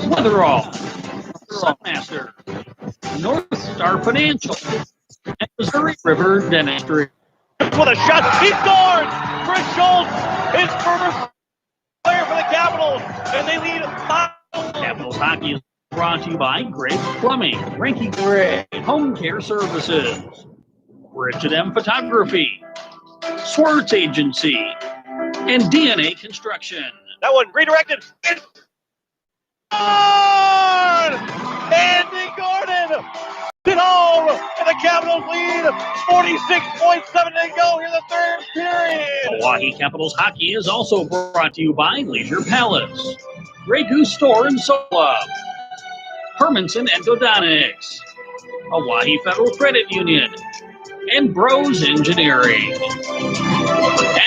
Weatherall, Sunmaster, North Star Financial, and Missouri River Dentistry. With a shot, he scores! Chris Schultz is first player for the Capitals, and they lead 5-1. Capitals hockey is brought to you by Great Plumbing, Rink Home Care Services, Richard M Photography, Swartz Agency, and DNA Construction. That one redirected. Andy Gordon it home, and the Capitals lead 46.7 to go here in the third period. Oahe Capitals hockey is also brought to you by Leisure Palace, Grey Goose Store and Sola, Hermanson Endodontics, Oahe Federal Credit Union, and Bros Engineering.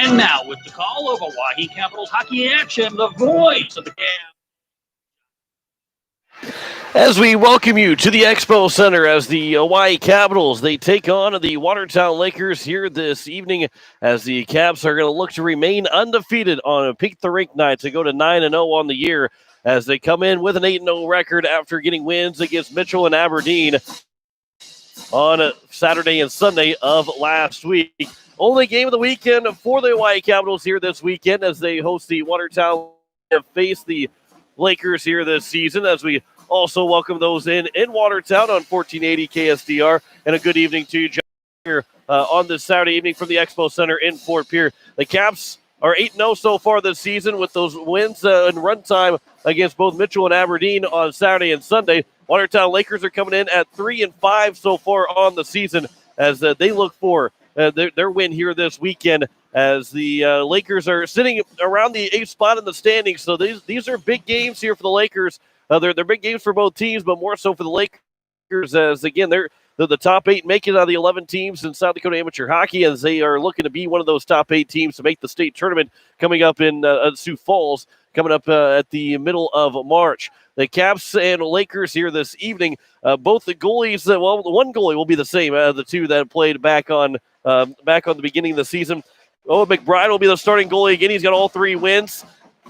And now with the call of Oahe Capitals hockey action, the voice of the Cap. As we welcome you to the Expo Center as the Oahe Capitals, they take on the Watertown Lakers here this evening as the Caps are going to look to remain undefeated on a Peak the Rink night to go to 9-0 on the year as they come in with an 8-0 record after getting wins against Mitchell and Aberdeen on Saturday and Sunday of last week. Only game of the weekend for the Oahe Capitals here this weekend as they host the Watertown and face the Lakers here this season as we also welcome those in Watertown on 1480 KSDR. And a good evening to you, John, here on this Saturday evening from the Expo Center in Fort Pierre. The Caps are 8-0 so far this season with those wins and run time against both Mitchell and Aberdeen on Saturday and Sunday. Watertown Lakers are coming in at 3-5 so far on the season as they look for their win here this weekend as the Lakers are sitting around the 8th spot in the standings. So these are big games here for the Lakers. They're big games for both teams, but more so for the Lakers as, again, they're the top 8 making out of the 11 teams in South Dakota Amateur Hockey as they are looking to be one of those top 8 teams to make the state tournament coming up in Sioux Falls, coming up at the middle of March. The Caps and Lakers here this evening, both the goalies, the one goalie will be the same, the two that played back on the beginning of the season. Owen McBride will be the starting goalie again. He's got all 3 wins.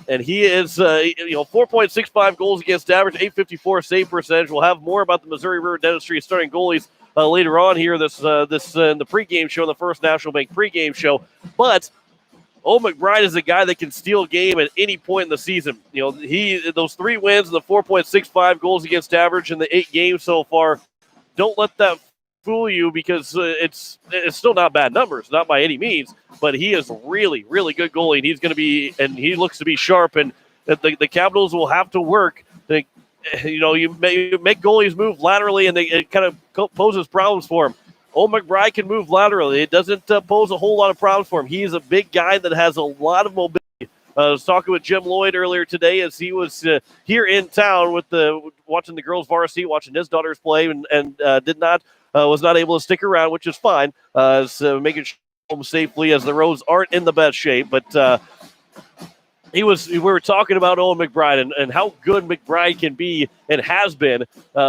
And he is, 4.65 goals against average, .854 save percentage. We'll have more about the Missouri River Dentistry starting goalies later on here. This in the pregame show, the First National Bank pregame show. But Old McBride is a guy that can steal a game at any point in the season. Those 3 wins and the 4.65 goals against average in the 8 games so far. Don't let that fool you because it's still not bad numbers, not by any means, but he is really, really good goalie, and he looks to be sharp, and the Capitals will have to work. You make goalies move laterally, and it kind of poses problems for him. Old McBride can move laterally. It doesn't pose a whole lot of problems for him. He is a big guy that has a lot of mobility. I was talking with Jim Lloyd earlier today as he was here in town watching the girls varsity, watching his daughters play, and was not able to stick around, which is fine. Making sure home safely as the roads aren't in the best shape. But we were talking about Owen McBride and how good McBride can be and has been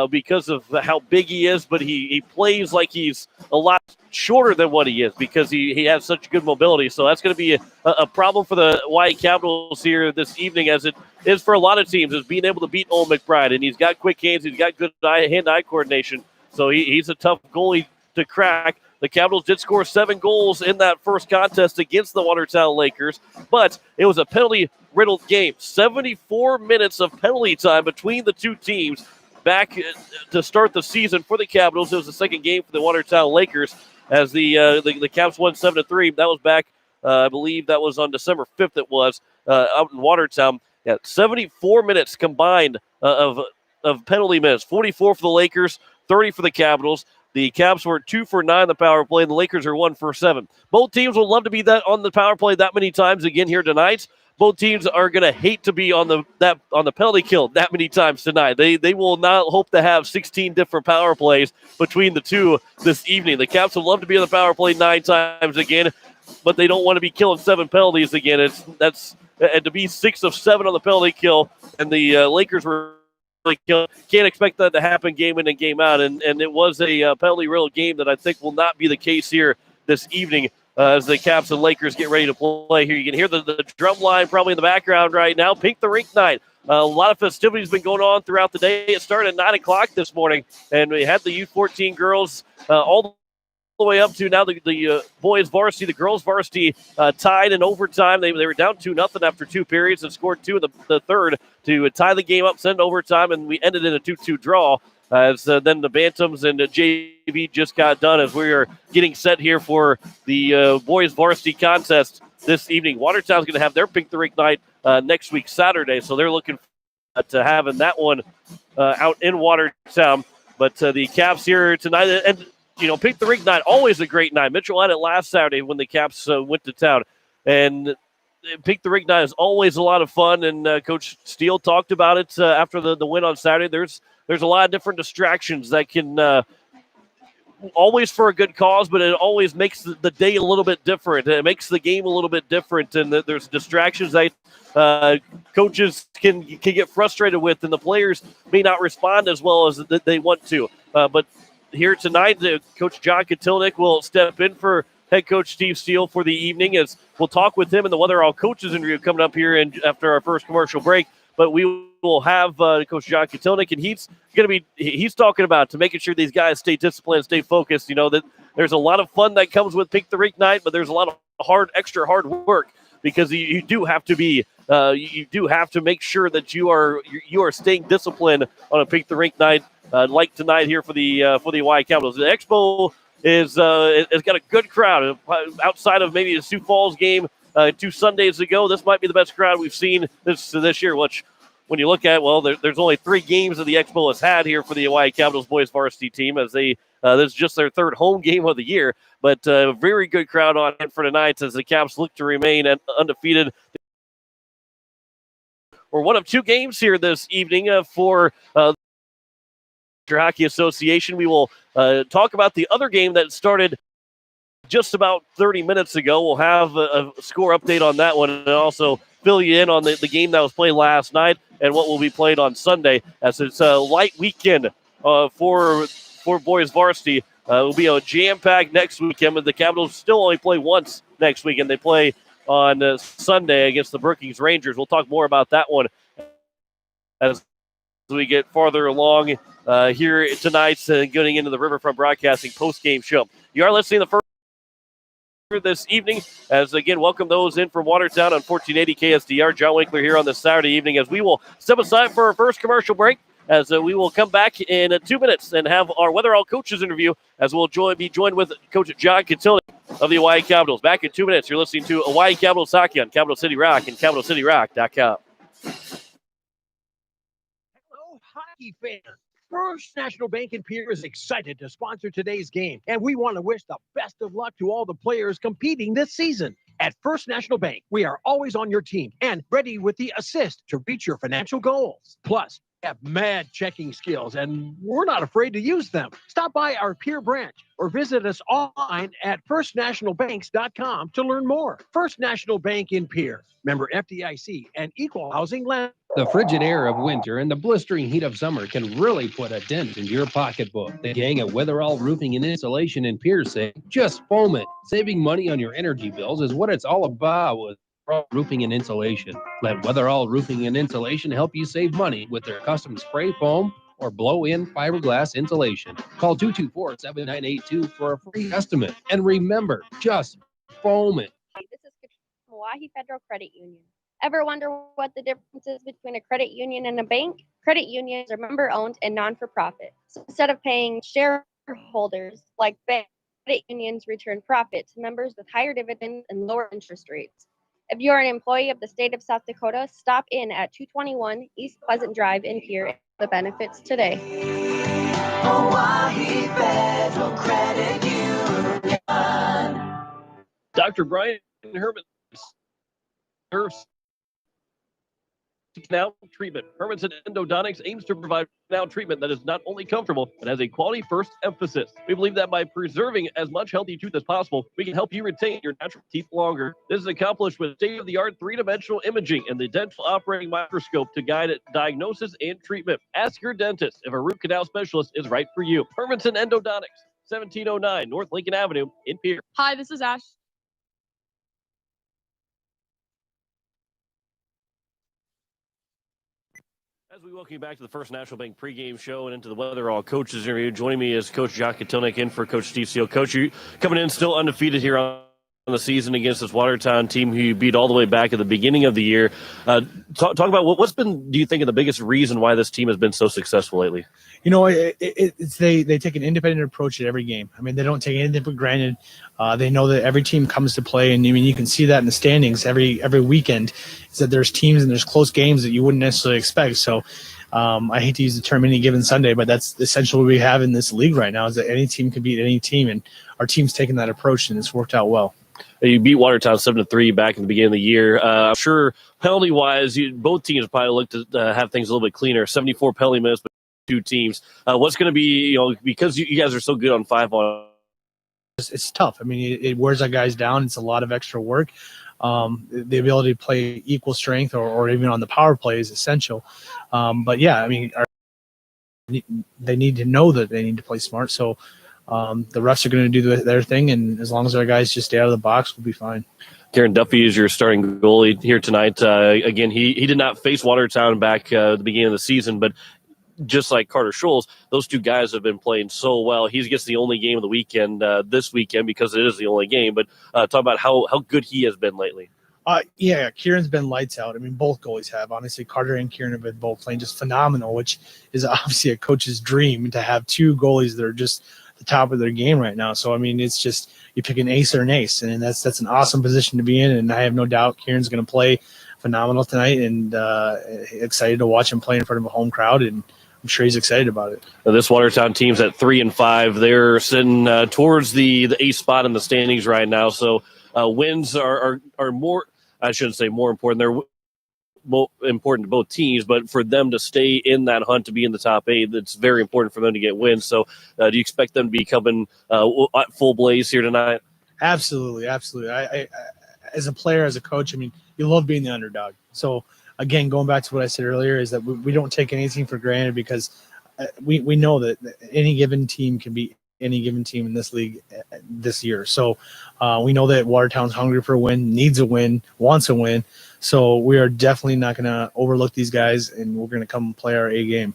because of how big he is. But he plays like he's a lot shorter than what he is because he has such good mobility. So that's going to be a problem for the Oahe Capitals here this evening, as it is for a lot of teams, is being able to beat Owen McBride. And he's got quick hands. He's got good hand-eye coordination. So he's a tough goalie to crack. The Capitals did score 7 goals in that first contest against the Watertown Lakers, but it was a penalty-riddled game. 74 minutes of penalty time between the two teams back to start the season for the Capitals. It was the second game for the Watertown Lakers as the Caps won 7-3. That was back, I believe that was on December 5th it was, out in Watertown. Yeah, 74 minutes combined of penalty minutes. 44 for the Lakers, 30 for the Capitals. The Caps were 2 for 9 on the power play, and the Lakers are 1 for 7. Both teams would love to be that on the power play that many times again here tonight. Both teams are going to hate to be on the penalty kill that many times tonight. They will not hope to have 16 different power plays between the two this evening. The Caps would love to be on the power play 9 times again, but they don't want to be killing 7 penalties again. And to be 6 of 7 on the penalty kill, and the Lakers were. Can't expect that to happen game in and game out, and it was a penalty-riddled game that I think will not be the case here this evening as the Caps and Lakers get ready to play here. You can hear the drum line probably in the background right now. Pink the Rink night A lot of festivities been going on throughout the day. It started at 9 o'clock this morning, and we had the U14 girls all the way up to now the boys varsity, the girls varsity tied in overtime. They were down 2-0 after 2 periods and scored 2 in the third to tie the game up, send overtime, and we ended in a 2-2 draw. As then the Bantams and the JV just got done as we are getting set here for the boys varsity contest this evening. Watertown's going to have their Pick the Rink night next week, Saturday, so they're looking to having that one out in Watertown. But the Caps here tonight, and Pick the Rink night, always a great night. Mitchell had it last Saturday when the Caps went to town. And Pick the Rink night is always a lot of fun. And Coach Steele talked about it after the win on Saturday. There's a lot of different distractions that can always for a good cause, but it always makes the day a little bit different. It makes the game a little bit different. And there's distractions that coaches can get frustrated with, and the players may not respond as well as they want to. But here tonight, Coach John Katilnik will step in for head coach Steve Steele for the evening, as we'll talk with him in the Weather All Coaches interview coming up here after our first commercial break. But we will have Coach John Katilnik, and he's talking about to making sure these guys stay disciplined, stay focused. That there's a lot of fun that comes with Pick the Rink night, but there's a lot of extra hard work, because you do have to be you do have to make sure that you are staying disciplined on a Pick the Rink night like tonight here for the Hawaii Capitals. The Expo has got a good crowd outside of maybe the Sioux Falls game 2 Sundays ago. This might be the best crowd we've seen this year, which when you look at, there's only 3 games that the Expo has had here for the Hawaii Capitals boys varsity team, as this is just their 3rd home game of the year. But a very good crowd on hand for tonight as the Caps look to remain undefeated. We're one of 2 games here this evening for Hockey Association. We will talk about the other game that started just about 30 minutes ago. We'll have a score update on that one, and also fill you in on the game that was played last night and what will be played on Sunday, as it's a light weekend for boys varsity. It will be a jam-packed next weekend, but the Capitals still only play once next weekend. They play on Sunday against the Brookings Rangers. We'll talk more about that one as we get farther along here tonight, getting into the Riverfront Broadcasting post-game show. You are listening to the first this evening, as again, welcome those in from Watertown on 1480 KSDR. John Winkler here on this Saturday evening, as we will step aside for our first commercial break, as we will come back in 2 minutes and have our Weather All Coaches interview, as we'll be joined with Coach John Katilnik of the Hawaii Capitals. Back in 2 minutes, you're listening to Hawaii Capitals Hockey on Capital City Rock and CapitalCityRock.com. Hello, hockey fans. First National Bank in Pierre is excited to sponsor today's game, and we want to wish the best of luck to all the players competing this season. At First National Bank, we are always on your team and ready with the assist to reach your financial goals. Plus, we have mad checking skills, and we're not afraid to use them. Stop by our Pierre branch or visit us online at firstnationalbanks.com to learn more. First National Bank in Pierre, member FDIC and equal housing lender. The frigid air of winter and the blistering heat of summer can really put a dent in your pocketbook. The gang at Weatherall Roofing and Insulation in Pierce say, just foam it. Saving money on your energy bills is what it's all about with Roofing and Insulation. Let Weatherall Roofing and Insulation help you save money with their custom spray foam or blow-in fiberglass insulation. Call 224-7982 for a free estimate. And remember, just foam it. This is Katrina from Oahe Federal Credit Union. Ever wonder what the difference is between a credit union and a bank? Credit unions are member-owned and non-for-profit. So instead of paying shareholders like banks, credit unions return profit to members with higher dividends and lower interest rates. If you are an employee of the state of South Dakota, stop in at 221 East Pleasant Drive in Pierre and the benefits today. Hawaii Federal Credit Union. Dr. Brian Herman, nurse. Canal treatment. Hermanson Endodontics aims to provide canal treatment that is not only comfortable, but has a quality first emphasis. We believe that by preserving as much healthy tooth as possible, we can help you retain your natural teeth longer. This is accomplished with state-of-the-art 3-dimensional imaging and the dental operating microscope to guide diagnosis and treatment. Ask your dentist if a root canal specialist is right for you. Hermanson Endodontics, 1709 North Lincoln Avenue in Pierre. Hi, this is Ash. As we welcome you back to the First National Bank pregame show and into the Weather All Coaches interview, joining me is Coach Jock Katilnik in for Coach Steve Steele. Coach, you coming in still undefeated here on the season against this Watertown team who you beat all the way back at the beginning of the year. Talk about what's been, do you think, the biggest reason why this team has been so successful lately? You know, they take an independent approach at every game. I mean, they don't take anything for granted. They know that every team comes to play, and I mean, you can see that in the standings every weekend. Is that there's teams and there's close games that you wouldn't necessarily expect. So, I hate to use the term any given Sunday, but that's essentially what we have in this league right now. Is that any team can beat any team, and our team's taken that approach, and it's worked out well. You beat Watertown 7-3 back in the beginning of the year. I'm sure penalty-wise, both teams probably looked to have things a little bit cleaner. 74 penalty minutes, but two teams. What's going to be, because you guys are so good on 5-on? It's tough. I mean, it wears our guys down. It's a lot of extra work. The ability to play equal strength or even on the power play is essential. But yeah, I mean, they need to know that they need to play smart. So the refs are going to do their thing, and as long as our guys just stay out of the box, we'll be fine. Karen Duffy is your starting goalie here tonight. Again, he did not face Watertown back at the beginning of the season, but just like Carter Scholes, those two guys have been playing so well. He gets the only game of the weekend this weekend because it is the only game. But talk about how good he has been lately. Yeah, Kieran's been lights out. I mean, both goalies have. Honestly, Carter and Kieran have been both playing just phenomenal, which is obviously a coach's dream to have two goalies that are just the top of their game right now. So, I mean, it's just you pick an ace or an ace, and that's an awesome position to be in. And I have no doubt Kieran's going to play phenomenal tonight, and excited to watch him play in front of a home crowd, and I'm sure he's excited about it. Now, this Watertown team's at 3-5. They're sitting towards the eighth spot in the standings right now. So wins are more. I shouldn't say more important. They're more important to both teams, but for them to stay in that hunt to be in the top 8, it's very important for them to get wins. So do you expect them to be coming at full blaze here tonight? Absolutely. I as a player, as a coach, I mean, you love being the underdog. So again, going back to what I said earlier, is that we don't take anything for granted, because we know that any given team can beat any given team in this league this year. So we know that Watertown's hungry for a win, needs a win, wants a win. So we are definitely not going to overlook these guys, and we're going to come play our A game.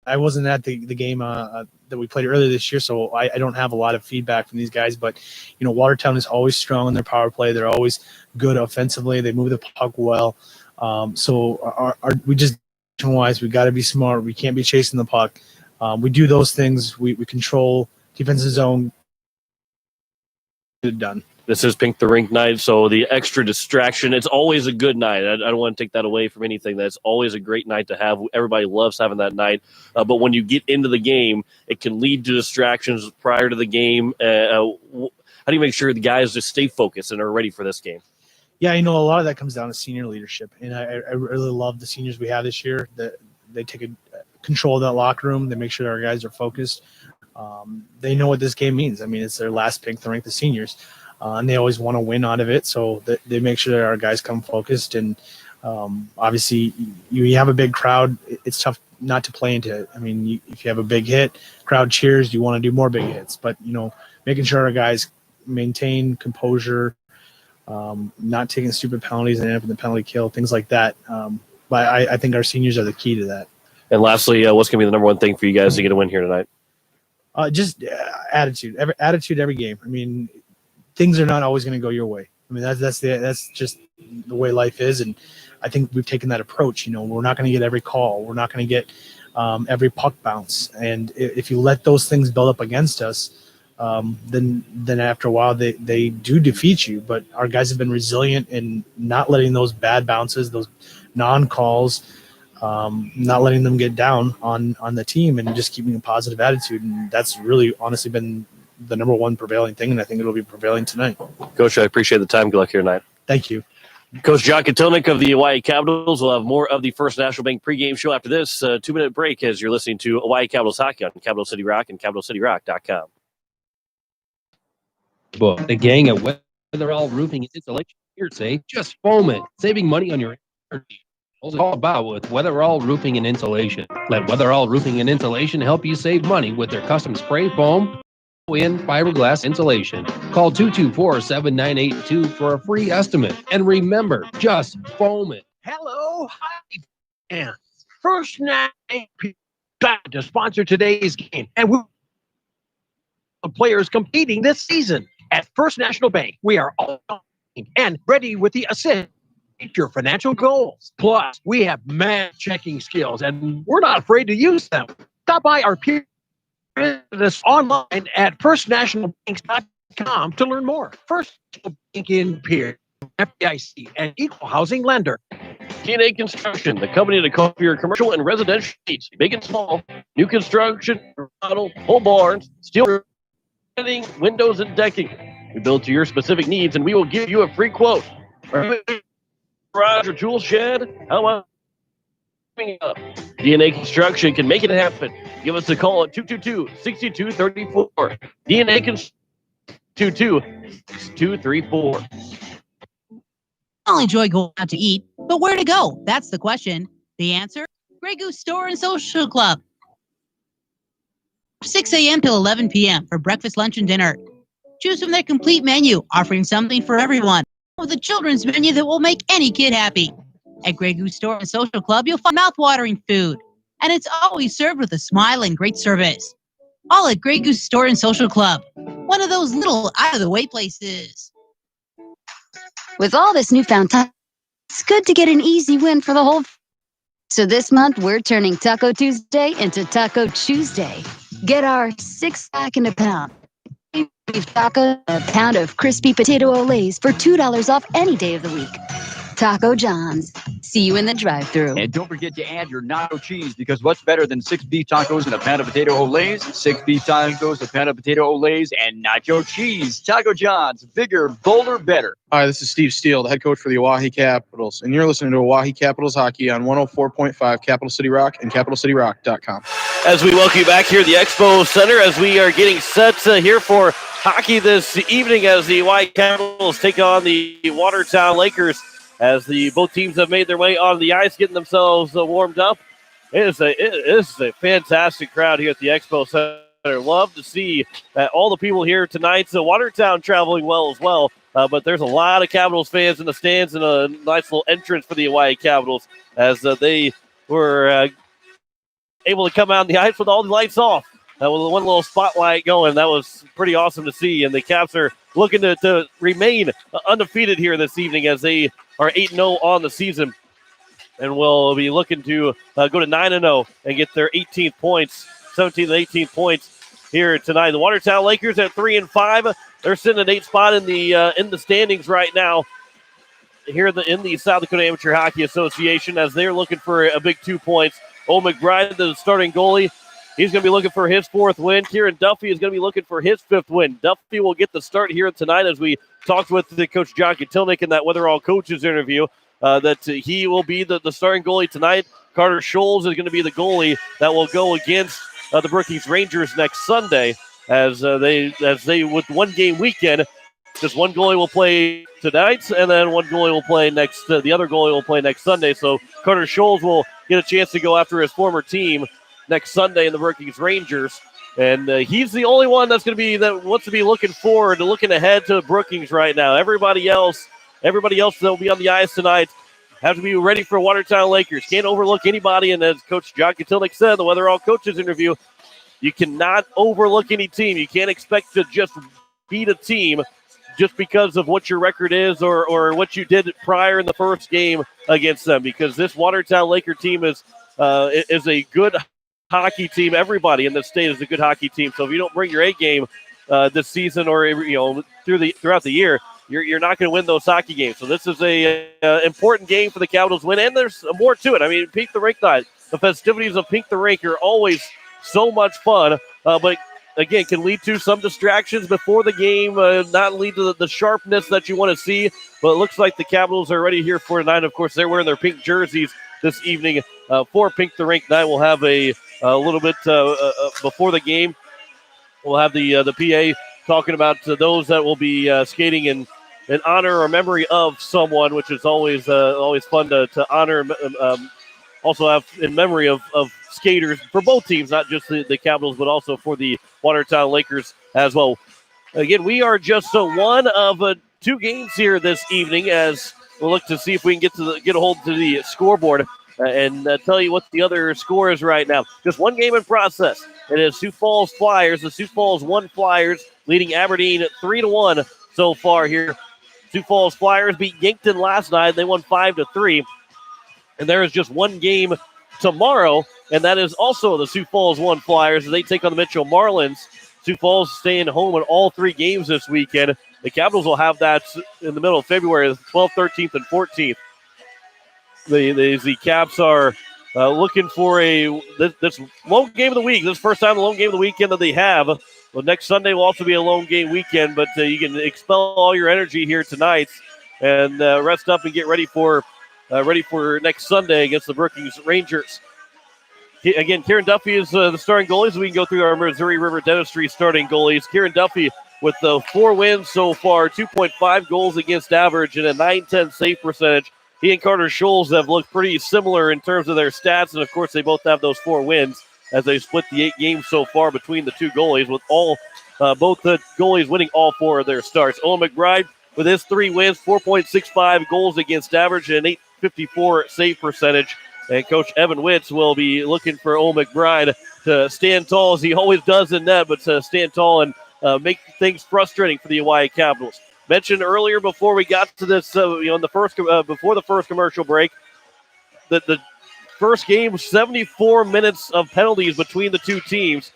I wasn't at the game that we played earlier this year, so I don't have a lot of feedback from these guys. But, Watertown is always strong in their power play. They're always good offensively. They move the puck well. So we just, wise, we got to be smart. We can't be chasing the puck. We do those things. We control defensive zone. Done. This is Pink the Rink night, so the extra distraction, it's always a good night. I don't want to take that away from anything. That's always a great night to have. Everybody loves having that night. But when you get into the game, it can lead to distractions prior to the game. How do you make sure the guys just stay focused and are ready for this game? Yeah, a lot of that comes down to senior leadership. And I really love the seniors we have this year. That they take control of that locker room. They make sure our guys are focused. They know what this game means. I mean, it's their last Pink the Rink, the seniors. And they always want to win out of it, so they make sure that our guys come focused. And obviously, you have a big crowd. It's tough not to play into it. I mean, if you have a big hit, crowd cheers, you want to do more big hits. But, making sure our guys maintain composure, not taking stupid penalties and end up in the penalty kill, things like that. But I think our seniors are the key to that. And lastly, what's going to be the number one thing for you guys to get a win here tonight? Just attitude. Attitude every game. I mean, things are not always going to go your way. I mean, that's just the way life is, and I think we've taken that approach. We're not going to get every call. We're not going to get every puck bounce. And if you let those things build up against us, then after a while they do defeat you. But our guys have been resilient in not letting those bad bounces, those non-calls, not letting them get down on the team, and just keeping a positive attitude. And that's really honestly been the number one prevailing thing, and I think it'll be prevailing tonight. Coach, I appreciate the time. Good luck here tonight. Thank you. Coach Jock Katilnik of the Hawaii Capitals will have more of the First National Bank pregame show after this 2-minute break, as you're listening to Hawaii Capitals Hockey on Capital City Rock and CapitalCityRock.com. Book the gang at Weatherall Roofing and Insulation. Here say just foam it, saving money on your energy. It's all about with Weatherall Roofing and Insulation. Let Weatherall Roofing and Insulation help you save money with their custom spray foam in fiberglass insulation. Call 224-7982 for a free estimate. And remember, just foam it. Hello. Hi. And First National Bank to sponsor today's game. And we the players competing this season. At First National Bank, we are all and ready with the assist your financial goals. Plus, we have math checking skills, and we're not afraid to use them. Stop by our peer this online at firstnationalbanks.com to learn more. First National Bank in Pierre, FDIC, and equal housing lender. DNA Construction, the company to cover your commercial and residential needs, big and small, new construction, remodel, whole barns, steel, windows, and decking. We build to your specific needs, and we will give you a free quote. Garage or tool shed? How about DNA Construction can make it happen. Give us a call at 222-6234. DNA Construction 222-6234. I'll enjoy going out to eat, but where to go? That's the question. The answer? Grey Goose Store and Social Club. 6 a.m. till 11 p.m. for breakfast, lunch, and dinner. Choose from their complete menu, offering something for everyone. With a children's menu that will make any kid happy. At Grey Goose Store and Social Club, you'll find mouth-watering food. And it's always served with a smile and great service. All at Grey Goose Store and Social Club. One of those little out-of-the-way places. With all this newfound time, it's good to get an easy win for the whole. So this month, we're turning Taco Tuesday into Taco Tuesday. Get our 6-pack in a pound. Beef taco, a pound of crispy potato olays for $2 off any day of the week. Taco John's. See you in the drive-thru. And don't forget to add your nacho cheese, because what's better than 6 beef tacos and a pound of potato olays? 6 beef tacos, a pound of potato olays, and nacho cheese. Taco John's. Bigger, bolder, better. Hi, this is Steve Steele, the head coach for the Oahe Capitals, and you're listening to Oahe Capitals Hockey on 104.5 Capital City Rock and CapitalCityRock.com. As we welcome you back here at the Expo Center, as we are getting set here for hockey this evening, as the Oahe Capitals take on the Watertown Lakers, as both teams have made their way on the ice, getting themselves warmed up. It is a fantastic crowd here at the Expo Center. Love to see all the people here tonight. So Watertown traveling well as well, but there's a lot of Capitals fans in the stands and a nice little entrance for the Oahe Capitals as they were able to come out on the ice with all the lights off. With one little spotlight going. That was pretty awesome to see. And the Caps are looking to remain undefeated here this evening as they are 8-0 on the season. And will be looking to go to 9-0 and get their 18th points, 17th and 18th points here tonight. The Watertown Lakers at 3-5. They're sitting at 8th spot in the standings right now here in the South Dakota Amateur Hockey Association as they're looking for a big 2 points. Old McBride, the starting goalie, he's going to be looking for his 4th win. Kieran Duffy is going to be looking for his 5th win. Duffy will get the start here tonight as we talked with the coach John Katilnik in that Weatherall coaches interview that he will be the starting goalie tonight. Carter Scholes is going to be the goalie that will go against the Brookings Rangers next Sunday as they with 1 game weekend. Just one goalie will play tonight, and then one goalie will play next. The other goalie will play next Sunday. So Carter Scholes will get a chance to go after his former team next Sunday in the Brookings Rangers, and he's the only one that wants to be looking forward to looking ahead to Brookings right now. Everybody else that will be on the ice tonight have to be ready for Watertown Lakers. Can't overlook anybody, and as Coach John Katilnik said in the Weatherall coaches interview, you cannot overlook any team. You can't expect to just beat a team just because of what your record is or what you did prior in the first game against them, because this Watertown Laker team is a good hockey team. Everybody in the state is a good hockey team. So if you don't bring your A game this season or throughout the year, you're not going to win those hockey games. So this is a important game for the Capitals win, and there's more to it. I mean, Pink the Rink night, the festivities of Pink the Rink are always so much fun, but again, can lead to some distractions before the game, not lead to the sharpness that you want to see. But it looks like the Capitals are ready here for tonight. Of course, they're wearing their pink jerseys this evening for Pink the Rink night. We'll have a little bit before the game. We'll have the PA talking about those that will be skating in honor or memory of someone, which is always fun to honor. Also have in memory of skaters for both teams, not just the Capitals, but also for the Watertown Lakers as well. Again, we are just one of 2 games here this evening as we'll look to see if we can get a hold to the scoreboard. and tell you what the other score is right now. Just one game in process. It is Sioux Falls Flyers. The Sioux Falls 1 Flyers leading Aberdeen 3-1 so far here. Sioux Falls Flyers beat Yankton last night. They won 5-3. And there is just one game tomorrow, and that is also the Sioux Falls 1 Flyers as they take on the Mitchell Marlins. Sioux Falls staying home in all 3 games this weekend. The Capitals will have that in the middle of February, the 12th, 13th, and 14th. The Caps are looking for this lone game of the week. This is the first time the lone game of the weekend that they have. Well, next Sunday will also be a lone game weekend, but you can expel all your energy here tonight and rest up and get ready for next Sunday against the Brookings Rangers. Again, Kieran Duffy is the starting goalies. We can go through our Missouri River Dentistry starting goalies. Kieran Duffy with 4 wins so far, 2.5 goals against average, and a .910 save percentage. He and Carter Scholes have looked pretty similar in terms of their stats, and of course they both have those 4 wins as they split the 8 games so far between the 2 goalies, with both the goalies winning all 4 of their starts. Owen McBride with his 3 wins, 4.65 goals against average, and an .854 save percentage. And Coach Evan Witz will be looking for Owen McBride to stand tall as he always does in net, but to stand tall and make things frustrating for the Hawaii Capitals. Mentioned earlier before we got to this, in the first before the first commercial break, that the first game was 74 minutes of penalties between the 2 teams.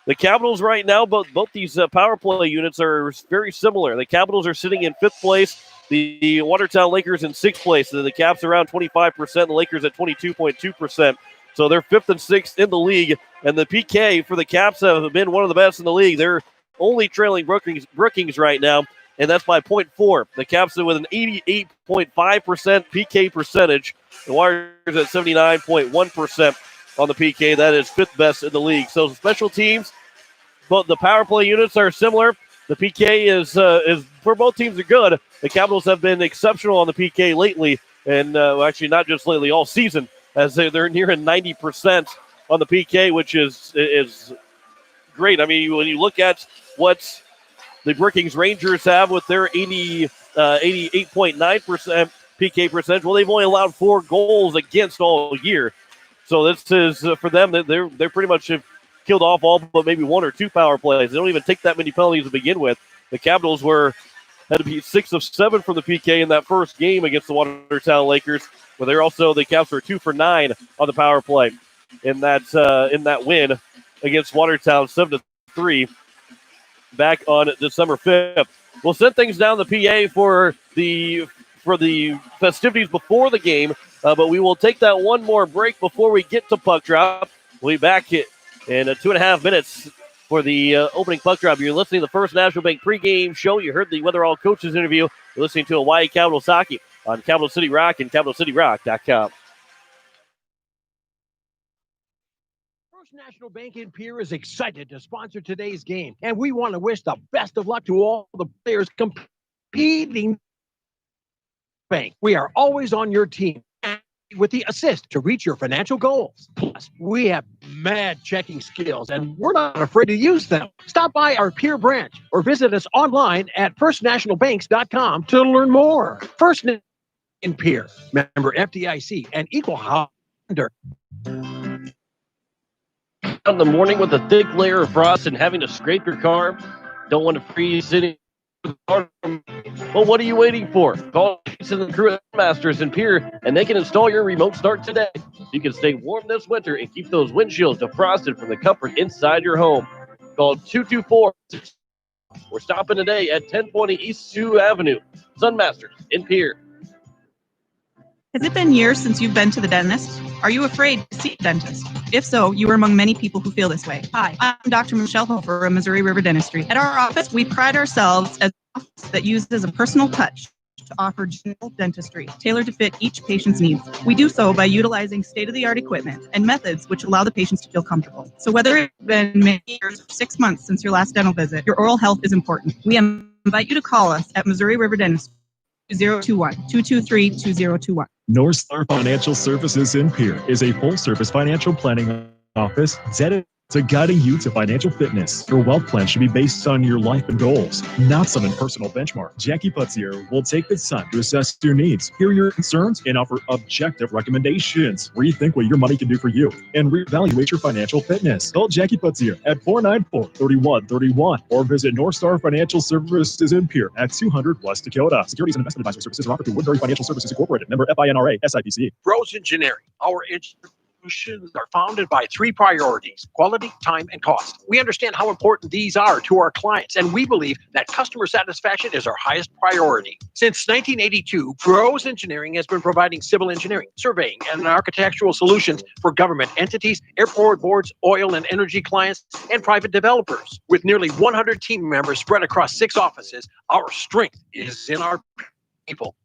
The Capitals right now, both these power play units are very similar. The Capitals are sitting in 5th place. The Watertown Lakers in 6th place. The Caps around 25%. The Lakers at 22.2%. So they're 5th and 6th in the league. And the PK for the Caps have been one of the best in the league. They're only trailing Brookings right now, and that's by 0.4. The Caps are with an 88.5% PK percentage. The Warriors at 79.1% on the PK. That is 5th best in the league. So special teams, both the power play units are similar. The PK is for both teams are good. The Capitals have been exceptional on the PK lately, and actually not just lately, all season, as they're nearing 90% on the PK, which is great. I mean, when you look at what the Brookings Rangers have with their 88.9% PK percentage, well, they've only allowed 4 goals against all year. So this is for them. They're pretty much have killed off all but maybe 1 or 2 power plays. They don't even take that many penalties to begin with. The Capitals had to be 6 of 7 from the PK in that first game against the Watertown Lakers, but the Caps were 2 for 9 on the power play in that win against Watertown, 7-3, back on December 5th. We'll set things down the PA for the festivities before the game, but we will take that one more break before we get to puck drop. We'll be back in 2.5 minutes for the opening puck drop. You're listening to the First National Bank pregame show. You heard the Weatherall coaches interview. You're listening to Hawaii Capitals hockey on Capital City Rock and CapitalCityRock.com. First National Bank in Pierre is excited to sponsor today's game, and we want to wish the best of luck to all the players competing. Bank, we are always on your team with the assist to reach your financial goals. Plus, we have mad checking skills, and we're not afraid to use them. Stop by our Pierre branch or visit us online at firstnationalbanks.com to learn more. First in Pierre, member FDIC, and equal housing. In the morning with a thick layer of frost and having to scrape your car, don't want to freeze sitting. Well, what are you waiting for? Call the crew at Masters in Pierre, and they can install your remote start today. You can stay warm this winter and keep those windshields defrosted from the comfort inside your home. Call 224. We're stopping today at 1020 East Sioux Avenue. Sunmasters in Pierre. Has it been years since you've been to the dentist? Are you afraid to see a dentist? If so, you are among many people who feel this way. Hi, I'm Dr. Michelle Hofer of Missouri River Dentistry. At our office, we pride ourselves as an office that uses a personal touch to offer general dentistry tailored to fit each patient's needs. We do so by utilizing state-of-the-art equipment and methods which allow the patients to feel comfortable. So whether it's been many years or 6 months since your last dental visit, your oral health is important. We invite you to call us at Missouri River Dentistry 221-223-2021. North Star Financial Services in Pierre is a full-service financial planning office to guiding you to financial fitness. Your wealth plan should be based on your life and goals, not some impersonal benchmark. Jackie Putzier will take the time to assess your needs, hear your concerns, and offer objective recommendations. Rethink what your money can do for you and reevaluate your financial fitness. Call Jackie Putzier at 494-3131 or visit North Star Financial Services in Pierre at 200 West Dakota. Securities and investment advisory services are offered through Woodbury Financial Services Incorporated, member FINRA, SIPC. Bros Engineering. Our institutions are founded by three priorities: quality, time, and cost. We understand how important these are to our clients, and we believe that customer satisfaction is our highest priority. Since 1982, Bros Engineering has been providing civil engineering, surveying, and architectural solutions for government entities, airport boards, oil and energy clients, and private developers. With nearly 100 team members spread across 6 offices, our strength is in our people.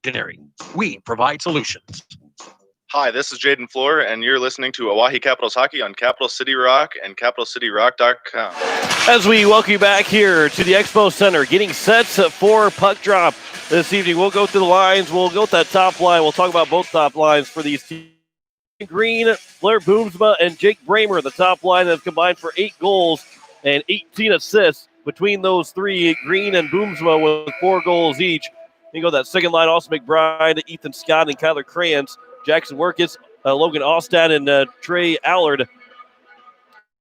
Engineering. We provide solutions. Hi, this is Jaden Floor, and you're listening to Oahe Capitals Hockey on Capital City Rock and CapitalCityRock.com. As we welcome you back here to the Expo Center, getting set for puck drop this evening. We'll go through the lines. We'll go with that top line. We'll talk about both top lines for these teams. Green, Blair Boomsma, and Jake Bramer, the top line, have combined for 8 goals and 18 assists. Between those three, Green and Boomsma with 4 goals each. You go that second line, also McBride, Ethan Scott, and Kyler Krantz. Jackson Workis, Logan Ostad, and Trey Allard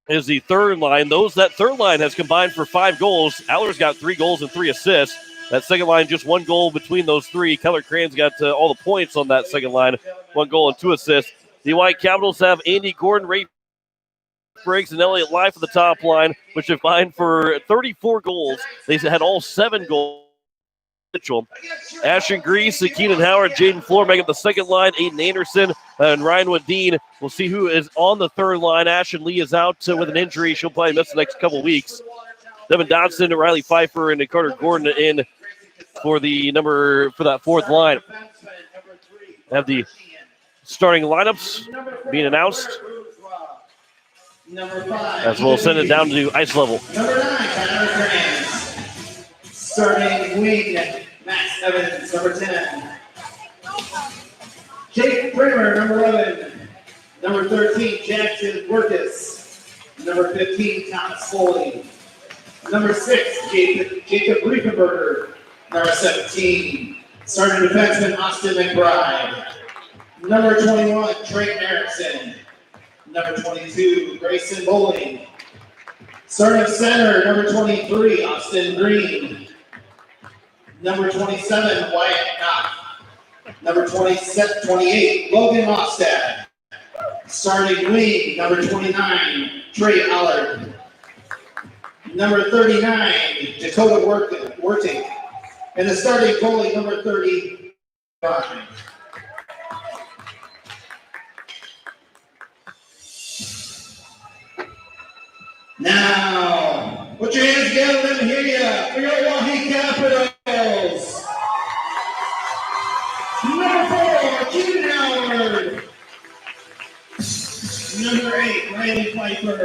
is the third line. That third line has combined for 5 goals. Allard's got 3 goals and 3 assists. That second line, just 1 goal between those three. Kyler Krantz got all the points on that second line, 1 goal and 2 assists. The White Capitals have Andy Gordon, Ray Briggs, and Elliott Life at the top line, which have combined for 34 goals. They had all 7 goals. Mitchell, Ashton Grease, Keenan Howard, Jaden Floor making the second line, Aiden Anderson, and Ryan Wadeen. We'll see who is on the third line. Ashton Lee is out with an injury. She'll probably miss the next couple weeks. Devin Dodson, Riley Pfeiffer, and Carter Gordon in for that fourth line. Have the starting lineups being announced, as we'll send it down to ice level. Number 9, Tyler Krantz. Starting wing, Max Evans, number 10. Jake Bramer, number 11. Number 13, Jackson Workis. Number 15, Thomas Foley. Number 6, Jacob Riefenberger. Number 17, starting defenseman Austin McBride. Number 21, Trey Erickson. Number 22, Grayson Bowling. Starting center, number 23, Austin Green. Number 27, Wyatt Knopf. Number 28, Logan Ostad. Starting wing, number 29, Trey Allard. Number 39, Dakota Werting. And the starting goalie, number 35. Now, put your hands together, let me hear you for your Oahe Capitals. Number 4, Keaton Howard. Number 8, Randy Pfeiffer.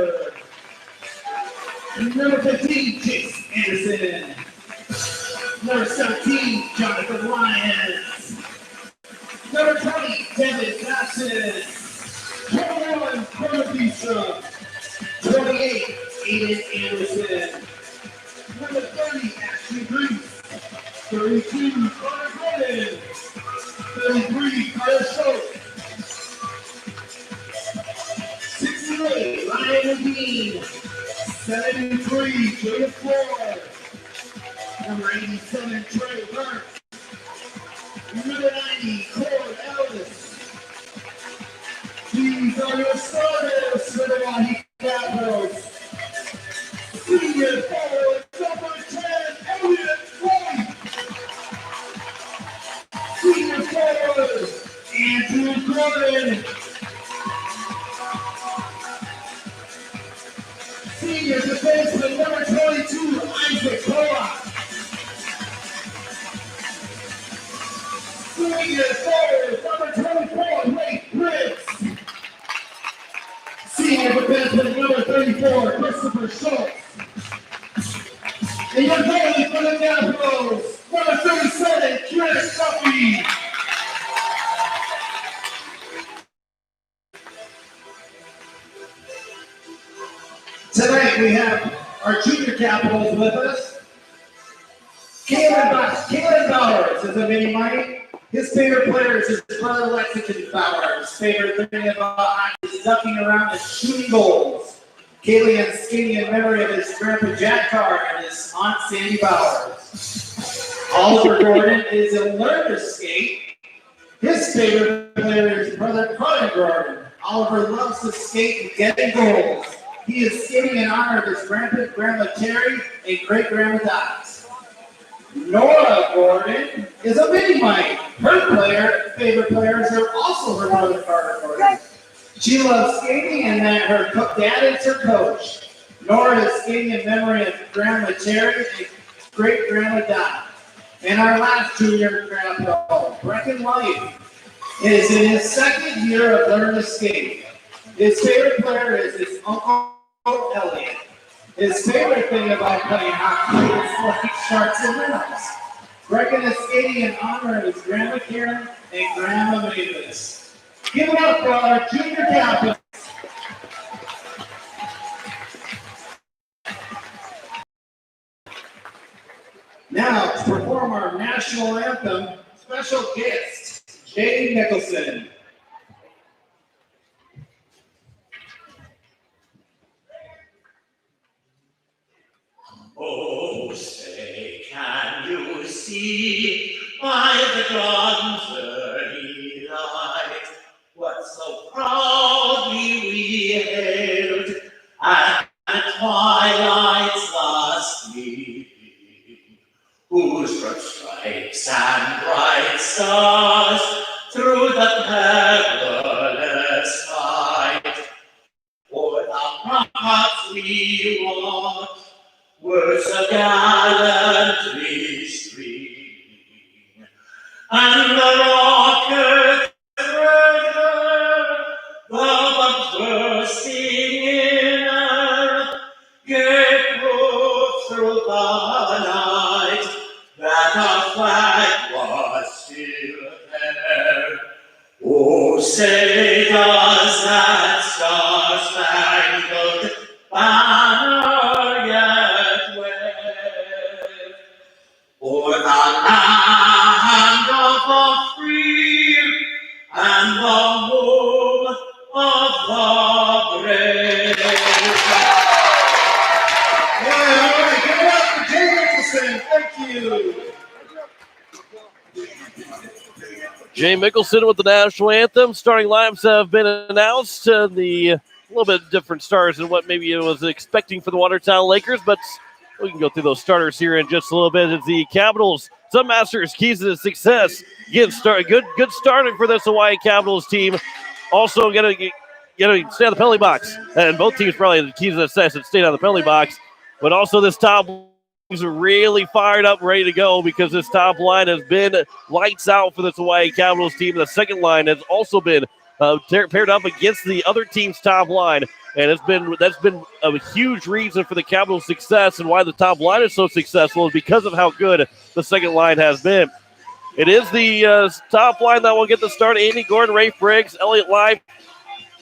Number 15, Chase Anderson. Number 17, Jonathan Lyons. Number 20, Devin Dodson. 21, Carter Bishop. 28, Aiden Anderson. Number 30, Ashley Grease. 32, Carter Gordon. 33, Carter Schultz. 68, Ryan Levine. 73, Julia Floor. Number 87, Trey Burke. Number 90, Cole Ellis. These are your starters for the Oahe Capitals. Senior forward, number 10, Elliott White. Senior forward, Andrew Gordon. Senior defenseman, number 22, Isaac Pollock. Senior forward, number 24, Nate Briggs. Senior defenseman, number 34, Christopher Schultz. And your goalie for the Capitals, number 37, Chris Duffy. Tonight we have our junior capitals with us. Kalen Bowers is a mini Mike. His favorite player is his brother Lexington Bowers. Favorite thing about hockey is ducking around and shooting goals. Kalen is skating in memory of his grandpa Jack Carr and his aunt Sandy Bowers. Oliver Gordon is a learner to skate. His favorite player is his brother Carter Gordon. Oliver loves to skate and get goals. He is skating in honor of his grandma Terry and great-grandma Dot. Nora Gordon is a mini Mike. Her favorite players are also her brother Carter Gordon. She loves skating and that her dad is her coach. Nora is skating in memory of Grandma Terry and great-grandma Dot. And our last junior grandpa, Brecken Light, is in his second year of learning to skate. His favorite player is his uncle Elliot. His favorite thing about playing hockey is like sharks and minnows. Brecken is skating in honor of his Grandma Karen and Grandma Mavis. Give it up for our junior captains. Now, to perform our national anthem, special guest, Jay Nicholson. Oh, say, can you see by the dawn's early light what so proudly we hailed at the twilight's last gleaming, whose broad stripes and bright stars through the perilous fight o'er the ramparts we walked, words of gallantry streaming, and the rockets threatened, the bombs bursting in air, gave proof through the night that our flag was still there. Oh, say does that star-spangled banner yet wave o'er the land of the free and the home of the brave? Yeah, all right, give it up for Jay Nicholson. Thank you. Jay Mickelson with the national anthem. Starting lineups have been announced. The little bit different stars than what maybe it was expecting for the Watertown Lakers, but we can go through those starters here in just a little bit. As the Capitals, some Masters keys to success. Again, good starting for this Hawaii Capitals team. Also gonna stay on the penalty box, and both teams probably the keys to success and staying on the penalty box. But also this top are really fired up, ready to go, because this top line has been lights out for this Hawaii Capitals team. The second line has also been paired up against the other team's top line, and that's been a huge reason for the Capitals' success, and why the top line is so successful is because of how good the second line has been. It is the top line that will get the start. Andy Gordon, Rafe Briggs, Elliott Live.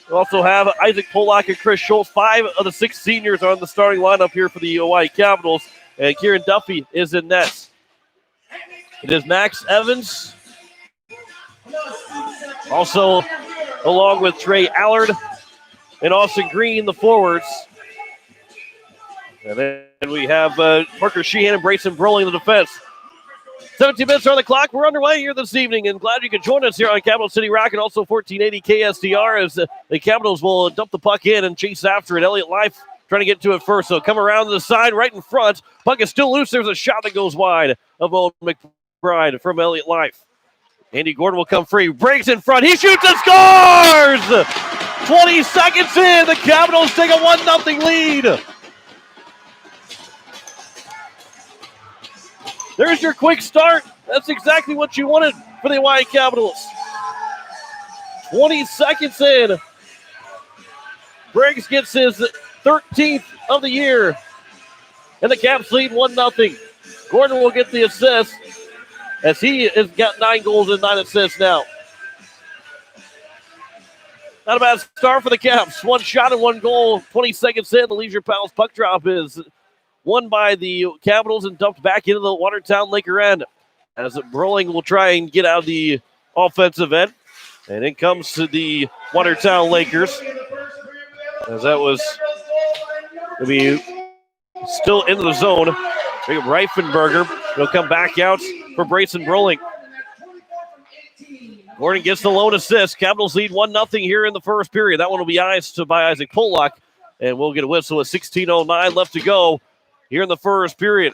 We also have Isaac Polak and Chris Schultz. 5 of the 6 seniors are on the starting lineup here for the Hawaii Capitals. And Kieran Duffy is in nets. It is Max Evans. Also, along with Trey Allard and Austin Green, the forwards. And then we have Parker Sheehan and Brayson Broling in the defense. 17 minutes on the clock. We're underway here this evening, and glad you could join us here on Capital City Rock and also 1480 KSTR as the Capitals will dump the puck in and chase after it. Elliott Life trying to get to it first, so come around to the side right in front. Puck is still loose. There's a shot that goes wide of Owen McBride from Elliott Life. Andy Gordon will come free. Breaks in front. He shoots and scores! 20 seconds in. The Capitals take a 1-0 lead. There's your quick start. That's exactly what you wanted for the Hawaii Capitals. 20 seconds in. Briggs gets his 13th of the year. And the Caps lead 1-0. Gordon will get the assist as he has got 9 goals and 9 assists now. Not a bad start for the Caps. 1 shot and 1 goal. 20 seconds in, the Leisure Pals puck drop is won by the Capitals and dumped back into the Watertown Laker end. As Broling will try and get out of the offensive end. And in comes to the Watertown Lakers. As that was going to be still into the zone. Reifenberger will come back out for Brayson Broling. Gordon gets the lone assist. Capitals lead 1-0 here in the first period. That one will be iced by Isaac Pollock. And we'll get a whistle with 16:09 left to go here in the first period.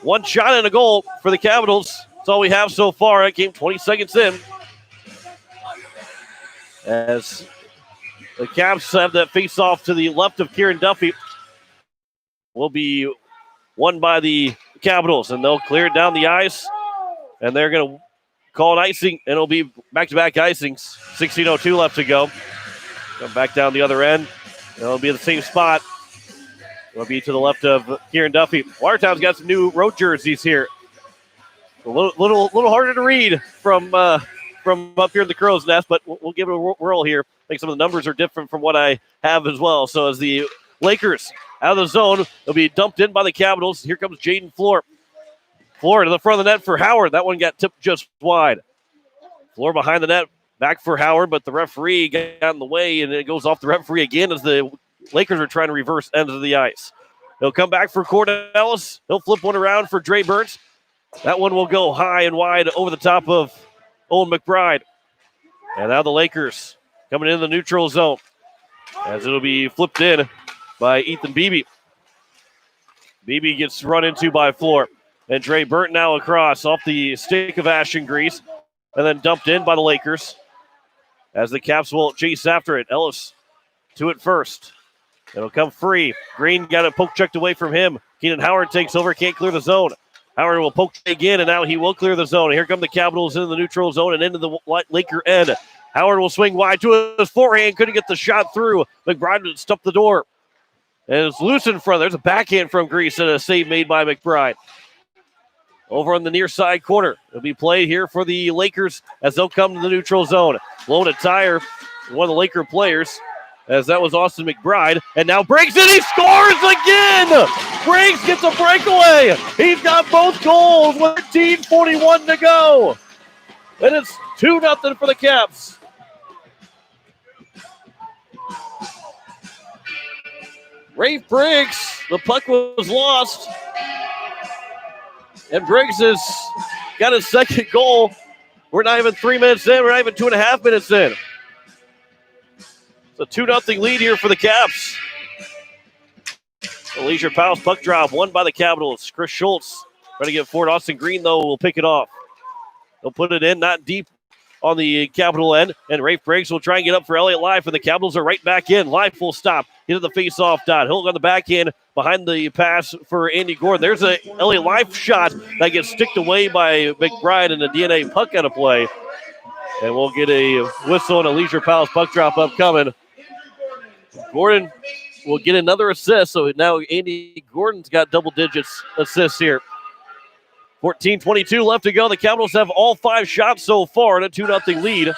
1 shot and a goal for the Capitals. That's all we have so far. That game 20 seconds in. As the Caps have that face-off to the left of Kieran Duffy. Will be won by the Capitals. And they'll clear it down the ice. And they're going to call an icing. And it'll be back-to-back icings. 16:02 left to go. Come back down the other end. It'll be in the same spot. It'll be to the left of Kieran Duffy. Watertown's got some new road jerseys here. A little harder to read from up here in the Crow's Nest, but we'll give it a whirl here. I think some of the numbers are different from what I have as well. So as the Lakers out of the zone, they'll be dumped in by the Capitals. Here comes Jaden Floor. Floor to the front of the net for Howard. That one got tipped just wide. Floor behind the net, back for Howard, but the referee got in the way, and it goes off the referee again as the Lakers are trying to reverse ends of the ice. He'll come back for Cordellis. He'll flip one around for Dre Burns. That one will go high and wide over the top of Owen McBride. And now the Lakers coming in the neutral zone as it'll be flipped in by Ethan Beebe. Beebe gets run into by Floor. And Dre Burnt now across off the stick of Ashton Grease and then dumped in by the Lakers as the Caps will chase after it. Ellis to it first. It'll come free. Green got it poke checked away from him. Keenan Howard takes over, can't clear the zone. Howard will poke again, and now he will clear the zone. Here come the Capitals into the neutral zone and into the Laker end. Howard will swing wide to his forehand. Couldn't get the shot through. McBride stuffed the door. And it's loose in front. There's a backhand from Grease and a save made by McBride. Over on the near side corner. It'll be played here for the Lakers as they'll come to the neutral zone. Blown a tire, one of the Laker players, as that was Austin McBride. And now breaks it. He scores again. Briggs gets a breakaway. He's got both goals with 13:41 to go. And it's 2-0 for the Caps. Rafe Briggs, the puck was lost. And Briggs has got his second goal. We're not even 3 minutes in. We're not even 2.5 minutes in. It's a 2-0 lead here for the Caps. The Leisure Pals puck drop won by the Capitals. Chris Schultz trying to get forward. Austin Green, though, will pick it off. He'll put it in, not deep on the Capital end. And Rafe Briggs will try and get up for Elliott Life, and the Capitals are right back in. Life will stop into the face-off dot. He'll go on the backhand behind the pass for Andy Gordon. There's a Elliott Life shot that gets sticked away by McBride, and the DNA puck out of play. And we'll get a whistle and a Leisure Pals puck drop upcoming. Gordon will get another assist, so now Andy Gordon's got double digits assists here. 14:22 left to go. The Capitals have all 5 shots so far in a 2-0 lead.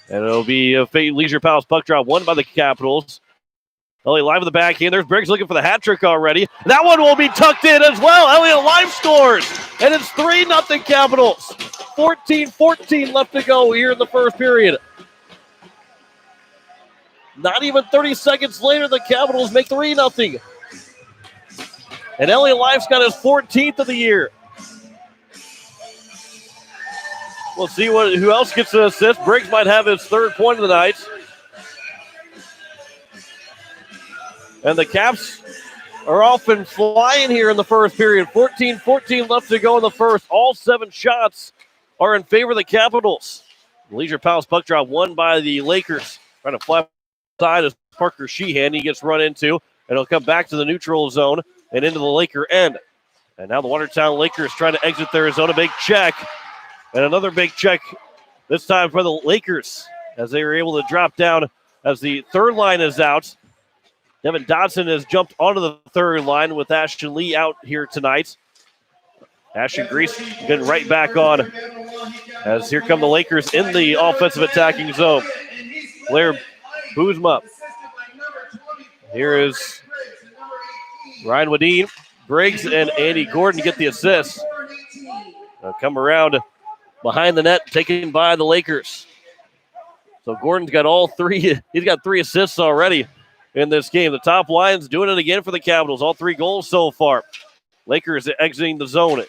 And it'll be a Leisure Pals puck drop won by the Capitals. Elliott Live in the backhand. There's Briggs looking for the hat trick already. That one will be tucked in as well. Elliott Live scores, and it's 3-0 Capitals. 14:14 left to go here in the first period. Not even 30 seconds later, the Capitals make 3-0. And Elliott Life's got his 14th of the year. We'll see who else gets an assist. Briggs might have his 3rd point of the night. And the Caps are off and flying here in the first period. 14:14 left to go in the first. All 7 shots are in favor of the Capitals. Leisure Pals puck drop won by the Lakers. Trying to fly side is Parker Sheehan. He gets run into, and he'll come back to the neutral zone and into the Laker end. And now the Watertown Lakers trying to exit their zone. A big check. And another big check, this time for the Lakers, as they were able to drop down as the 3rd line is out. Devin Dodson has jumped onto the 3rd line with Ashton Lee out here tonight. Ashton Grease getting right back on as here come the Lakers in the offensive attacking zone. Blair boos him up. Here is Ryan Wadeen, Briggs, and Andy Gordon get the assist. Come around behind the net, taken by the Lakers. So Gordon's got all three. He's got 3 assists already in this game. The top line's doing it again for the Capitals. All 3 goals so far. Lakers exiting the zone.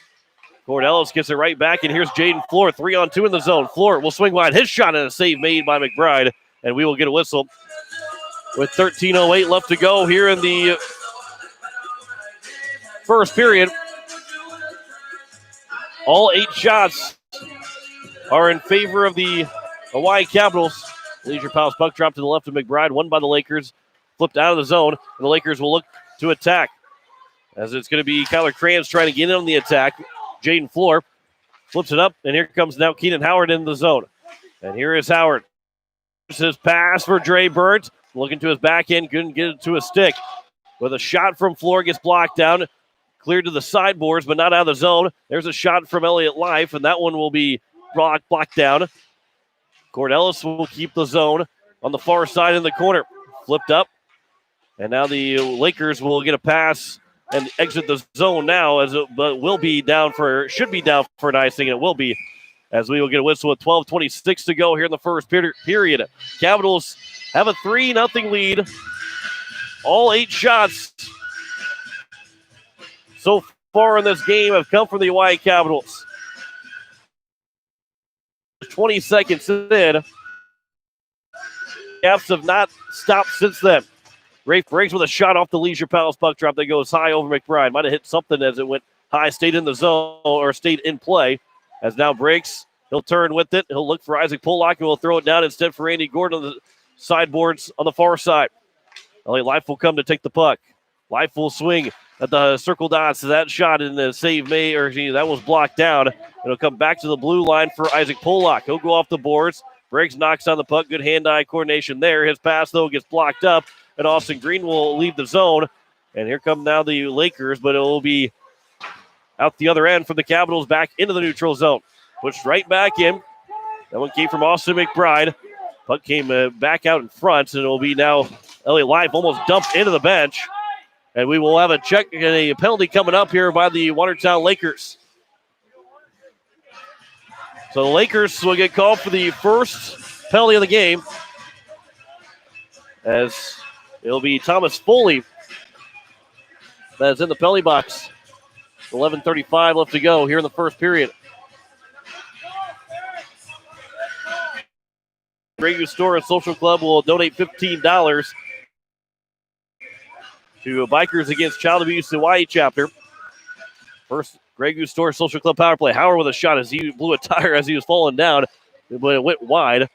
Cord Ellis gets it right back, and here's Jaden Floor, 3-on-2 in the zone. Floor will swing wide. His shot and a save made by McBride, and we will get a whistle. With 13:08 left to go here in the first period. All 8 shots are in favor of the Hawaii Capitals. Leisure Palace puck dropped to the left of McBride, won by the Lakers, flipped out of the zone, and the Lakers will look to attack. As it's going to be Kyler Kranz trying to get in on the attack. Jaden Floor flips it up, and here comes now Keenan Howard in the zone. And here is Howard. His pass for Dre Burnt. Looking to his back end, couldn't get it to a stick. With a shot from Floor, gets blocked down. Cleared to the sideboards, but not out of the zone. There's a shot from Elliott Life, and that one will be blocked down. Cordellis will keep the zone on the far side in the corner. Flipped up. And now the Lakers will get a pass and exit the zone now, but should be down for an icing, and it will be, as we will get a whistle with 12:26 to go here in the first period. Capitals have a 3-0 lead. All 8 shots so far in this game have come from the Hawaii Capitals. 20 seconds in. Caps have not stopped since then. Rafe Briggs with a shot off the Leisure Palace puck drop that goes high over McBride. Might have hit something as it went high, stayed in the zone, or stayed in play. As now Briggs, he'll turn with it. He'll look for Isaac Pollock, and will throw it down instead for Andy Gordon on the sideboards on the far side. Elliott Life will come to take the puck. Life will swing at the circle dots. That shot in the save that was blocked down. It'll come back to the blue line for Isaac Pollock. He'll go off the boards. Briggs knocks on the puck. Good hand-eye coordination there. His pass, though, gets blocked up. And Austin Green will leave the zone. And here come now the Lakers, but it will be out the other end from the Capitals back into the neutral zone. Pushed right back in. That one came from Austin McBride. Puck came back out in front, and it will be now Elliott Life almost dumped into the bench. And we will have a check and a penalty coming up here by the Watertown Lakers. So the Lakers will get called for the first penalty of the game, as it'll be Thomas Foley that is in the penalty box. 11:35 left to go here in the first period. Grey Goose Store and Social Club will donate $15 to Bikers Against Child Abuse Hawaii chapter. First Grey Goose Store Social Club power play. Howard with a shot as he blew a tire as he was falling down, but it went wide.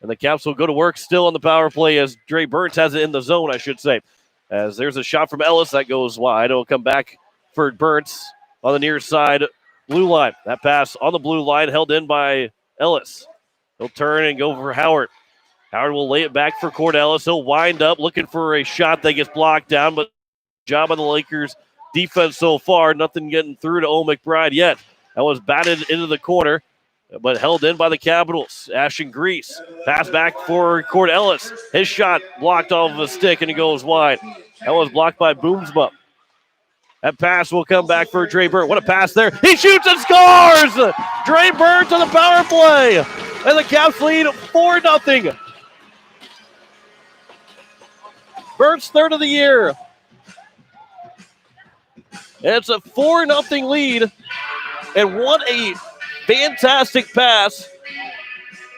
And the Caps will go to work still on the power play as Dre Burns has it in the zone, I should say. As there's a shot from Ellis that goes wide. It'll come back for Burns on the near side blue line. That pass on the blue line held in by Ellis. He'll turn and go for Howard. Howard will lay it back for Cord Ellis. He'll wind up looking for a shot that gets blocked down, but job on the Lakers defense so far. Nothing getting through to Owen McBride yet. That was batted into the corner, but held in by the Capitals. Ashton Grease. Pass back for Cord Ellis. His shot blocked off of a stick, and it goes wide. That was blocked by Boomsma. That pass will come back for Dre Burnt. What a pass there. He shoots and scores! Dre Burnt on the power play. And the Caps lead 4-0. Burnt's third of the year. And it's a 4-0 lead. And what a fantastic pass.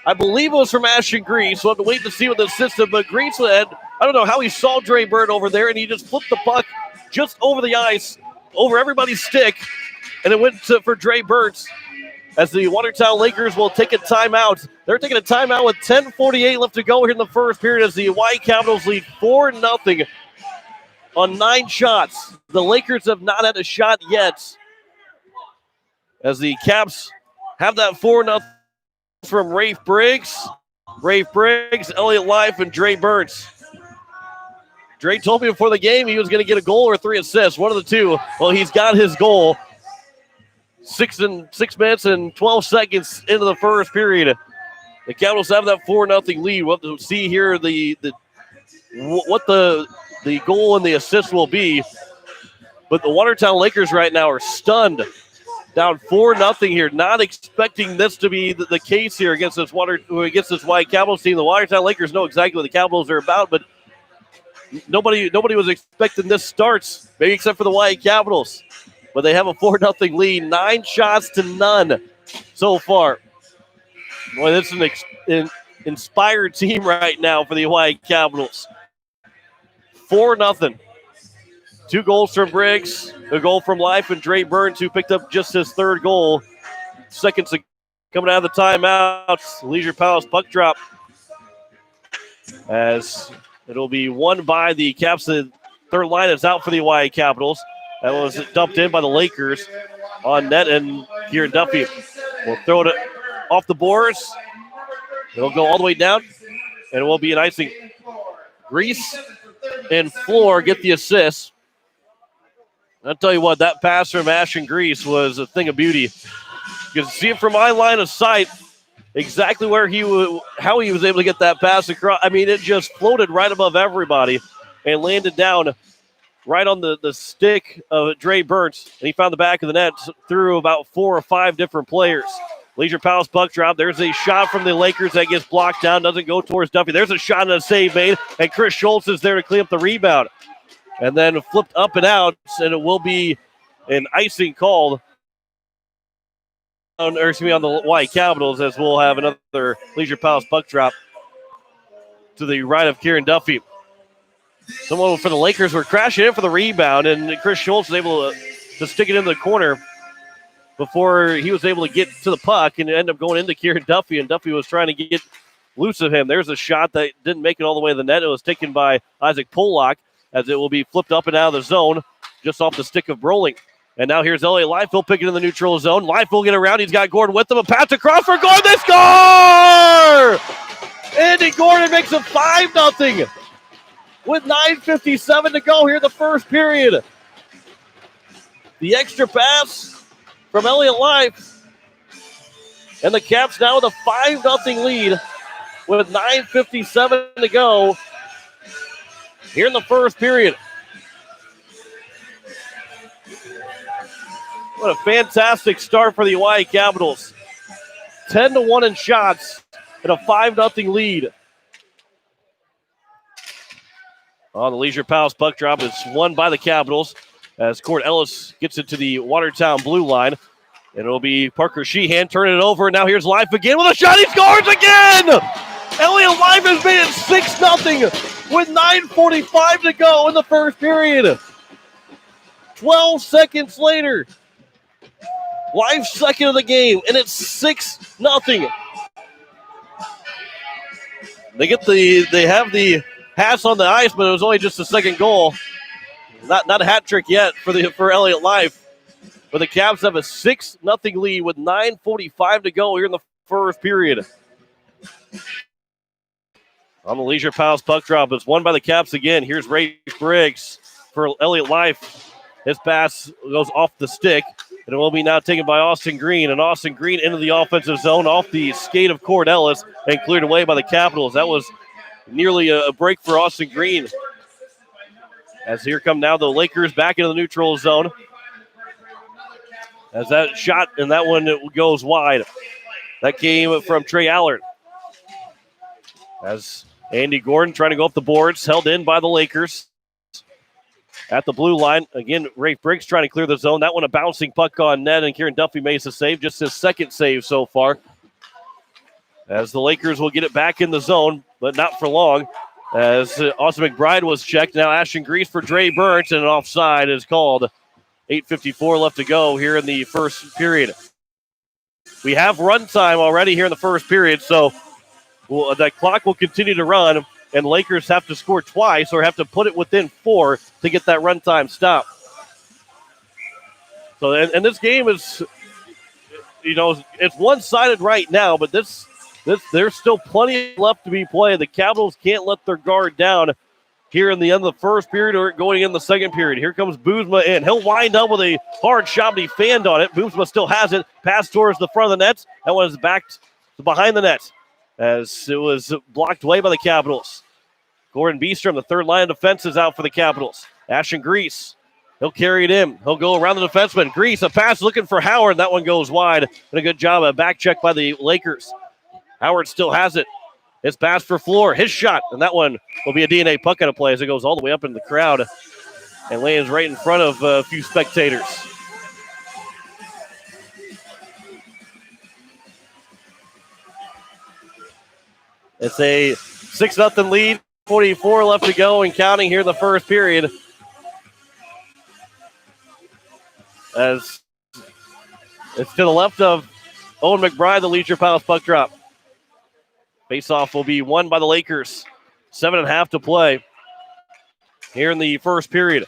I believe it was from Ashton Grease. We'll have to wait to see what the system, but Grease had, I don't know how he saw Dre Burnt over there, and he just flipped the puck just over the ice, over everybody's stick, and it went for Dre Burnt as the Watertown Lakers will take a timeout. They're taking a timeout with 10:48 left to go here in the first period as the Hawaii Capitals lead 4-0 on 9 shots. The Lakers have not had a shot yet as the Caps have that 4-0 from Rafe Briggs, Elliott Life, and Dre Burns. Dre told me before the game he was going to get a goal or 3 assists, one of the two. Well, he's got his goal. 6 minutes and 12 seconds into the first period. The Capitals have that 4-0 lead. We'll have to see here what the goal and the assist will be. But the Watertown Lakers right now are stunned. Down 4-0 here. Not expecting this to be the case here against this White Capitals team. The Watertown Lakers know exactly what the Capitals are about, but nobody was expecting this starts, maybe except for the White Capitals. But they have a 4-0 lead. 9 shots to none so far. Boy, this is an inspired team right now for the White Capitals. 4-0. 2 goals from Briggs, a goal from Life, and Dre Burns, who picked up just his 3rd goal. Seconds coming out of the timeouts. Leisure Palace puck drop. As it'll be won by the Caps. The 3rd line is out for the White Capitals. That was dumped in by the Lakers on net, and Kieran Duffy will throw it off the boards. It'll go all the way down, and it will be an icing. Grease and Floor get the assist. I'll tell you what, that pass from Ashton Grease was a thing of beauty. You can see it from my line of sight, exactly how he was able to get that pass across. I mean, it just floated right above everybody and landed down right on the stick of Dre Burns. And he found the back of the net through about 4 or 5 different players. Leisure Palace puck drop. There's a shot from the Lakers that gets blocked down, doesn't go towards Duffy. There's a shot and a save made, and Chris Schultz is there to clean up the rebound. And then flipped up and out, and it will be an icing called on the White Capitals, as we'll have another Leisure Palace puck drop to the right of Kieran Duffy. Someone for the Lakers were crashing in for the rebound, and Chris Schultz was able to stick it in the corner before he was able to get to the puck, and it ended up going into Kieran Duffy, and Duffy was trying to get loose of him. There's a shot that didn't make it all the way to the net. It was taken by Isaac Pollock, as it will be flipped up and out of the zone just off the stick of Broling. And now here's Elliott Liefeld picking in the neutral zone. Liefeld will get around. He's got Gordon with him. A pass across for Gordon. They score! Andy Gordon makes it 5-0 with 9:57 to go here in the first period. The extra pass from Elliott Life. And the Caps now with a 5-0 lead with 9:57 to go here in the first period. What a fantastic start for the Hawaii Capitals. 10-1 in shots and a 5-0 lead. On the Leisure Palace puck drop, it's won by the Capitals as Cord Ellis gets it to the Watertown blue line. And it'll be Parker Sheehan turning it over. And now here's Life again with a shot. He scores again! Elliott Life has made it 6-0 with 9:45 to go in the first period. 12 seconds later, Life's second of the game, and it's 6-0. They have the pass on the ice, but it was only just the second goal. Not a hat trick yet for Elliott Life. But the Caps have a 6-0 lead with 9:45 to go here in the first period. On the Leisure Palace puck drop, it's won by the Caps again. Here's Ray Briggs for Elliott Life. His pass goes off the stick, and it will be now taken by Austin Green. And Austin Green into the offensive zone off the skate of Cord Ellis and cleared away by the Capitals. That was nearly a break for Austin Green. As here come now the Lakers back into the neutral zone. As that shot, and that one goes wide. That came from Trey Allard. As Andy Gordon trying to go up the boards, held in by the Lakers. At the blue line, again, Rafe Briggs trying to clear the zone. That one a bouncing puck on net, and Kieran Duffy makes a save, just his second save so far. As the Lakers will get it back in the zone, but not for long. As Austin McBride was checked. Now Ashton Grease for Dre Burns, and an offside is called. 8:54 left to go here in the first period. We have run time already here in the first period, so that clock will continue to run, and Lakers have to score twice or have to put it within 4 to get that run time stopped. So, and this game is, it's one-sided right now, but there's still plenty left to be played. The Capitals can't let their guard down here in the end of the first period or going in the second period. Here comes Boomsma in. He'll wind up with a hard shot, but he fanned on it. Boomsma still has it. Pass towards the front of the net. That one is backed behind the net as it was blocked away by the Capitals. Gordon Beestrom, the third line of defense, is out for the Capitals. Ashton Grease, he'll carry it in. He'll go around the defenseman. Grease, a pass looking for Howard. That one goes wide. And a good job, a back check by the Lakers. Howard still has it. It's passed for Floor. His shot, and that one will be a DNA puck out of play as it goes all the way up into the crowd and lands right in front of a few spectators. It's a 6-0 lead, 44 left to go and counting here in the first period. As it's to the left of Owen McBride, the Leisure Palace puck drop. Faceoff will be won by the Lakers. 7.5 to play here in the first period.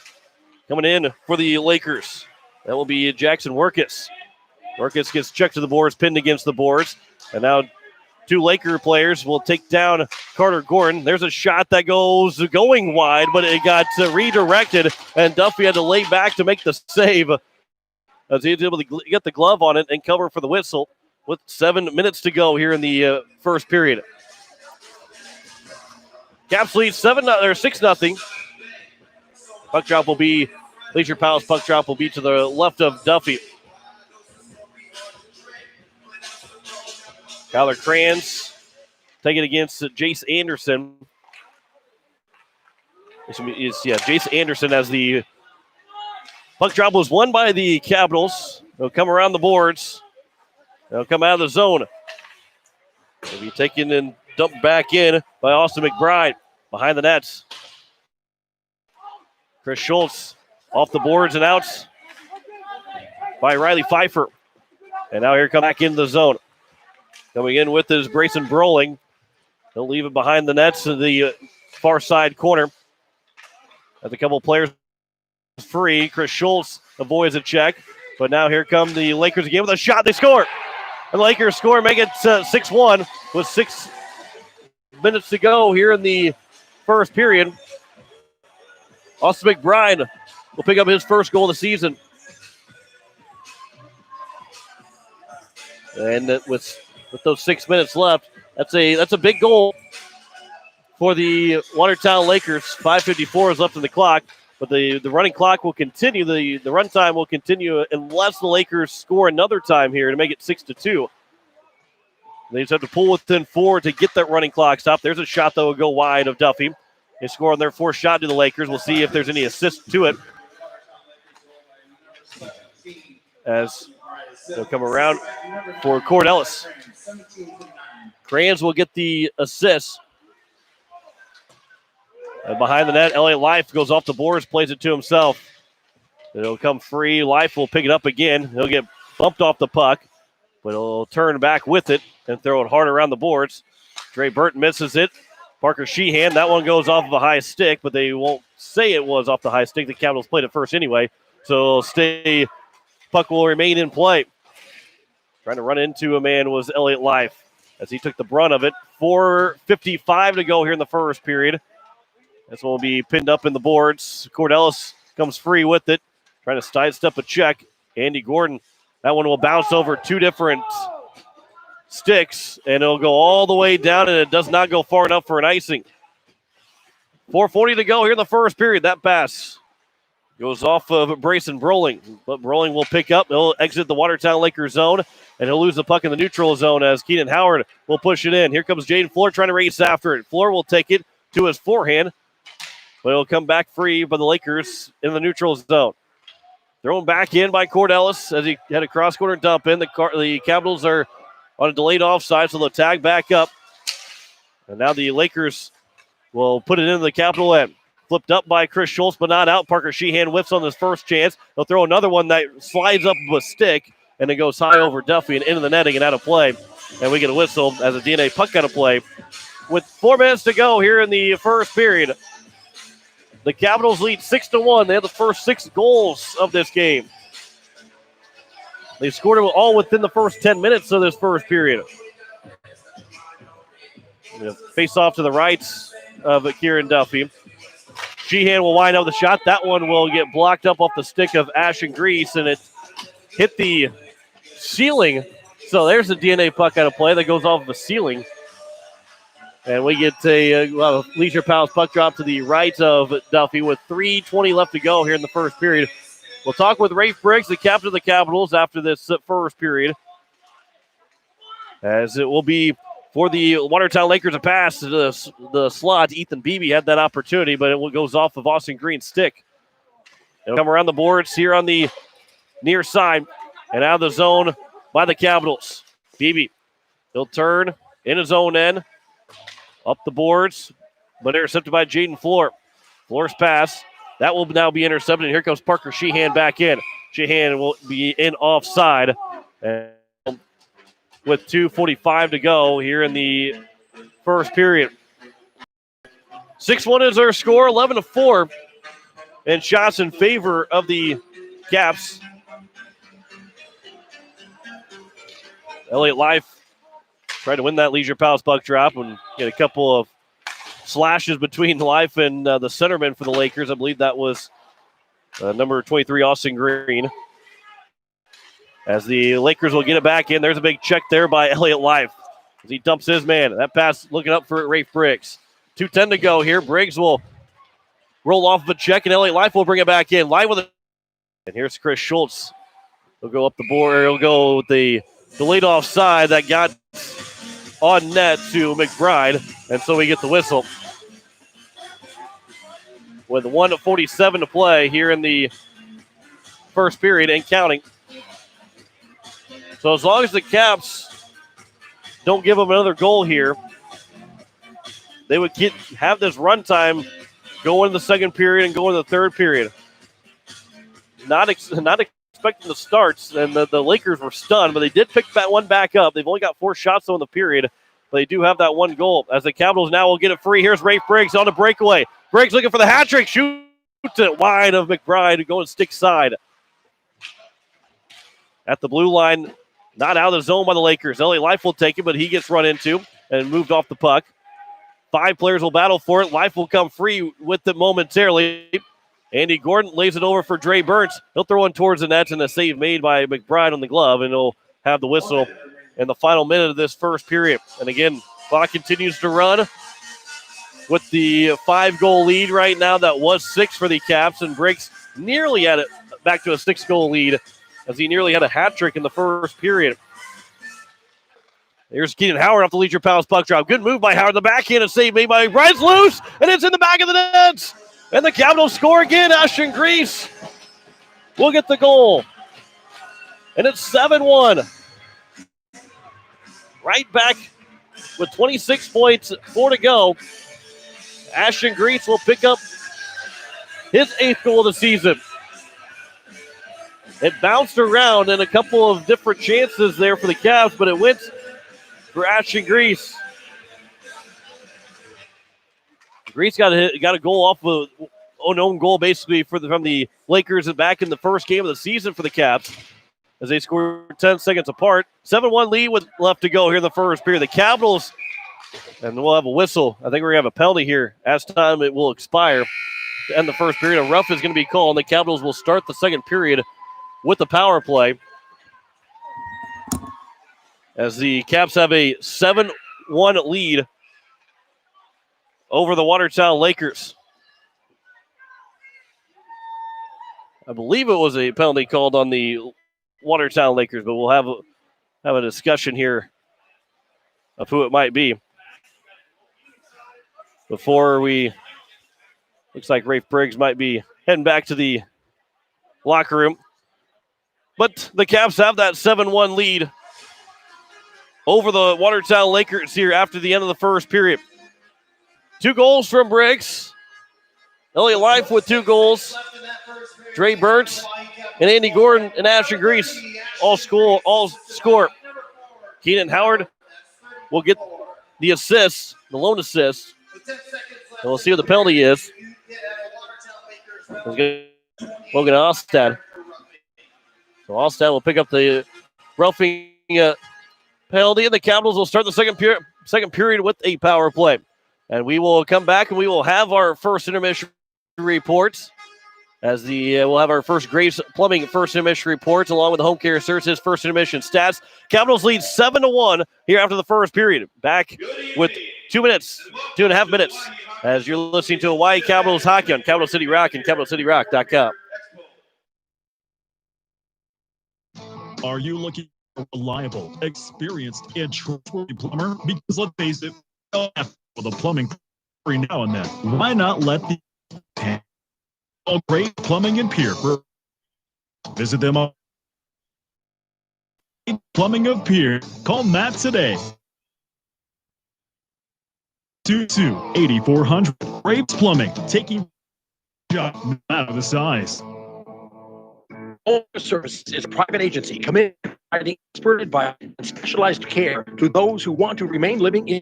Coming in for the Lakers, that will be Jackson Workis. Workis gets checked to the boards, pinned against the boards. And now two Laker players will take down Carter Gordon. There's a shot that goes going wide, but it got redirected, and Duffy had to lay back to make the save as he was able to get the glove on it and cover for the whistle with 7 minutes to go here in the first period. Caps lead 6-0. Puck drop will be, Leisure Palace puck drop will be to the left of Duffy. Kyler Kranz taking against Jace Anderson. Jace Anderson as the puck drop was won by the Capitals. They'll come around the boards. They'll come out of the zone. They'll be taken and dumped back in by Austin McBride behind the nets. Chris Schultz off the boards and outs by Riley Pfeiffer. And now here come back into the zone. Coming in with is Brayson Broling. He'll leave it behind the nets to the far side corner. As a couple of players free, Chris Schultz avoids a check. But now here come the Lakers again with a shot. They score. And the Lakers score, make it 6-1 with 6 minutes to go here in the first period. Austin McBride will pick up his first goal of the season. And with those 6 minutes left, that's a big goal for the Watertown Lakers. 5:54 is left in the clock, but the running clock will continue. The run time will continue unless the Lakers score another time here to make it 6-2. They just have to pull within 4 to get that running clock stopped. There's a shot that will go wide of Duffy. They score on their fourth shot to the Lakers. We'll see if there's any assist to it. As they'll come around for Cordellis. Kranz will get the assist. And behind the net, Elliott Life goes off the boards, plays it to himself. It'll come free. Life will pick it up again. He'll get bumped off the puck, but he'll turn back with it and throw it hard around the boards. Trey Burton misses it. Parker Sheehan, that one goes off of a high stick, but they won't say it was off the high stick. The Capitals played it first anyway, so puck will remain in play. Trying to run into a man was Elliott Life as he took the brunt of it. 4:55 to go here in the first period. This one will be pinned up in the boards. Cordellis comes free with it, trying to sidestep a check. Andy Gordon, that one will bounce over 2 different sticks, and it'll go all the way down, and it does not go far enough for an icing. 4:40 to go here in the first period. That pass goes off of Brayson Broling, but Broling will pick up. He'll exit the Watertown Lakers zone, and he'll lose the puck in the neutral zone as Keenan Howard will push it in. Here comes Jaden Floor trying to race after it. Floor will take it to his forehand, but it'll come back free by the Lakers in the neutral zone. Thrown back in by Cordellis as he had a cross-corner dump in. The Capitals are on a delayed offside, so they'll tag back up. And now the Lakers will put it into the Capital end. Flipped up by Chris Schultz, but not out. Parker Sheehan whiffs on his first chance. They'll throw another one that slides up with a stick, and it goes high over Duffy and into the netting and out of play. And we get a whistle as a DNA puck out of play. With 4 minutes to go here in the first period, the Capitals lead 6-1. They have the first 6 goals of this game. They scored it all within the first 10 minutes of this first period. Face off to the right of Kieran Duffy. Sheehan will wind up the shot. That one will get blocked up off the stick of Ashton Grease, and it hit the ceiling. So there's a DNA puck out of play that goes off of the ceiling. And we get a Leisure Palace puck drop to the right of Duffy with 3:20 left to go here in the first period. We'll talk with Rafe Briggs, the captain of the Capitals, after this first period. As it will be for the Watertown Lakers a pass to the slot. Ethan Beebe had that opportunity, but it goes off of Austin Green's stick. It'll come around the boards here on the near side and out of the zone by the Capitals. Beebe, he'll turn in his own end. Up the boards, but intercepted by Jaden Floor. Floor's pass. That will now be intercepted. And here comes Parker Sheehan back in. Sheehan will be in offside. And with 2:45 to go here in the first period. 6-1 is our score, 11-4. And shots in favor of the Caps. Elliott Life tried to win that Leisure Palace puck drop and get a couple of slashes between Life and the centerman for the Lakers. I believe that was number 23, Austin Green. As the Lakers will get it back in, there's a big check there by Elliott Life as he dumps his man. That pass looking up for Rafe Briggs. 2:10 to go here. Briggs will roll off of a check, and Elliott Life will bring it back in. Live with it. And here's Chris Schultz. He'll go up the board. He'll go with the delayed offside that got on net to McBride, and so we get the whistle. With 1:47 to play here in the first period and counting. So as long as the Caps don't give them another goal here, they would have this run time go into the second period and go into the third period. Not expecting the starts, and the Lakers were stunned, but they did pick that one back up. They've only got 4 shots though in the period, but they do have that one goal. As the Capitals now will get it free. Here's Rafe Briggs on the breakaway. Briggs looking for the hat trick. Shoots it wide of McBride going stick side. At the blue line, not out of the zone by the Lakers. Elliott Life will take it, but he gets run into and moved off the puck. 5 players will battle for it. Life will come free with it momentarily. Andy Gordon lays it over for Dre Burns. He'll throw one towards the net, and a save made by McBride on the glove, and he'll have the whistle in the final minute of this first period. And again, clock continues to run with the 5-goal lead right now. That was 6 for the Caps, and Briggs nearly had it back to a 6-goal lead as he nearly had a hat trick in the first period. Here's Keenan Howard off the Leisure Palace puck drop. Good move by Howard. The backhand, a save made by McBride's loose, and it's in the back of the net. And the Capitals score again. Ashton Grease will get the goal. And it's 7-1. Right back with 26 points, 4 to go. Ashton Grease will pick up his 8th goal of the season. It bounced around in a couple of different chances there for the Cavs, but it went for Ashton Grease. Grease got a goal off of an own goal basically from the Lakers and back in the first game of the season for the Caps as they scored 10 seconds apart. 7-1 lead with left to go here in the first period. The Capitals, and we'll have a whistle. I think we're going to have a penalty here as time it will expire to end the first period. A rough is going to be called, and the Capitals will start the second period with the power play as the Caps have a 7-1 lead over the Watertown Lakers. I believe it was a penalty called on the Watertown Lakers, but we'll have a discussion here of who it might be. Looks like Rafe Briggs might be heading back to the locker room. But the Caps have that 7-1 lead over the Watertown Lakers here after the end of the first period. 2 goals from Briggs. Elliott Life with 2 goals. Dre Burns and Andy Gordon and Ashton Grease all score. Keenan Howard will get the assist, the lone assist. And we'll see what the penalty is. Logan Ostad. So Ostad will pick up the roughing penalty, and the Capitals will start the second period with a power play. And we will come back and we will have our first intermission reports. As we'll have our first Graves Plumbing first intermission reports along with the Home Care Services first intermission stats. Capitals lead 7-1 here after the first period. Back with 2.5 minutes, as you're listening to Hawaii Capitals hockey on Capital City Rock and CapitalCityRock.com. Are you looking for a reliable, experienced, and trustworthy plumber? Because let's face it, we all have with a plumbing every now and then. Why not let the Great Plumbing and Pier? Visit them on Plumbing of Pier. Call Matt today. 22-8400. Graves Plumbing, taking job no matter the size. Home Services is a private agency committed to providing expert advice and specialized care to those who want to remain living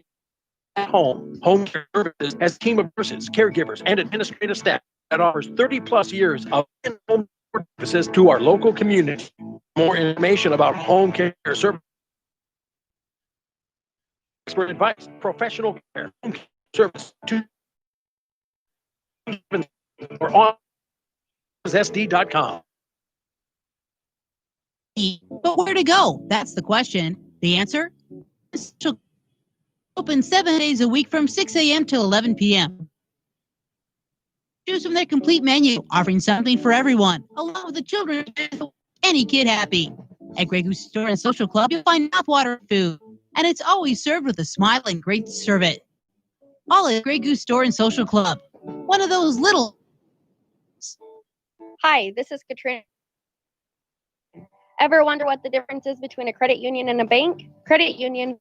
at home. Home Care Services has a team of nurses, caregivers, and administrative staff that offers 30-plus years of in-home services to our local community. More information about Home Care Services, expert advice, professional care, Home Care Service, or on SD.com. But where to go? That's the question. The answer? Open 7 days a week from 6 a.m. to 11 p.m. Choose from their complete menu, offering something for everyone, along with the children, any kid happy. At Grey Goose Store and Social Club, you'll find mouthwater food, and it's always served with a smile and great service. All at Grey Goose Store and Social Club. One of those little... Hi, this is Katrina. Ever wonder what the difference is between a credit union and a bank? Credit union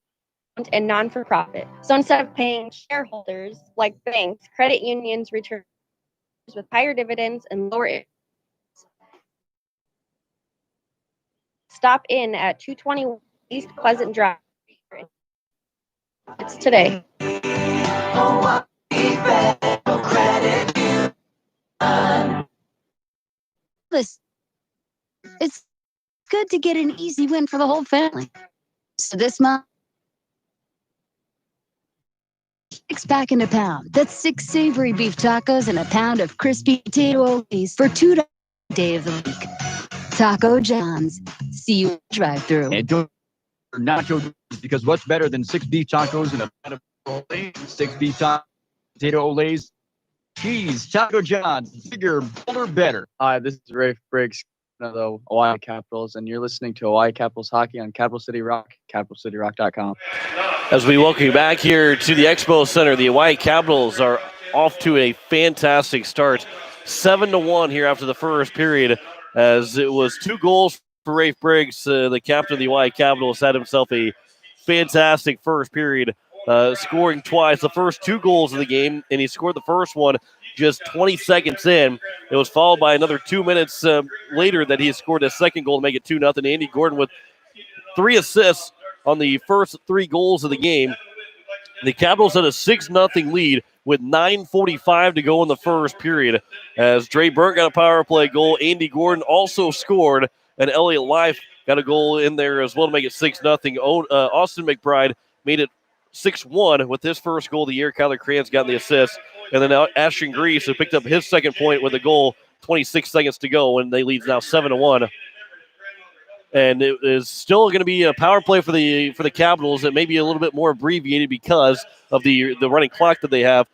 and non-for-profit. So instead of paying shareholders like banks, credit unions return with higher dividends and lower interest. Stop in at 220 East Pleasant Drive. It's today. It's good to get an easy win for the whole family. So this month, 6 pack and a pound. That's 6 savory beef tacos and a pound of crispy potato Oahes for $2 day of the week. Taco John's. See you drive-through. And don't nacho, because what's better than 6 beef tacos and a pound of Olays? 6 beef tacos, potato Olays, cheese, Taco John's, bigger, bolder, better. Hi, this is Rafe Briggs of the Hawaii Capitals, and you're listening to Hawaii Capitals hockey on Capital City Rock, CapitalCityRock.com. As we welcome you back here to the Expo Center, the Hawaii Capitals are off to a fantastic start. 7-1 here after the first period, as it was 2 goals for Rafe Briggs. The captain of the Hawaii Capitals had himself a fantastic first period, scoring twice. The first 2 goals of the game, and he scored the first one just 20 seconds in. It was followed by another 2 minutes later that he scored a second goal to make it 2-0. Andy Gordon with 3 assists on the first 3 goals of the game. The Capitals had a 6-0 lead with 9:45 to go in the first period. As Dre Burnt got a power play goal, Andy Gordon also scored, and Elliott Life got a goal in there as well to make it 6-0. Austin McBride made it 6-1 with his first goal of the year. Kyler Krantz got the assist. And then Ashton Grease, who picked up his second point with a goal, 26 seconds to go, and they lead now 7-1. And it is still going to be a power play for the Capitals. It may be a little bit more abbreviated because of the running clock that they have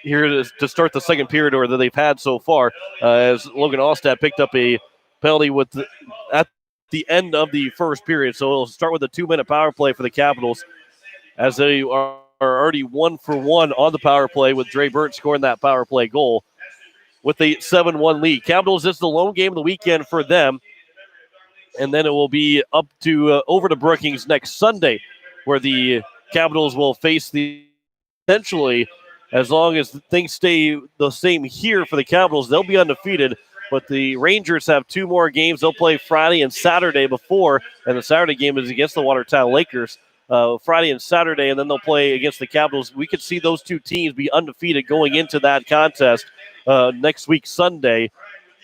here to start the second period, or that they've had so far. As Logan Allstat picked up a penalty at the end of the first period, so it'll start with a 2-minute power play for the Capitals, as they are already 1 for 1 on the power play, with Dre Burnt scoring that power play goal with a 7-1 lead. Capitals, this is the lone game of the weekend for them. And then it will be up to over to Brookings next Sunday, where the Capitals will face essentially, as long as things stay the same here for the Capitals, they'll be undefeated. But the Rangers have 2 more games. They'll play Friday and Saturday before, and the Saturday game is against the Watertown Lakers. Friday and Saturday, and then they'll play against the Capitals. We could see those 2 teams be undefeated going into that contest next week, Sunday.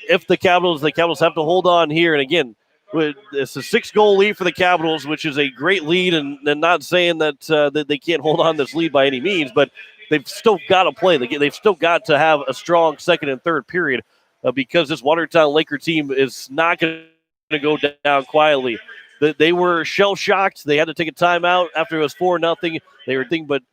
If the Capitals have to hold on here, and again, it's a 6-goal lead for the Capitals, which is a great lead, and not saying that they can't hold on this lead by any means, but they've still got to play. They've still got to have a strong second and third period because this Watertown Laker team is not going to go down quietly. They were shell-shocked. They had to take a timeout after it was 4-0. They were thinking, but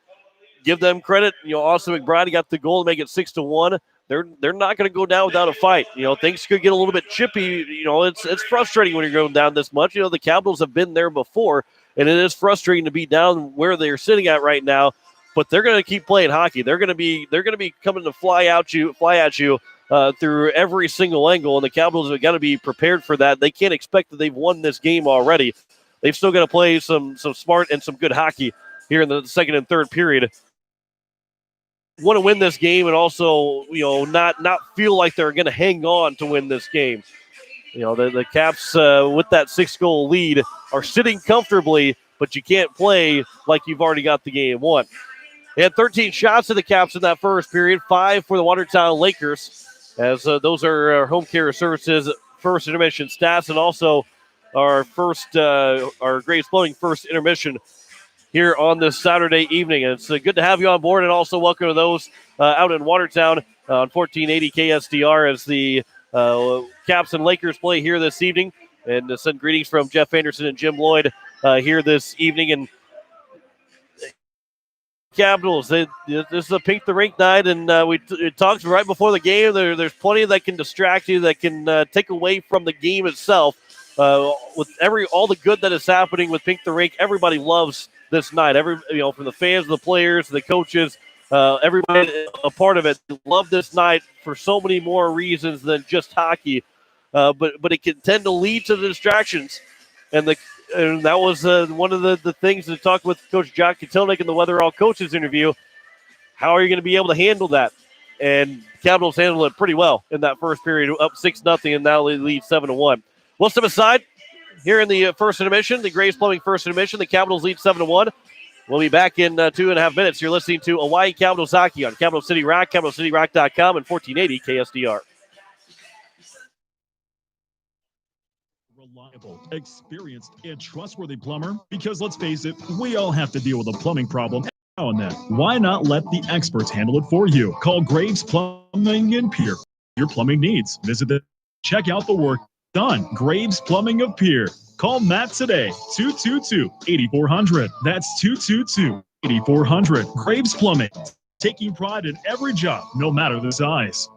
give them credit. Austin McBride got the goal to make it 6-1. They're not going to go down without a fight. Things could get a little bit chippy. It's frustrating when you're going down this much. The Capitals have been there before, and it is frustrating to be down where they're sitting at right now. But they're going to keep playing hockey. They're going to be coming to fly at you through every single angle, and the Capitals have got to be prepared for that. They can't expect that they've won this game already. They've still got to play some smart and some good hockey here in the second and third period. Want to win this game and also, not feel like they're going to hang on to win this game. The Caps with that 6-goal lead are sitting comfortably, but you can't play like you've already got the game won. They had 13 shots to the Caps in that first period, 5 for the Watertown Lakers, as those are our Home Care Services first intermission stats and also our Graves Plumbing first intermission here on this Saturday evening. And it's good to have you on board, and also welcome to those out in Watertown on 1480 KSDR as the Caps and Lakers play here this evening. And send greetings from Jeff Anderson and Jim Lloyd here this evening. And Capitals, this is a Pink the Rink night, and we talked right before the game. There's plenty that can distract you, that can take away from the game itself. With all the good that is happening with Pink the Rink, everybody loves this night. From the fans, the players, the coaches, everybody a part of it. Love this night for so many more reasons than just hockey. But it can tend to lead to the distractions, and that was one of the things to talk with Coach Jock Katilnik in the Weather All Coaches interview. How are you going to be able to handle that? And Capitals handled it pretty well in that first period, up 6-0, and now they lead 7-1. We'll step aside here in the first intermission, the Graves Plumbing first intermission. The Capitals lead 7-1. We'll be back in 2.5 minutes. You're listening to Hawaii Capitals Hockey on Capital City Rock, CapitalCityRock.com, and 1480 KSDR. Reliable, experienced, and trustworthy plumber? Because let's face it, we all have to deal with a plumbing problem now and then. Why not let the experts handle it for you? Call Graves Plumbing in Pier. Your plumbing needs. Visit them. Check out the work done. Graves Plumbing of Pier. Call Matt today, 222-8400. That's 222-8400. Graves Plumbing, taking pride in every job, no matter the size.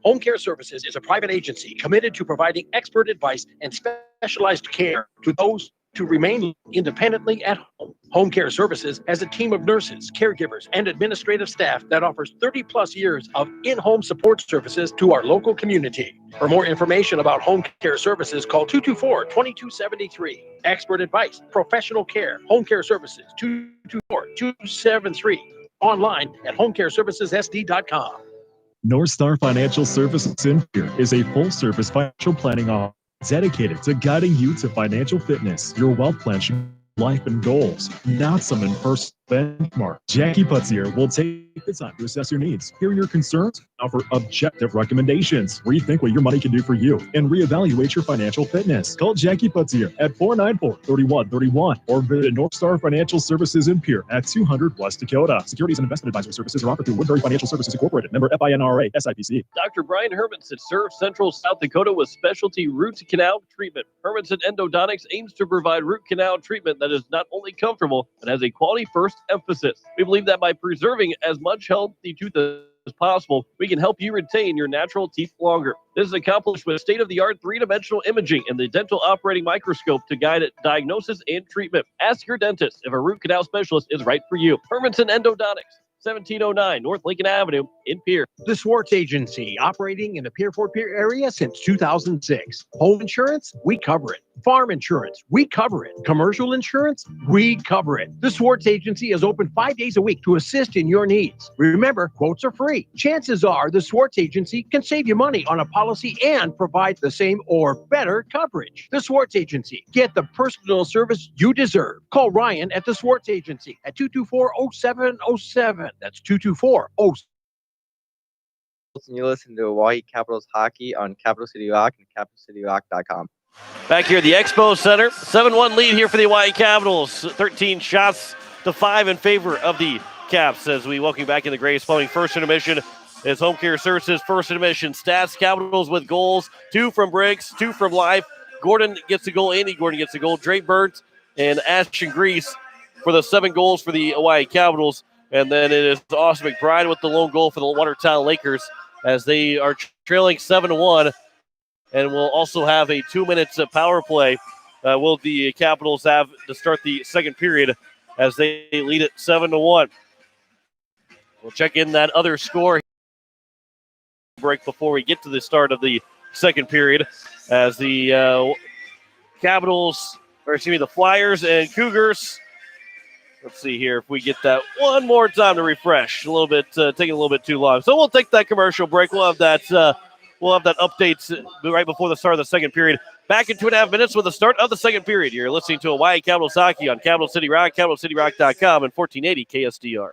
Home Care Services is a private agency committed to providing expert advice and specialized care to those to remain independently at home. Home Care Services has a team of nurses, caregivers, and administrative staff that offers 30-plus years of in-home support services to our local community. For more information about Home Care Services, call 224-2273. Expert advice, professional care, Home Care Services, 224-273. Online at homecareservicessd.com. North Star Financial Services in Pier is a full-service financial planning office dedicated to guiding you to financial fitness. Your wealth plan should be life and goals, not some impersonal benchmark. Jackie Putzier will take the time to assess your needs, hear your concerns, offer objective recommendations, rethink what your money can do for you, and reevaluate your financial fitness. Call Jackie Putzier at 494-3131 or visit North Star Financial Services in Pier at 200 West Dakota. Securities and investment advisory services are offered through Woodbury Financial Services Incorporated, member FINRA, SIPC. Dr. Brian Hermanson serves Central South Dakota with specialty root canal treatment. Hermanson Endodontics aims to provide root canal treatment that is not only comfortable, but has a quality first emphasis. We believe that by preserving as much healthy tooth as possible, we can help you retain your natural teeth longer. This is accomplished with state-of-the-art three-dimensional imaging and the dental operating microscope to guide diagnosis and treatment. Ask your dentist if a root canal specialist is right for you. Hermanson Endodontics, 1709 North Lincoln Avenue in Pier. The Swartz Agency, operating in the Pier 4 Pier area since 2006. Home insurance, we cover it. Farm insurance, we cover it. Commercial insurance, we cover it. The Swartz Agency is open 5 days a week to assist in your needs. Remember, quotes are free. Chances are the Swartz Agency can save you money on a policy and provide the same or better coverage. The Swartz Agency, get the personal service you deserve. Call Ryan at the Swartz Agency at 224-0707. That's 224-0707. You listen to Hawaii Capitals Hockey on Capital City Rock and CapitalCityRock.com. Back here at the Expo Center, 7-1 lead here for the Hawaii Capitals. 13 shots to 5 in favor of the Caps as we welcome back in the Graves Plumbing. First intermission is Home Care Services. First intermission, Stats Capitals with goals. 2 from Briggs, 2 from Life. Gordon gets a goal. Andy Gordon gets a goal. Drake Burns and Ashton Grease for the 7 goals for the Hawaii Capitals. And then it is Austin McBride with the lone goal for the Watertown Lakers as they are trailing 7-1. And we'll also have a 2 minutes power play. Will the Capitals have to start the second period as they lead it 7-1. We'll check in that other score break before we get to the start of the second period as the the Flyers and Cougars. Let's see here if we get that one more time to refresh. A little bit, taking a little bit too long. So we'll take that commercial break. We'll have that update right before the start of the second period. Back in 2.5 minutes with the start of the second period. You're listening to Hawaii Capitals Hockey on Capital City Rock, CapitalCityRock.com, and 1480 KSDR.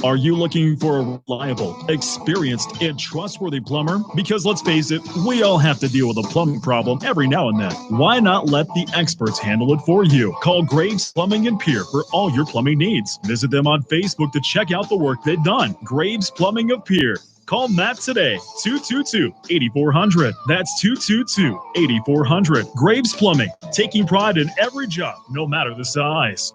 Are you looking for a reliable, experienced, and trustworthy plumber? Because let's face it, we all have to deal with a plumbing problem every now and then. Why not let the experts handle it for you? Call Graves Plumbing and Pier for all your plumbing needs. Visit them on Facebook to check out the work they've done. Graves Plumbing of Pier. Call Matt today, 222-8400. That's 222-8400. Graves Plumbing, taking pride in every job, no matter the size.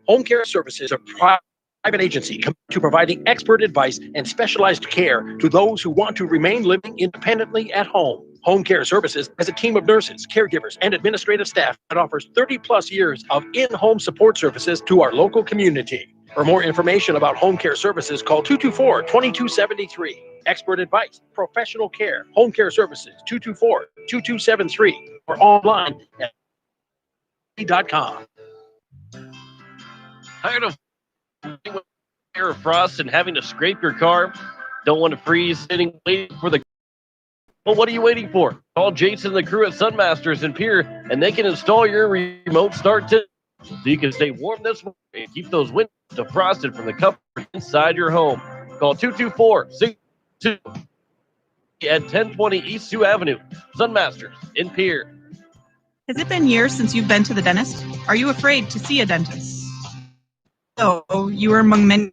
Home Care Services, a private agency committed to providing expert advice and specialized care to those who want to remain living independently at home. Home Care Services has a team of nurses, caregivers, and administrative staff that offers 30-plus years of in-home support services to our local community. For more information about Home Care Services, call 224-2273. Expert advice, professional care, Home Care Services, 224-2273, or online at .com. Tired of air of frost and having to scrape your car? Don't want to freeze sitting waiting for the... Well, what are you waiting for? Call Jason and the crew at Sunmasters in Pier, and they can install your remote start so you can stay warm this winter and keep those windows defrosted from the comfort inside your home. Call 224-62 at 1020 East Sioux Avenue. Sunmasters in Pier. Has it been years since you've been to the dentist? Are you afraid to see a dentist? So you are among many.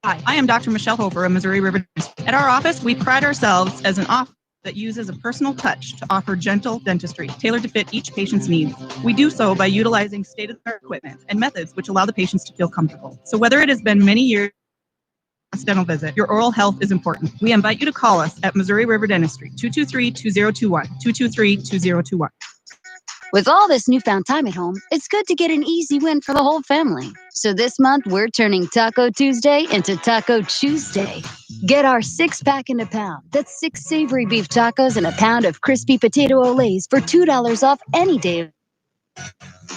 Hi, I am Dr. Michelle Hofer of Missouri River Dentistry. At our office, we pride ourselves as an office that uses a personal touch to offer gentle dentistry tailored to fit each patient's needs. We do so by utilizing state-of-the-art equipment and methods which allow the patients to feel comfortable. So whether it has been many years dental visit, your oral health is important. We invite you to call us at Missouri River Dentistry, 223-2021, 223-2021. With all this newfound time at home, it's good to get an easy win for the whole family. So this month, we're turning Taco Tuesday into Taco Tuesday. Get our 6-pack in a pound. That's 6 savory beef tacos and a pound of crispy potato olays for $2 off any day.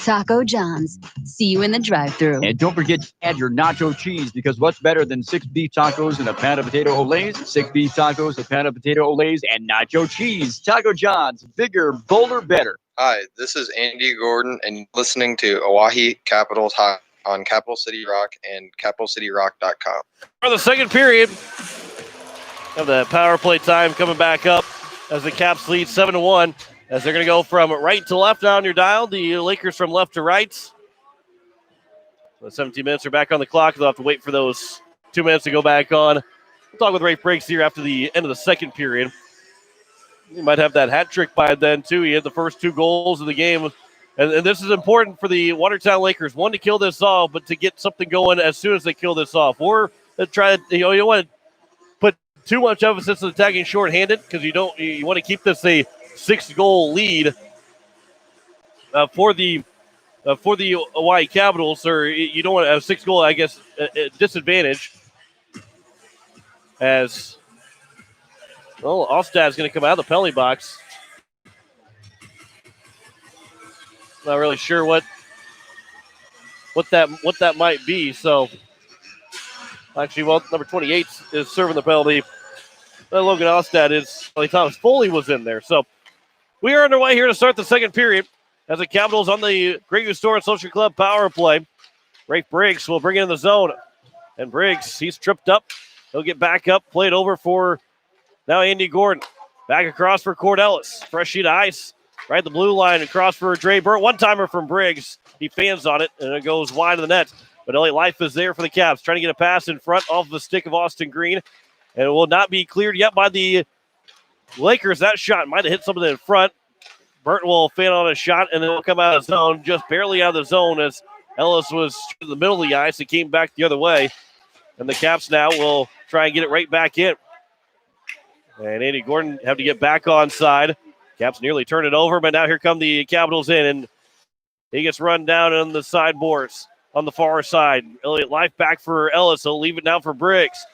Taco John's. See you in the drive-thru. And don't forget to add your nacho cheese, because what's better than 6 beef tacos and a pound of potato olays? 6 beef tacos, a pound of potato olays, and nacho cheese. Taco John's. Bigger, bolder, better. Hi, this is Andy Gordon, and you're listening to Oahe Capitals Hockey on Capital City Rock and CapitalCityRock.com. For the second period of the power play time coming back up as the Caps lead 7-1, as they're going to go from right to left on your dial. The Lakers from left to right. The 17 minutes are back on the clock. They'll have to wait for those 2 minutes to go back on. We'll talk with Rafe Briggs here after the end of the second period. He might have that hat trick by then, too. He had the first 2 goals of the game. And this is important for the Watertown Lakers. One, to kill this off, but to get something going as soon as they kill this off. Or to try to, you don't want to put too much emphasis on attacking shorthanded, because you want to keep this a 6-goal lead for the Hawaii Capitals, or you don't want to have 6-goal, I guess, disadvantage. As well, Ostad's going to come out of the penalty box. Not really sure what that might be. So, actually, well, number 28 is serving the penalty. Logan Ostad is. Thomas Foley was in there. So, we are underway here to start the second period as the Capitals on the Grey Goose Store and Social Club power play. Rafe Briggs will bring it in the zone. And Briggs, he's tripped up. He'll get back up, played over for now Andy Gordon. Back across for Cord Ellis. Fresh sheet of ice. right at the blue line across for Dre Burt. One-timer from Briggs. He fans on it, and it goes wide of the net. But Elliott Life is there for the Caps, trying to get a pass in front off the stick of Austin Green. And it will not be cleared yet by the Lakers. That shot might have hit something in front. Burton will fan on a shot, and then will come out of the zone, just barely out of the zone as Ellis was in the middle of the ice and came back the other way. And the Caps now will try and get it right back in. And Andy Gordon have to get back on side. Caps nearly turned it over, but now here come the Capitals in, and he gets run down on the sideboards on the far side. Elliott Life back for Ellis. He'll leave it now for Briggs.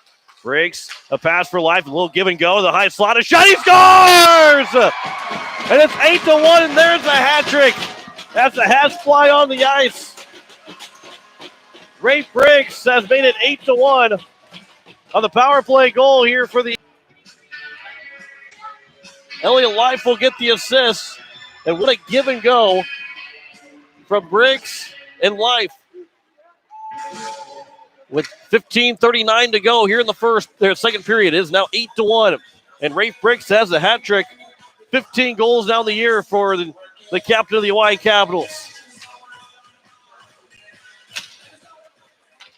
Briggs, a pass for Life, a little give and go. The high slot, a shot, he scores! And it's 8-1, and there's a hat trick. That's a has fly on the ice. Rafe Briggs has made it 8-1 on the power play goal here for the Elliott Life will get the assist. And what a give and go from Briggs and Life. With 15:39 to go here in the second period, it is now 8-1. And Rafe Briggs has a hat trick. 15 goals now in the year for the captain of the Hawaii Capitals.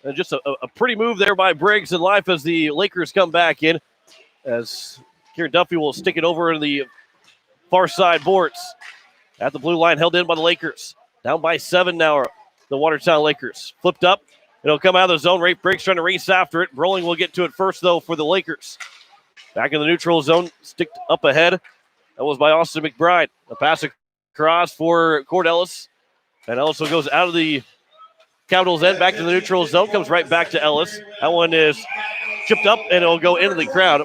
And just a pretty move there by Briggs and Life as the Lakers come back in. As Kieran Duffy will stick it over in the far side boards. At the blue line, held in by the Lakers. Down by 7 now, the Watertown Lakers. Flipped up. It'll come out of the zone. Rafe Briggs trying to race after it. Broling will get to it first, though, for the Lakers. Back in the neutral zone, sticked up ahead. That was by Austin McBride. A pass across for Cord Ellis. And Ellis goes out of the Capitals end, back to the neutral zone. Comes right back to Ellis. That one is chipped up, and it'll go into the crowd.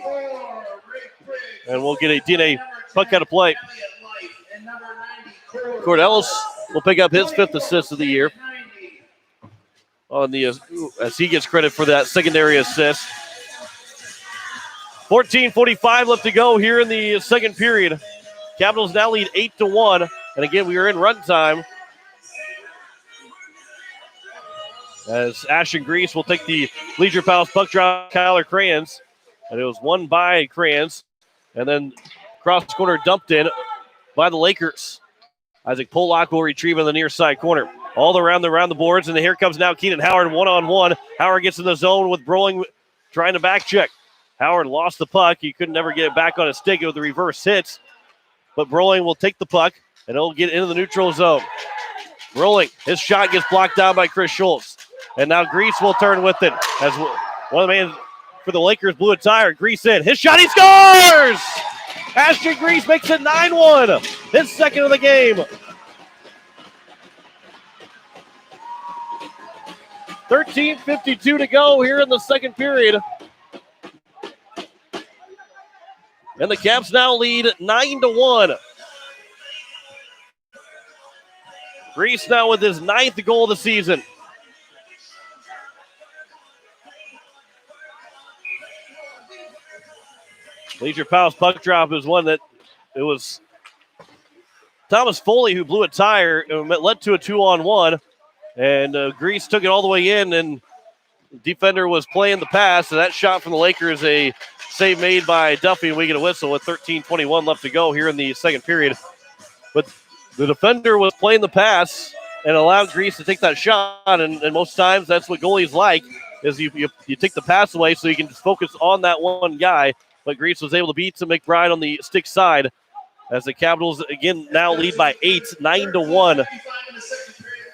And we'll get a DNA puck out of play. Cord Ellis will pick up his 5th assist of the year. On the as he gets credit for that secondary assist. 14:45 left to go here in the second period. Capitals now lead 8-1. And again, we are in run time. As Ashton Grease will take the Leisure Palace puck drop, Kyler Crayons. And it was won by Crayons. And then cross corner dumped in by the Lakers. Isaac Pollock will retrieve in the near side corner. All around the boards, and here comes now Keenan Howard one-on-one. Howard gets in the zone with Broling trying to back check. Howard lost the puck. He could never get it back on his stick with the reverse hits. But Broling will take the puck, and it'll get into the neutral zone. Broling, his shot gets blocked down by Chris Schultz. And now Grease will turn with it. As one of the men for the Lakers blew a tire. Grease in. His shot, he scores! Ashton Grease makes it 9-1. His second of the game. 13:52 to go here in the second period. And the Caps now lead 9-1. Grease now with his 9th goal of the season. Leisure Palace puck drop is one that it was Thomas Foley who blew a tire. It led to a 2-on-1. And Grease took it all the way in, and the defender was playing the pass. And that shot from the Lakers, a save made by Duffy, and we get a whistle with 13:21 left to go here in the second period. But the defender was playing the pass and allowed Grease to take that shot. And most times that's what goalies like, is you take the pass away so you can just focus on that one guy. But Grease was able to beat to McBride on the stick side as the Capitals, again, now lead by 8, 9-1.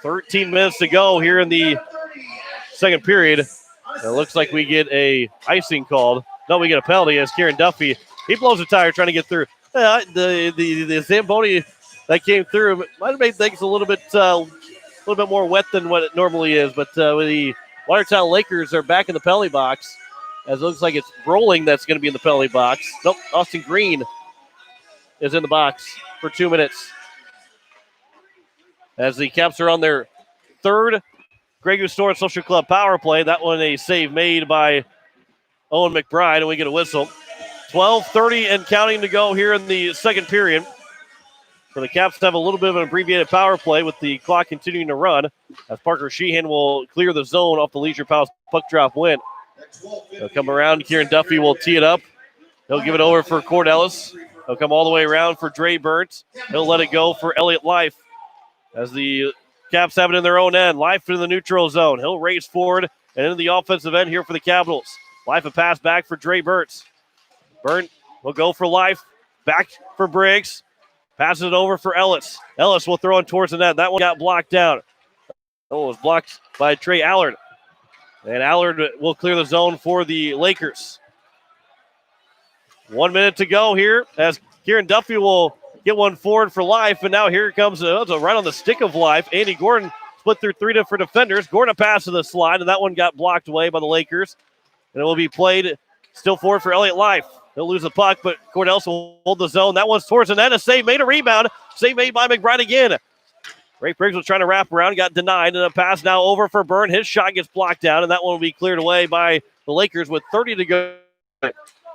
13 minutes to go here in the second period. It looks like we get a icing called. No, we get a penalty as Kieran Duffy. He blows a tire trying to get through. The Zamboni that came through might have made things a little bit more wet than what it normally is. But the Watertown Lakers are back in the penalty box. As it looks like it's Broling that's going to be in the penalty box. Nope, Austin Green is in the box for 2 minutes. As the Caps are on their third Grey Goose Store Social Club power play. That one a save made by Owen McBride, and we get a whistle. 12:30 and counting to go here in the second period. So the Caps have a little bit of an abbreviated power play with the clock continuing to run as Parker Sheehan will clear the zone off the Leisure Palace puck drop win. They'll come around. Kieran Duffy will tee it up. He'll give it over for Cord Ellis. He'll come all the way around for Dre Burnt. He'll let it go for Elliott Life as the Caps have it in their own end. Life in the neutral zone. He'll race forward and into the offensive end here for the Capitals. Life a pass back for Dre Burnt. Burnt will go for Life. Back for Briggs. Passes it over for Ellis. Ellis will throw it towards the net. That one got blocked down. Oh, it was blocked by Trey Allard. And Allard will clear the zone for the Lakers. 1 minute to go here as Kieran Duffy will get one forward for Life. And now here comes right on the stick of Life. Andy Gordon split through three different defenders. Gordon a pass to the slide, and that one got blocked away by the Lakers. And it will be played still forward for Elliott Life. He'll lose the puck, but Cordell will hold the zone. That one's towards the net. A save made, a rebound. Save made by McBride again. Ray Briggs was trying to wrap around, got denied, and a pass now over for Byrne. His shot gets blocked down, and that one will be cleared away by the Lakers with 30 to go.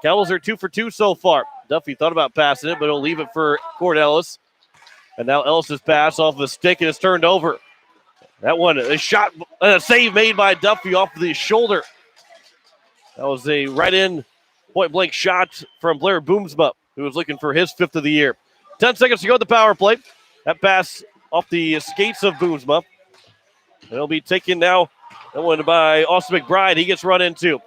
Cowboys are 2 for 2 so far. Duffy thought about passing it, but he'll leave it for Cord Ellis. And now Ellis's pass off the stick, and it's turned over. That one, a shot, a save made by Duffy off the shoulder. That was a right-in point-blank shot from Blair Boomsma, who was looking for his 5th of the year. 10 seconds to go at the power play. That pass off the skates of Boomsma. It'll be taken now. That one by Austin McBride. He gets run into.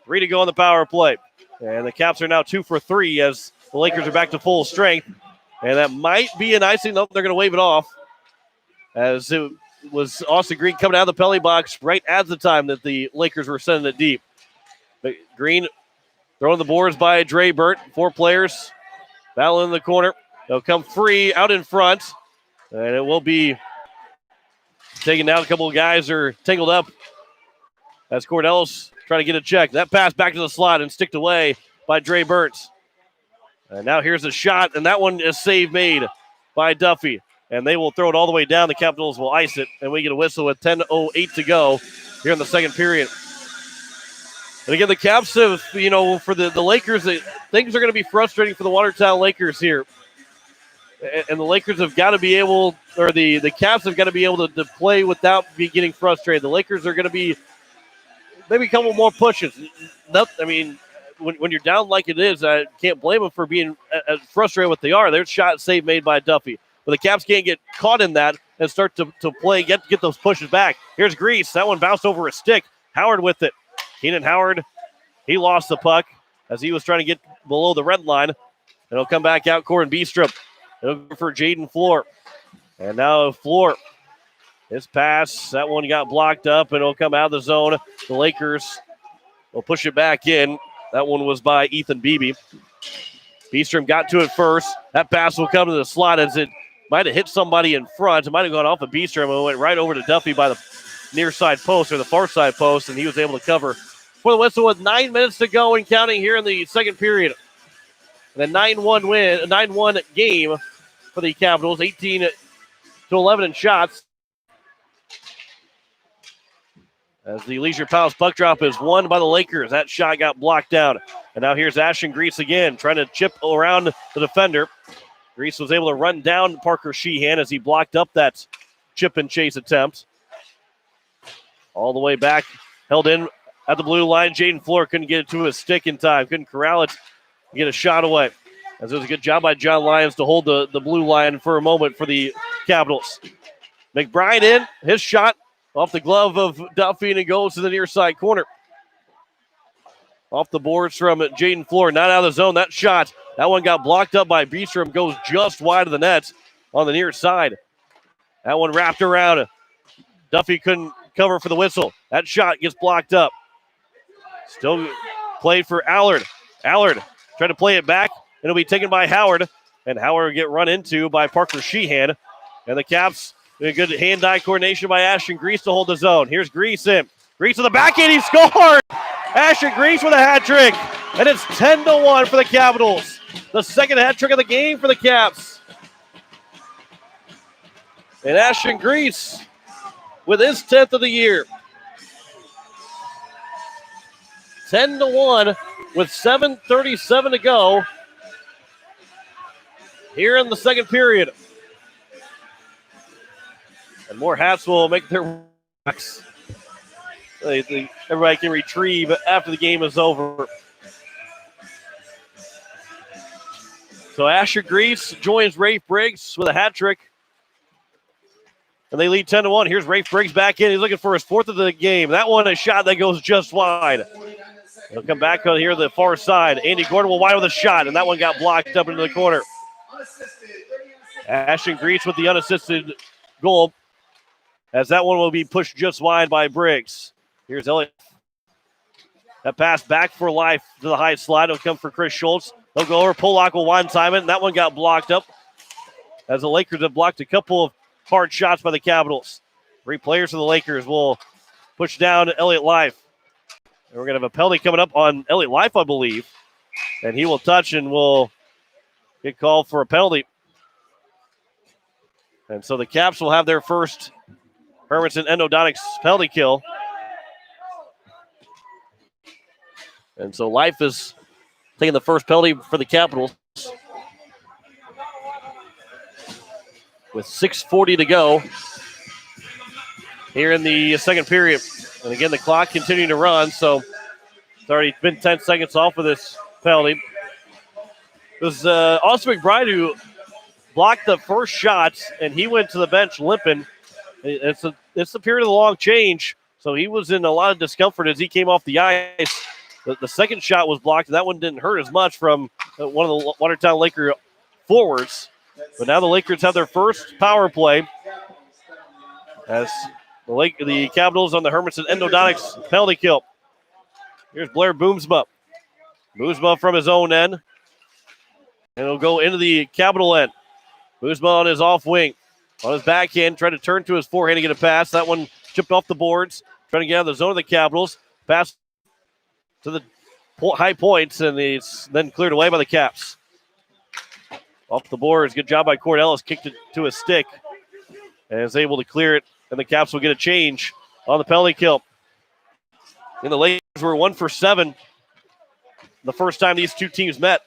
3 to go on the power play. And the Caps are now 2 for 3 as the Lakers are back to full strength. And that might be an icing. Nope, they're going to wave it off. As it was Austin Green coming out of the penalty box right at the time that the Lakers were sending it deep. But Green throwing the boards by Dre Burt. 4 players battling in the corner. They'll come free out in front. And it will be taken down. A couple of guys are tangled up as Cordellis trying to get a check. That pass back to the slot and sticked away by Dre Burns. And now here's a shot, and that one is save made by Duffy. And they will throw it all the way down. The Capitals will ice it, and we get a whistle with 10:08 to go here in the second period. And again, the Caps have, for the Lakers, things are going to be frustrating for the Watertown Lakers here. And the Lakers have got to be able, or the Caps have got to be able to play without getting frustrated. The Lakers are going to be maybe a couple more pushes. When you're down like it is, I can't blame them for being as frustrated what they are. There's shot save made by Duffy. But the Caps can't get caught in that and start to play, get those pushes back. Here's Grease. That one bounced over a stick. Howard with it. Keenan Howard, he lost the puck as he was trying to get below the red line. And he'll come back out, Corin Beestrup. Over for Jaden Floor. And now Floor. His pass, that one got blocked up, and it'll come out of the zone. The Lakers will push it back in. That one was by Ethan Beebe. Beestrom got to it first. That pass will come to the slot as it might have hit somebody in front. It might have gone off of Beestrom and went right over to Duffy by the near side post or the far side post, and he was able to cover for the whistle with 9 minutes to go and counting here in the second period. And a 9-1 win, a 9-1 game for the Capitals, 18-11 in shots. As the Leisure Palace puck drop is won by the Lakers. That shot got blocked down. And now here's Ashton Grease again, trying to chip around the defender. Grease was able to run down Parker Sheehan as he blocked up that chip and chase attempt. All the way back, held in at the blue line. Jaden Floor couldn't get it to his stick in time. Couldn't corral it, get a shot away. As it was a good job by John Lyons to hold the blue line for a moment for the Capitals. McBride in, his shot off the glove of Duffy, and it goes to the near side corner. Off the boards from Jaden Floor, not out of the zone. That shot, that one got blocked up by Beestrom, goes just wide of the net on the near side. That one wrapped around. Duffy couldn't cover for the whistle. That shot gets blocked up. Still played for Allard. Allard tried to play it back. It'll be taken by Howard, and Howard will get run into by Parker Sheehan. And the Caps, a good hand-eye coordination by Ashton Grease to hold the zone. Here's Grease in. Grease to the backhand, he scored! Ashton Grease with a hat trick, and it's 10-1 for the Capitals. The second hat trick of the game for the Caps. And Ashton Grease with his 10th of the year. 10-1 with 7:37 to go here in the second period. And more hats will make their backs. Everybody can retrieve after the game is over. So Asher Grease joins Rafe Briggs with a hat trick. And they lead 10-1. Here's Rafe Briggs back in. He's looking for his fourth of the game. That one, a shot that goes just wide. He'll come back on here the far side. Andy Gordon will wide with a shot, and that one got blocked up into the corner. Ashton Grease with the unassisted goal, as that one will be pushed just wide by Briggs. Here's Elliott. That pass back for life to the high slide. It'll come for Chris Schultz. They'll go over. Pollock will one-time it, and that one got blocked up, as the Lakers have blocked a couple of hard shots by the Capitals. 3 players for the Lakers will push down Elliott Life. And we're going to have a penalty coming up on Elliott Life, I believe. And he will touch and will get called for a penalty. And so the Caps will have their first Hermanson endodontics penalty kill. And so Life is taking the first penalty for the Capitals. With 6:40 to go here in the second period. And again, the clock continuing to run, so it's already been 10 seconds off of this penalty. It was Austin McBride who blocked the first shots, and he went to the bench limping. It's the period of the long change, so he was in a lot of discomfort as he came off the ice. The second shot was blocked, and that one didn't hurt as much from one of the Watertown Laker forwards. But now the Lakers have their first power play as the Capitals on the Hermanson endodontics penalty kill. Here's Blair Boomsma. Boomsma from his own end. And it'll go into the Capital end. Boomsma on his off wing. On his backhand, trying to turn to his forehand to get a pass. That one chipped off the boards. Trying to get out of the zone of the Capitals. Pass to the high points, and it's then cleared away by the Caps. Off the boards. Good job by Cord Ellis. Kicked it to his stick and is able to clear it. And the Caps will get a change on the penalty kill. And the Lakers were 1 for 7 the first time these two teams met.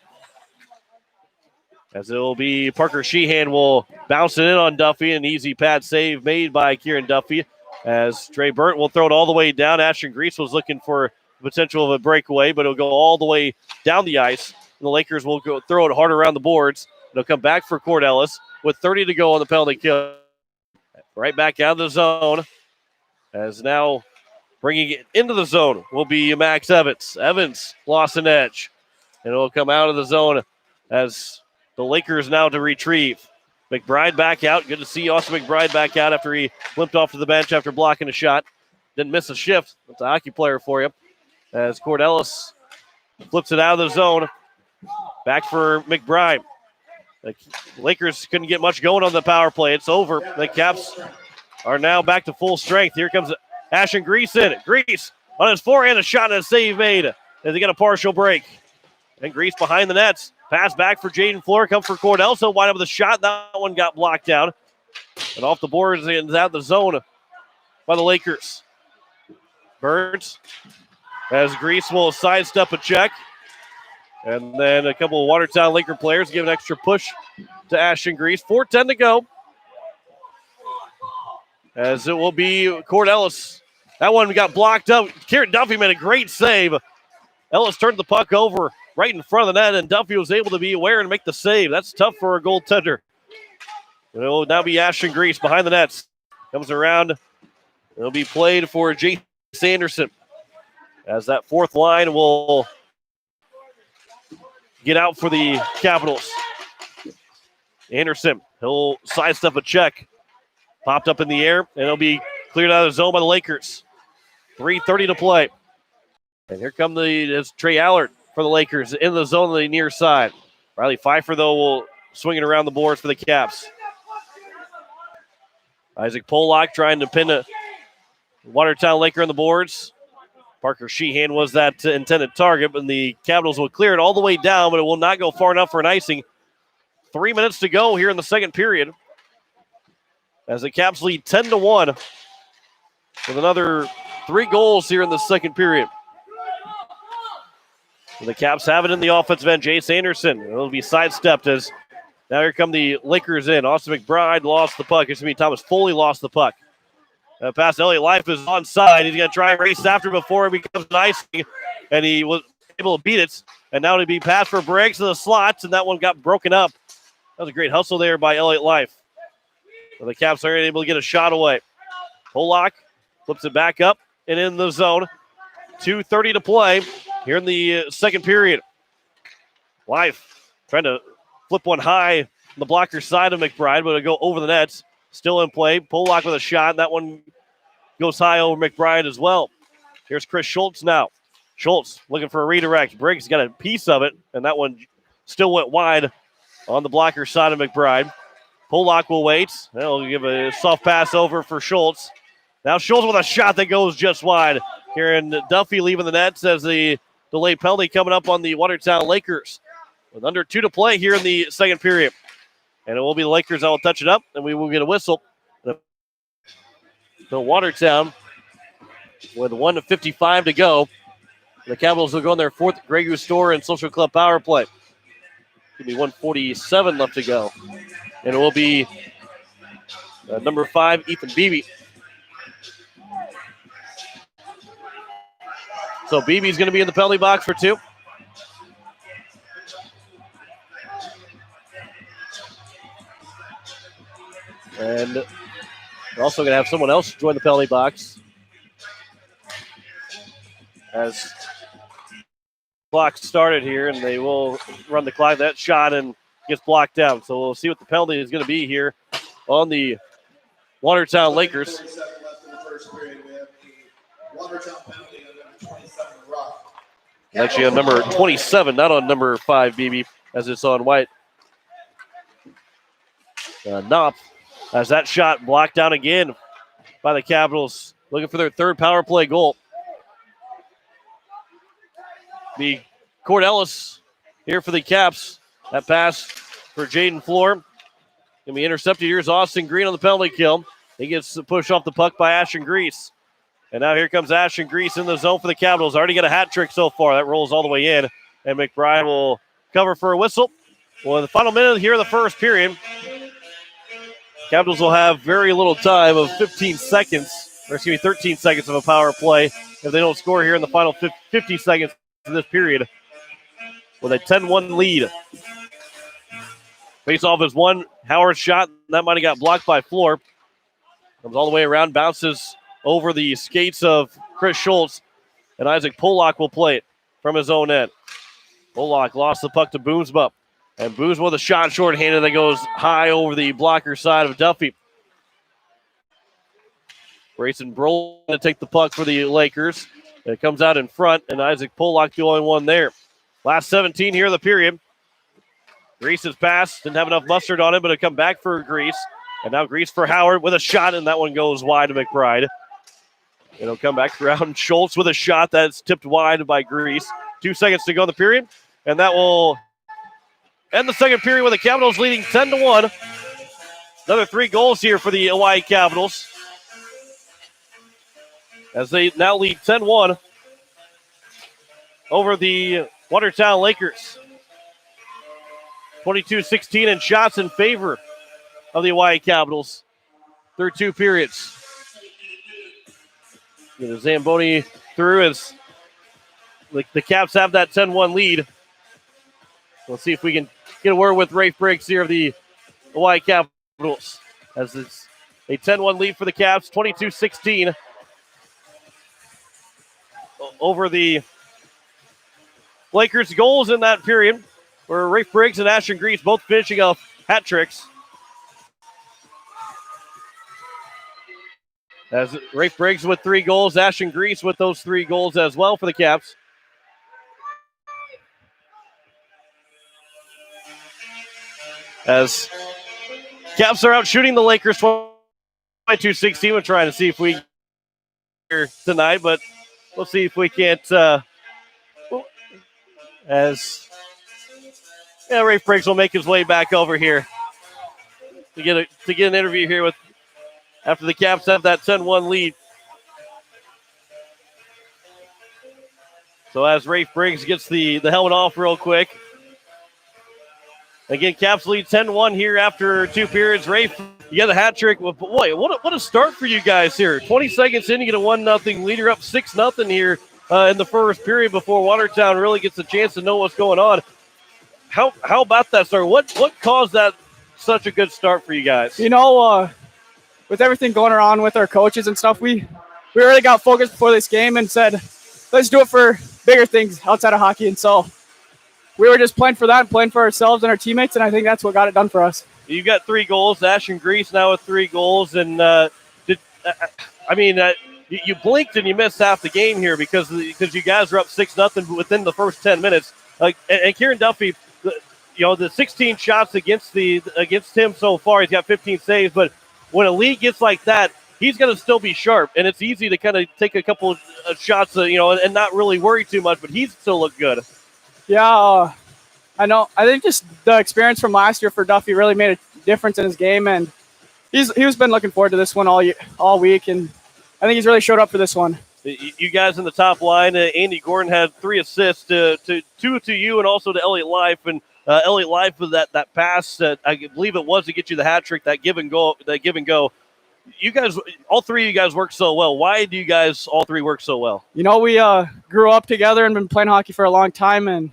As it will be Parker Sheehan will bounce it in on Duffy. An easy pad save made by Kieran Duffy. As Trey Burnt will throw it all the way down. Ashton Grease was looking for the potential of a breakaway, but it'll go all the way down the ice. And the Lakers will go throw it hard around the boards. It'll come back for Cord Ellis with 30 to go on the penalty kill. Right back out of the zone. As now bringing it into the zone will be Max Evans. Evans lost an edge. And it'll come out of the zone as the Lakers now to retrieve. McBride back out. Good to see Austin McBride back out after he limped off to the bench after blocking a shot. Didn't miss a shift. That's a hockey player for you. As Cord Ellis flips it out of the zone. Back for McBride. The Lakers couldn't get much going on the power play. It's over. The Caps are now back to full strength. Here comes Ashton Grease in. Grease on his forehand, a shot and a save made as they get a partial break. And Grease behind the nets. Pass back for Jaden Floor. Come for Cordell. So wide up with a shot. That one got blocked down. And off the boards and out the zone by the Lakers. Burns as Grease will sidestep a check. And then a couple of Watertown Laker players give an extra push to Ashton Grease. 4:10 to go. As it will be Cord Ellis. That one got blocked up. Kieran Duffy made a great save. Ellis turned the puck over right in front of the net, and Duffy was able to be aware and make the save. That's tough for a goaltender. It will now be Ashton Grease behind the nets. Comes around. It'll be played for Jason Anderson. As that fourth line will get out for the Capitals. Anderson, he'll sidestep a check. Popped up in the air, and it'll be cleared out of the zone by the Lakers. 3:30 to play. And here come it's Trey Allard for the Lakers in the zone on the near side. Riley Pfeiffer, though, will swing it around the boards for the Caps. Isaac Pollock trying to pin a Watertown Laker on the boards. Parker Sheehan was that intended target, but the Capitals will clear it all the way down, but it will not go far enough for an icing. 3 minutes to go here in the second period. As the Caps lead 10-1 with another 3 goals here in the second period. The Caps have it in the offensive end. Jace Anderson. It'll be sidestepped as now here come the Lakers in. Austin McBride lost the puck. Thomas Foley lost the puck. Pass Elliott Life is onside. He's going to try and race after before it becomes an icing, and he was able to beat it. And now to be passed for Briggs to the slots, and that one got broken up. That was a great hustle there by Elliott Life. And the Caps are able to get a shot away. Polak flips it back up and in the zone. 2:30 to play here in the second period. Life trying to flip one high on the blocker side of McBride, but it'll go over the nets. Still in play. Polak with a shot. That one goes high over McBride as well. Here's Chris Schultz now. Schultz looking for a redirect. Briggs got a piece of it, and that one still went wide on the blocker side of McBride. Polak will wait. They'll give a soft pass over for Schultz. Now Schultz with a shot that goes just wide. Kieran Duffy leaving the net, says the delayed penalty coming up on the Watertown Lakers. With under 2 to play here in the second period. And it will be the Lakers that will touch it up, and we will get a whistle. So Watertown with 1:55 to go. The Capitals will go in their fourth Grey Goose Store and Social Club power play. It'll be 1:47 left to go. And it will be number 5, Ethan Beebe. So Beebe's going to be in the penalty box for 2. And we're also going to have someone else join the penalty box as clock started here, and they will run the clock. That shot and gets blocked down. So we'll see what the penalty is going to be here on the Watertown Lakers. Actually on number 27, not on number 5, BB, as it's on white. Knopf has that shot blocked down again by the Capitals, looking for their third power play goal. The Cord Ellis here for the Caps. That pass for Jaden Floor. Going to be intercepted. Here's Austin Green on the penalty kill. He gets pushed off the puck by Ashton Grease. And now here comes Ashton Grease in the zone for the Capitals. Already got a hat trick so far. That rolls all the way in. And McBride will cover for a whistle. Well, in the final minute here of the first period, Capitals will have very little time of 13 seconds of a power play if they don't score here in the final 50 seconds of this period with a 10-1 lead. Face-off is one. Howard's shot. That might have got blocked by Floor. Comes all the way around, bounces over the skates of Chris Schultz, and Isaac Polak will play it from his own end. Polak lost the puck to Boomsma, and Boomsma with a shot shorthanded that goes high over the blocker side of Duffy. Grayson Broll to take the puck for the Lakers. It comes out in front, and Isaac Polak the only one there. Last 17 here of the period. Grease's pass didn't have enough mustard on it, but it come back for Grease. And now Grease for Howard with a shot, and that one goes wide to McBride. It'll come back around. Schultz with a shot that's tipped wide by Grease. 2 seconds to go in the period, and that will end the second period with the Capitals leading 10-1. Another 3 goals here for the Hawaii Capitals as they now lead 10-1 over the Watertown Lakers. 22-16 in shots in favor of the Hawaii Capitals through 2 periods. The Zamboni through as the Caps have that 10-1 lead. Let's see if we can get a word with Rafe Briggs here of the Hawaii Capitals as it's a 10-1 lead for the Caps, 22-16 over the Lakers. Goals in that period were Rafe Briggs and Ashton Grease both finishing off hat tricks. As Rafe Briggs with 3 goals, Ashton Grease with those 3 goals as well for the Caps. As Caps are out shooting the Lakers 22-16. We're trying to see if we here tonight, but we'll see if we can't. Rafe Briggs will make his way back over here to get an interview here with after the Caps have that 10-1 lead. So as Rafe Briggs gets the helmet off real quick. Again, Caps lead 10-1 here after 2 periods. Rafe, you got a hat trick. Boy, what a start for you guys here. 20 seconds in, you get a 1-0 lead. You're up 6-0 here in the first period before Watertown really gets a chance to know what's going on. How about that start? What caused that such a good start for you guys? You know, with everything going around with our coaches and stuff, we really got focused before this game and said, let's do it for bigger things outside of hockey. And so we were just playing for that and playing for ourselves and our teammates, and I think that's what got it done for us. You've got 3 goals. Ashton Grease now with 3 goals. And, you blinked and you missed half the game here because you guys are up 6-0 within the first 10 minutes. And Kieran Duffy, the 16 shots against him so far, he's got 15 saves. But when a lead gets like that, he's going to still be sharp. And it's easy to kind of take a couple of shots, and not really worry too much. But he's still look good. Yeah, I know. I think just the experience from last year for Duffy really made a difference in his game. And he's been looking forward to this one all week. And I think he's really showed up for this one. You guys in the top line, Andy Gordon had 3 assists, to 2 to you and also to Elliot Life. And Elliot Life with that pass, I believe it was to get you the hat trick, that give and go. You guys, all 3 of you guys work so well. Why do you guys all 3 work so well? We grew up together and been playing hockey for a long time. And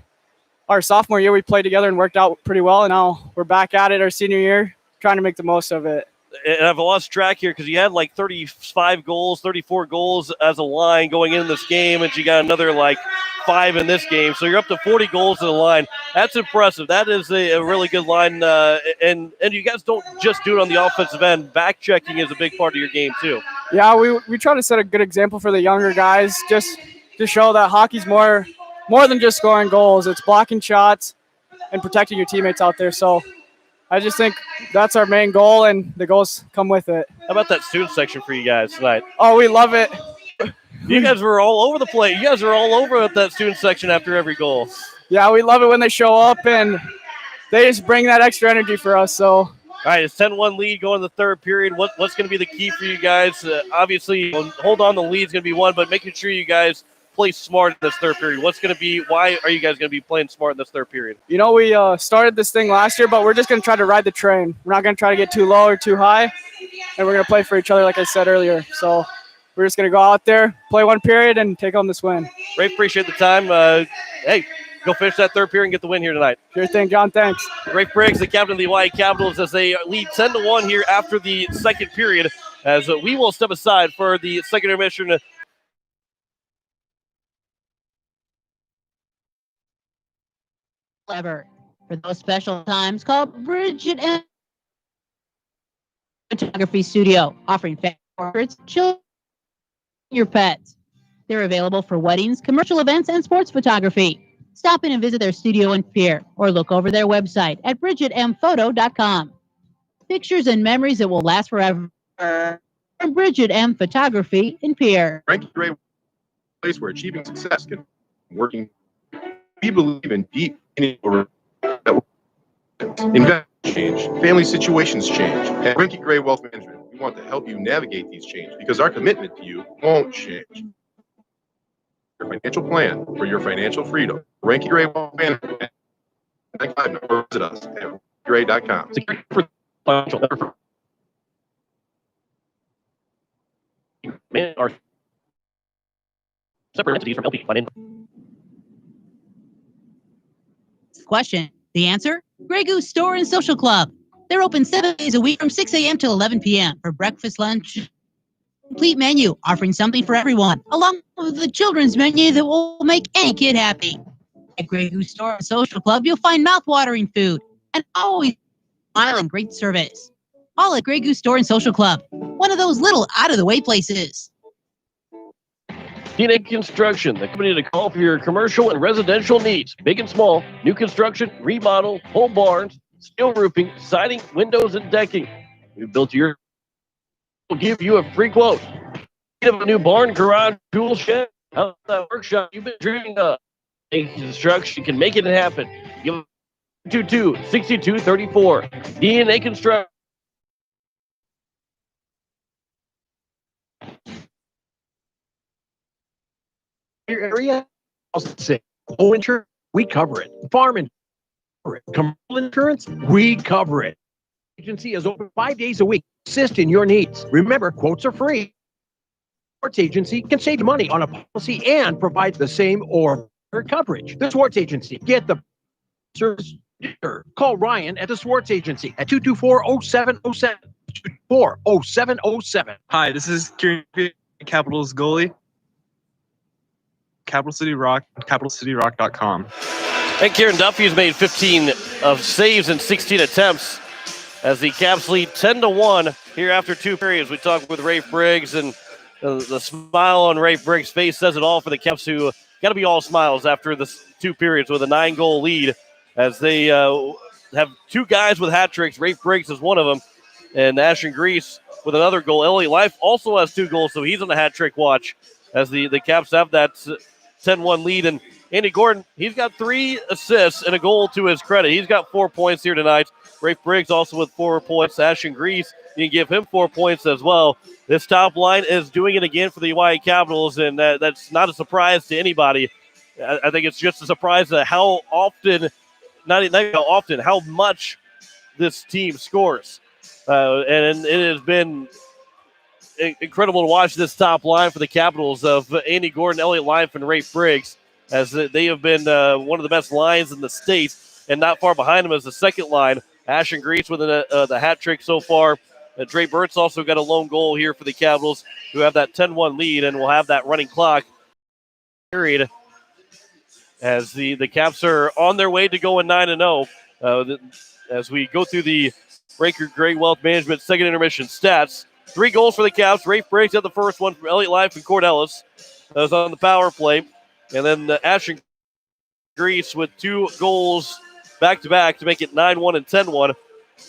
our sophomore year, we played together and worked out pretty well. And now we're back at it our senior year, trying to make the most of it. And I've lost track here because you had like 35 goals, 34 goals as a line going into this game, and you got another like 5 in this game. So you're up to 40 goals in the line. That's impressive. That is a really good line. And you guys don't just do it on the offensive end. Back checking is a big part of your game too. Yeah, we try to set a good example for the younger guys, just to show that hockey's more than just scoring goals. It's blocking shots and protecting your teammates out there. So I just think that's our main goal, and the goals come with it. How about that student section for you guys tonight? Oh, we love it. You guys were all over the play. You guys are all over at that student section after every goal. Yeah, we love it when they show up, and they just bring that extra energy for us. So, all right, it's 10-1 lead going to the third period. What's going to be the key for you guys? Obviously, hold on, the lead's going to be one, but making sure you guys play smart in this third period. Why are you guys going to be playing smart in this third period? We started this thing last year, but we're just going to try to ride the train. We're not going to try to get too low or too high, and we're going to play for each other, like I said earlier. So we're just going to go out there, play one period, and take home this win. Ray, appreciate the time. Hey, go finish that third period and get the win here tonight. Sure thing, John. Thanks. Ray Briggs, the captain of the Oahe Capitals, as they lead 10-1 here after the second period, as we will step aside for the second intermission. Clever. For those special times, call Bridget M. Photography Studio, offering family portraits, children, your pets. They're available for weddings, commercial events, and sports photography. Stop in and visit their studio in Pierre, or look over their website at bridgetmphoto.com. Pictures and memories that will last forever. From Bridget M. Photography in Pierre. Rink is a place where achieving success can working. We believe in deep investment change, family situations change. At Rink Gray Wealth Management, we want to help you navigate these changes because our commitment to you won't change. Your financial plan for your financial freedom. Rink Gray Wealth Management. Visit us at gray.com. Are separate entities from LP funding. Question. The answer? Grey Goose Store and Social Club. They're open 7 days a week from 6 a.m. to 11 p.m. for breakfast, lunch, complete menu, offering something for everyone, along with the children's menu that will make any kid happy. At Grey Goose Store and Social Club, you'll find mouth-watering food and always smiling great service. All at Grey Goose Store and Social Club, one of those little out-of-the-way places. DNA Construction, the company to call for your commercial and residential needs, big and small, new construction, remodel, whole barns, steel roofing, siding, windows, and decking. We've built your, we'll give you a free quote. Need of a new barn, garage, tool shed, how's that workshop you've been dreaming of? DNA Construction can make it happen. Give 22-6234. DNA Construction. Your area, home insurance, we cover it. Farm insurance, commercial insurance, we cover it. Agency is open 5 days a week. Assist in your needs. Remember, quotes are free. Sports agency can save money on a policy and provide the same or better coverage. The Sports Agency. Get the service. Call Ryan at the Sports Agency at 224-0707. 224-0707. Hi, this is Kieran, Capitals goalie. Capital City Rock, capitalcityrock.com. And Kieran Duffy's made 15 of saves in 16 attempts as the Caps lead 10-1 here after 2 periods. We talked with Rafe Briggs, and the smile on Rafe Briggs' face says it all for the Caps, who got to be all smiles after the 2 periods with a 9-goal lead, as they have 2 guys with hat tricks. Rafe Briggs is one of them, and Ashton Grease with another goal. Elliot Life also has 2 goals, so he's on the hat trick watch as the Caps have that 10-1 lead. And Andy Gordon, he's got 3 assists and a goal to his credit. He's got 4 points here tonight. Rafe Briggs also with 4 points. Ashton Grease, you can give him 4 points as well. This top line is doing it again for the Hawaii Capitals, and that's not a surprise to anybody. I think it's just a surprise at how often, not even how often, how much this team scores. And it has been incredible to watch this top line for the Capitals of Andy Gordon, Elliot Life, and Rafe Briggs, as they have been one of the best lines in the state. And not far behind them is the second line, Ashton Grease with the hat trick so far. Dre Burt's also got a lone goal here for the Capitals, who have that 10-1 lead and will have that running clock period as the Caps are on their way to going 9-0. As we go through the Breaker Gray Wealth Management second intermission stats, 3 goals for the Caps. Rafe Briggs had the first one from Elliot Life and Cord Ellis. That was on the power play. And then Ashton Grease with 2 goals back-to-back to make it 9-1 and 10-1.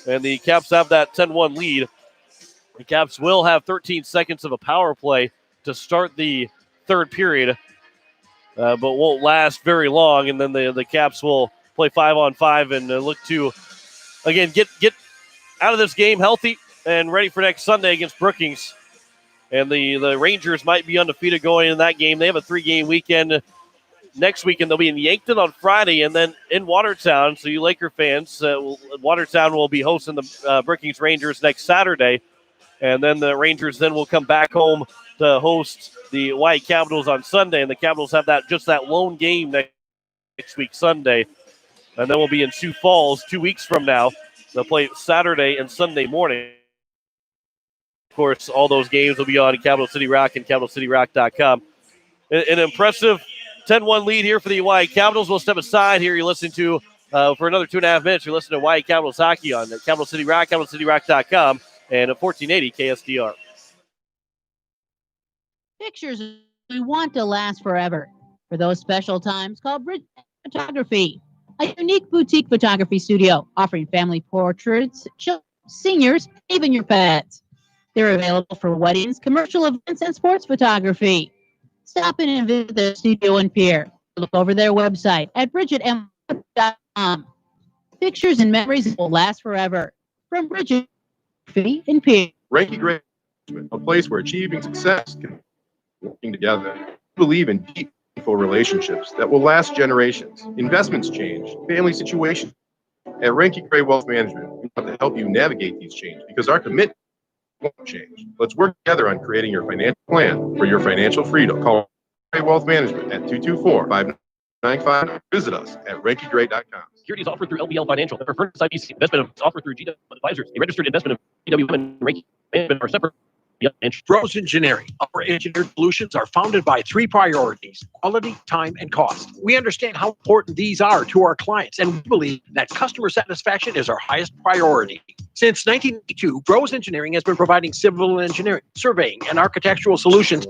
And the Caps have that 10-1 lead. The Caps will have 13 seconds of a power play to start the third period, but won't last very long. And then the Caps will play 5-on-5 and look to, again, get out of this game healthy and ready for next Sunday against Brookings. And the Rangers might be undefeated going in that game. They have a 3-game weekend. Next weekend, they'll be in Yankton on Friday and then in Watertown. So you Laker fans, Watertown will be hosting the Brookings Rangers next Saturday. And then the Rangers then will come back home to host the Hawaii Capitals on Sunday. And the Capitals have that lone game next week, Sunday. And then we'll be in Sioux Falls 2 weeks from now. They'll play Saturday and Sunday morning. Of course, all those games will be on Capital City Rock and capitalcityrock.com. An impressive 10-1 lead here for the Hawaii Capitals. We'll step aside here. You're listening to, for another 2.5 minutes, you're listening to Hawaii Capitals Hockey on Capital City Rock, capitalcityrock.com, and at 1480 KSDR. Pictures we want to last forever. For those special times, call Bridge Photography, a unique boutique photography studio offering family portraits, seniors, even your pets. They're available for weddings, commercial events, and sports photography. Stop in and visit their studio in Pierre. Look over their website at bridgetm.com. Pictures and memories will last forever. From Bridget in Pierre. Ranky Gray, a place where achieving success can be working together. We believe in deep, meaningful relationships that will last generations. Investments change, family situations. At Ranky Gray Wealth Management, we want to help you navigate these changes because our commitment won't change. Let's work together on creating your financial plan for your financial freedom. Call Gray Wealth Management at 224-5995. Visit us at rankygray.com. Securities offered through LPL Financial. The preferred IBC investment is offered through GW Advisors. A registered investment of GWM and Ranky Management are separate. Rose Engineering. Our engineered solutions are founded by 3 priorities: quality, time, and cost. We understand how important these are to our clients, and we believe that customer satisfaction is our highest priority. Since 1982, Rose Engineering has been providing civil engineering, surveying, and architectural solutions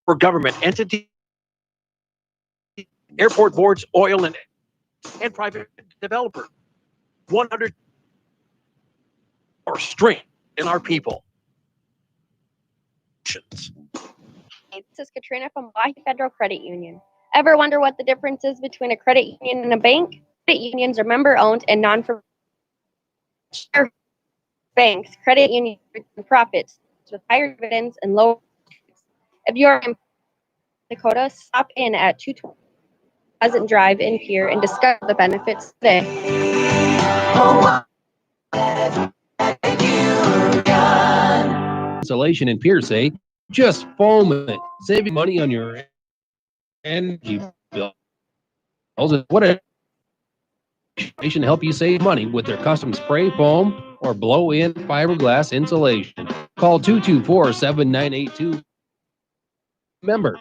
for government entities, airport boards, oil, and private developers. 100 or strength in our people. This is Katrina from Wahi Federal Credit Union. Ever wonder what the difference is between a credit union and a bank? Credit unions are member-owned and non-for-profit banks. Credit unions profits with higher dividends and lower. If you are in Dakota, stop in at 220 Pleasant Drive in Pierre and discover the benefits today. Insulation in Pierce, say Just foam it, saving money on your energy bills. What a station help you save money with their custom spray foam or blow-in fiberglass insulation. Call 224-7982. Remember,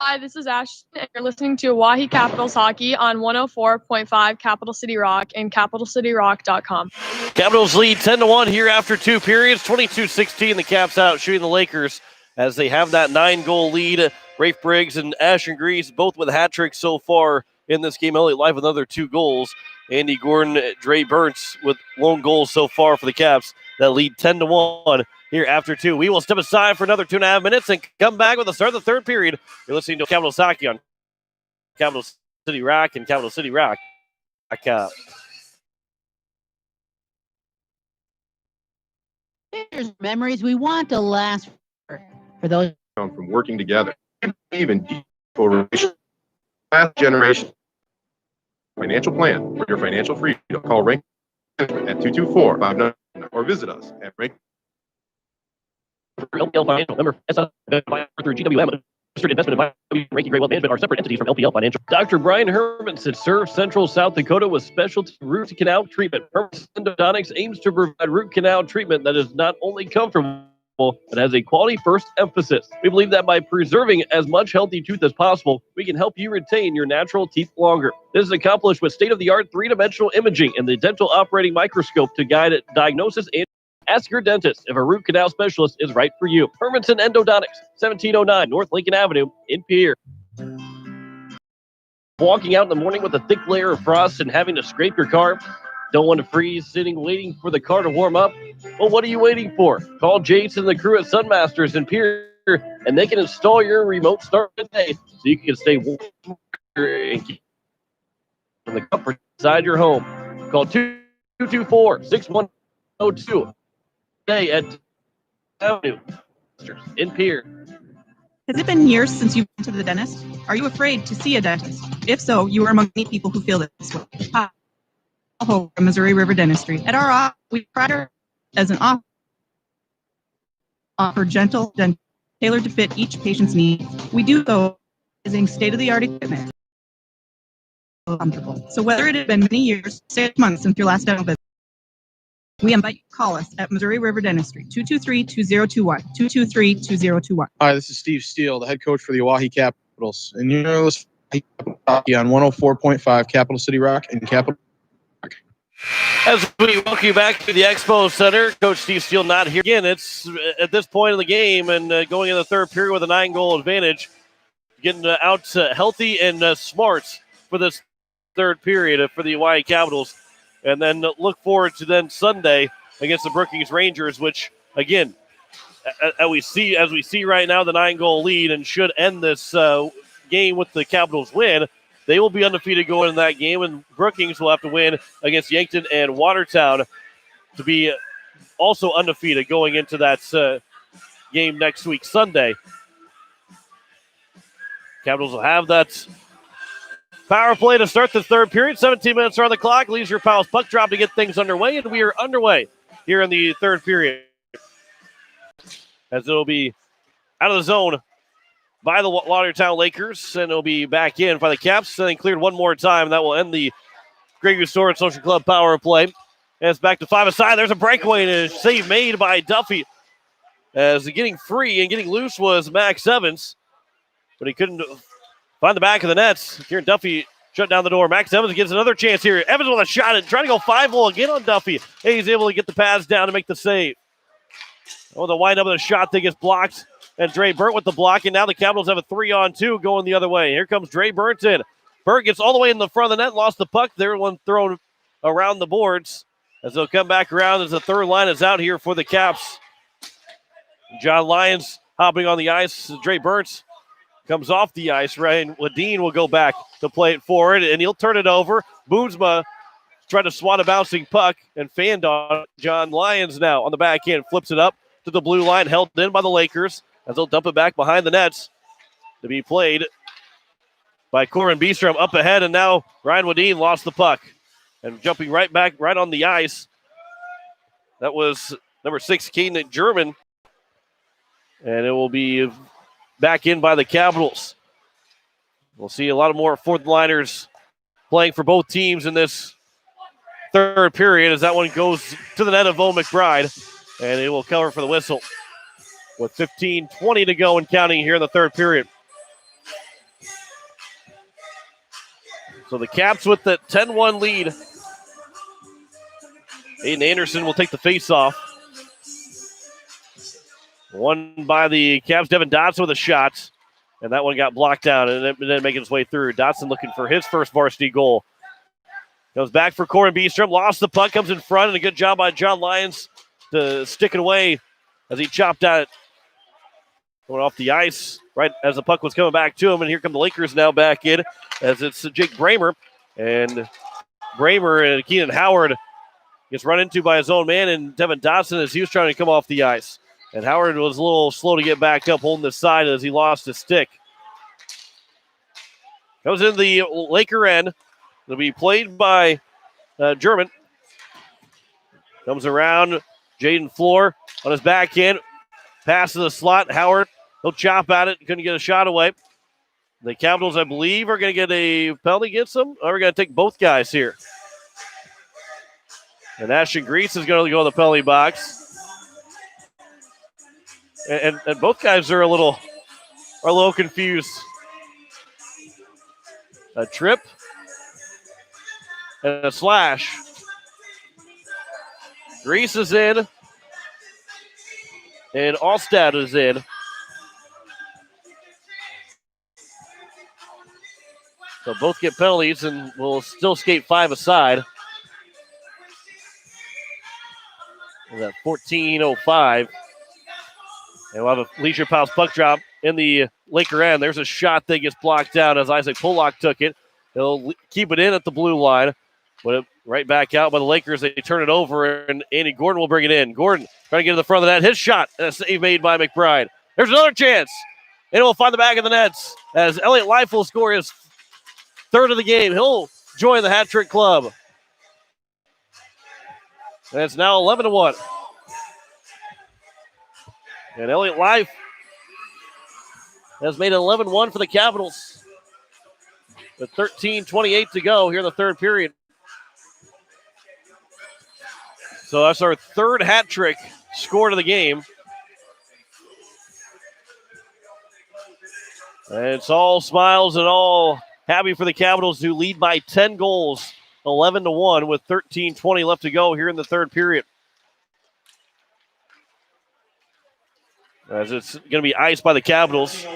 Hi, this is Ashton, and you're listening to Oahe Capitals Hockey on 104.5 Capital City Rock and CapitalCityRock.com. Capitals lead 10-1 here after two periods. 22-16, the Caps out shooting the Lakers as they have that 9-goal lead. Rafe Briggs and Ashton Grease both with hat tricks so far in this game. Elliott Live with another 2 goals. Andy Gordon, Dre Burns with lone goals so far for the Caps that lead 10-1 here after 2. We will step aside for another 2.5 minutes and come back with the start of the third period. You're listening to Capitals Hockey on Capital City Rock and Capital City Rock. There's memories we want to last for those from working together, even deeper relations. Last generation financial plan for your financial freedom. Call Rink at 224-59 or visit us at Rink. LPL Financial member through GWM. Investment advisory, Ranking Great Wealth Management are separate entities from LPL Financial. Dr. Brian Hermanson serves Central South Dakota with specialty root canal treatment. Hermanson Endodontics aims to provide root canal treatment that is not only comfortable but has a quality first emphasis. We believe that by preserving as much healthy tooth as possible, we can help you retain your natural teeth longer. This is accomplished with state-of-the-art three-dimensional imaging and the dental operating microscope to guide diagnosis and ask your dentist if a root canal specialist is right for you. Hermanson Endodontics, 1709 North Lincoln Avenue in Pierre. Walking out in the morning with a thick layer of frost and having to scrape your car? Don't want to freeze sitting waiting for the car to warm up? Well, what are you waiting for? Call Jason and the crew at Sunmasters in Pierre, and they can install your remote start today so you can stay warm and keep from the comfort inside your home. Call 224-6102 today at Avenue in Pierre. Has it been years since you've been to the dentist? Are you afraid to see a dentist? If so, you are among many people who feel this way. Hi, from Missouri River Dentistry. At our office, we pride ourselves as an offer gentle dental tailored to fit each patient's needs. We do so using state-of-the-art equipment. Comfortable. So whether it has been many years, 6 months since your last dental visit, we invite you to call us at Missouri River Dentistry, 223-2021, 223-2021. Hi, this is Steve Steele, the head coach for the Oahe Capitals, and you're listening to Hockey on 104.5 Capital City Rock and Capital. As we welcome you back to the Expo Center, Coach Steve Steele not here again. It's at this point in the game and going in the third period with a 9-goal advantage, getting out healthy and smart for this third period for the Hawaii Capitals, and then look forward to then Sunday against the Brookings Rangers, which again, as we see right now, the 9-goal lead and should end this game with the Capitals win. They will be undefeated going in that game, and Brookings will have to win against Yankton and Watertown to be also undefeated going into that game next week, Sunday. Capitals will have that power play to start the third period. 17 minutes are on the clock. Leisure Powell's puck drop to get things underway, and we are underway here in the third period. As it'll be out of the zone by the Watertown Lakers, and it'll be back in by the Caps, and then cleared one more time. That will end the Greg Restored Social Club power play. And it's back to 5 aside. There's a breakaway and a save made by Duffy. As getting free and getting loose was Max Evans, but he couldn't find the back of the nets. Kieran Duffy shut down the door. Max Evans gets another chance here. Evans with a shot and trying to go 5-hole again on Duffy. And he's able to get the pads down to make the save. Oh, the wind up of the shot thing gets blocked. And Dre Burt with the block, and now the Capitals have a 3-on-2 going the other way. Here comes Dre Burt in. Burt gets all the way in the front of the net, lost the puck. There, one thrown around the boards as they'll come back around as the third line is out here for the Caps. John Lyons hopping on the ice. Dre Burt comes off the ice. Ryan Ladine will go back to play it forward, and he'll turn it over. Boomsma tried to swat a bouncing puck and fanned on John Lyons now on the back end. Flips it up to the blue line, held in by the Lakers, as they'll dump it back behind the nets to be played by Corin Beestrom up ahead, and now Ryan Wadeen lost the puck and jumping right back right on the ice. That was number 6, Caden German. And it will be back in by the Capitals. We'll see a lot of more fourth liners playing for both teams in this third period as that one goes to the net of Bo McBride. And it will cover for the whistle with 15:20 to go and counting here in the third period. So the Caps with the 10-1 lead. Aiden Anderson will take the face-off. One by the Caps, Devin Dotson with a shot. And that one got blocked out and then making its way through. Dotson looking for his first varsity goal. Goes back for Corin Beestrom. Lost the puck, comes in front, and a good job by John Lyons to stick it away as he chopped at it. Going off the ice right as the puck was coming back to him. And here come the Lakers now back in as it's Jake Bramer. And Bramer and Keenan Howard gets run into by his own man and Devin Dotson as he was trying to come off the ice. And Howard was a little slow to get back up, holding the side as he lost his stick. Goes in the Laker end. It'll be played by German. Comes around, Jaden Floor on his back end. Pass to the slot. Howard, he'll chop at it. Couldn't get a shot away. The Capitals, I believe, are going to get a penalty against them. Or we're going to take both guys here. And Ashton Grease is going to go in the penalty box. And both guys are a little confused. A trip and a slash. Grease is in. And Allstad is in. So both get penalties and will still skate 5 aside. And at 14:05. And we'll have a Leisure Pals puck drop in the Laker end. There's a shot that gets blocked out as Isaac Pollock took it. He'll keep it in at the blue line. But right back out by the Lakers. They turn it over, and Andy Gordon will bring it in. Gordon trying to get to the front of the net. His shot, and a save made by McBride. There's another chance. And it will find the back of the nets as Elliott Life will score his third of the game. He'll join the hat-trick club. And it's now 11-1. And Elliott Life has made it 11-1 for the Capitals. With 13:28 to go here in the third period. So that's our third hat trick scored of the game. And it's all smiles and all happy for the Capitals who lead by 10 goals, 11-1 with 13:20 left to go here in the third period. As it's going to be iced by the Capitals.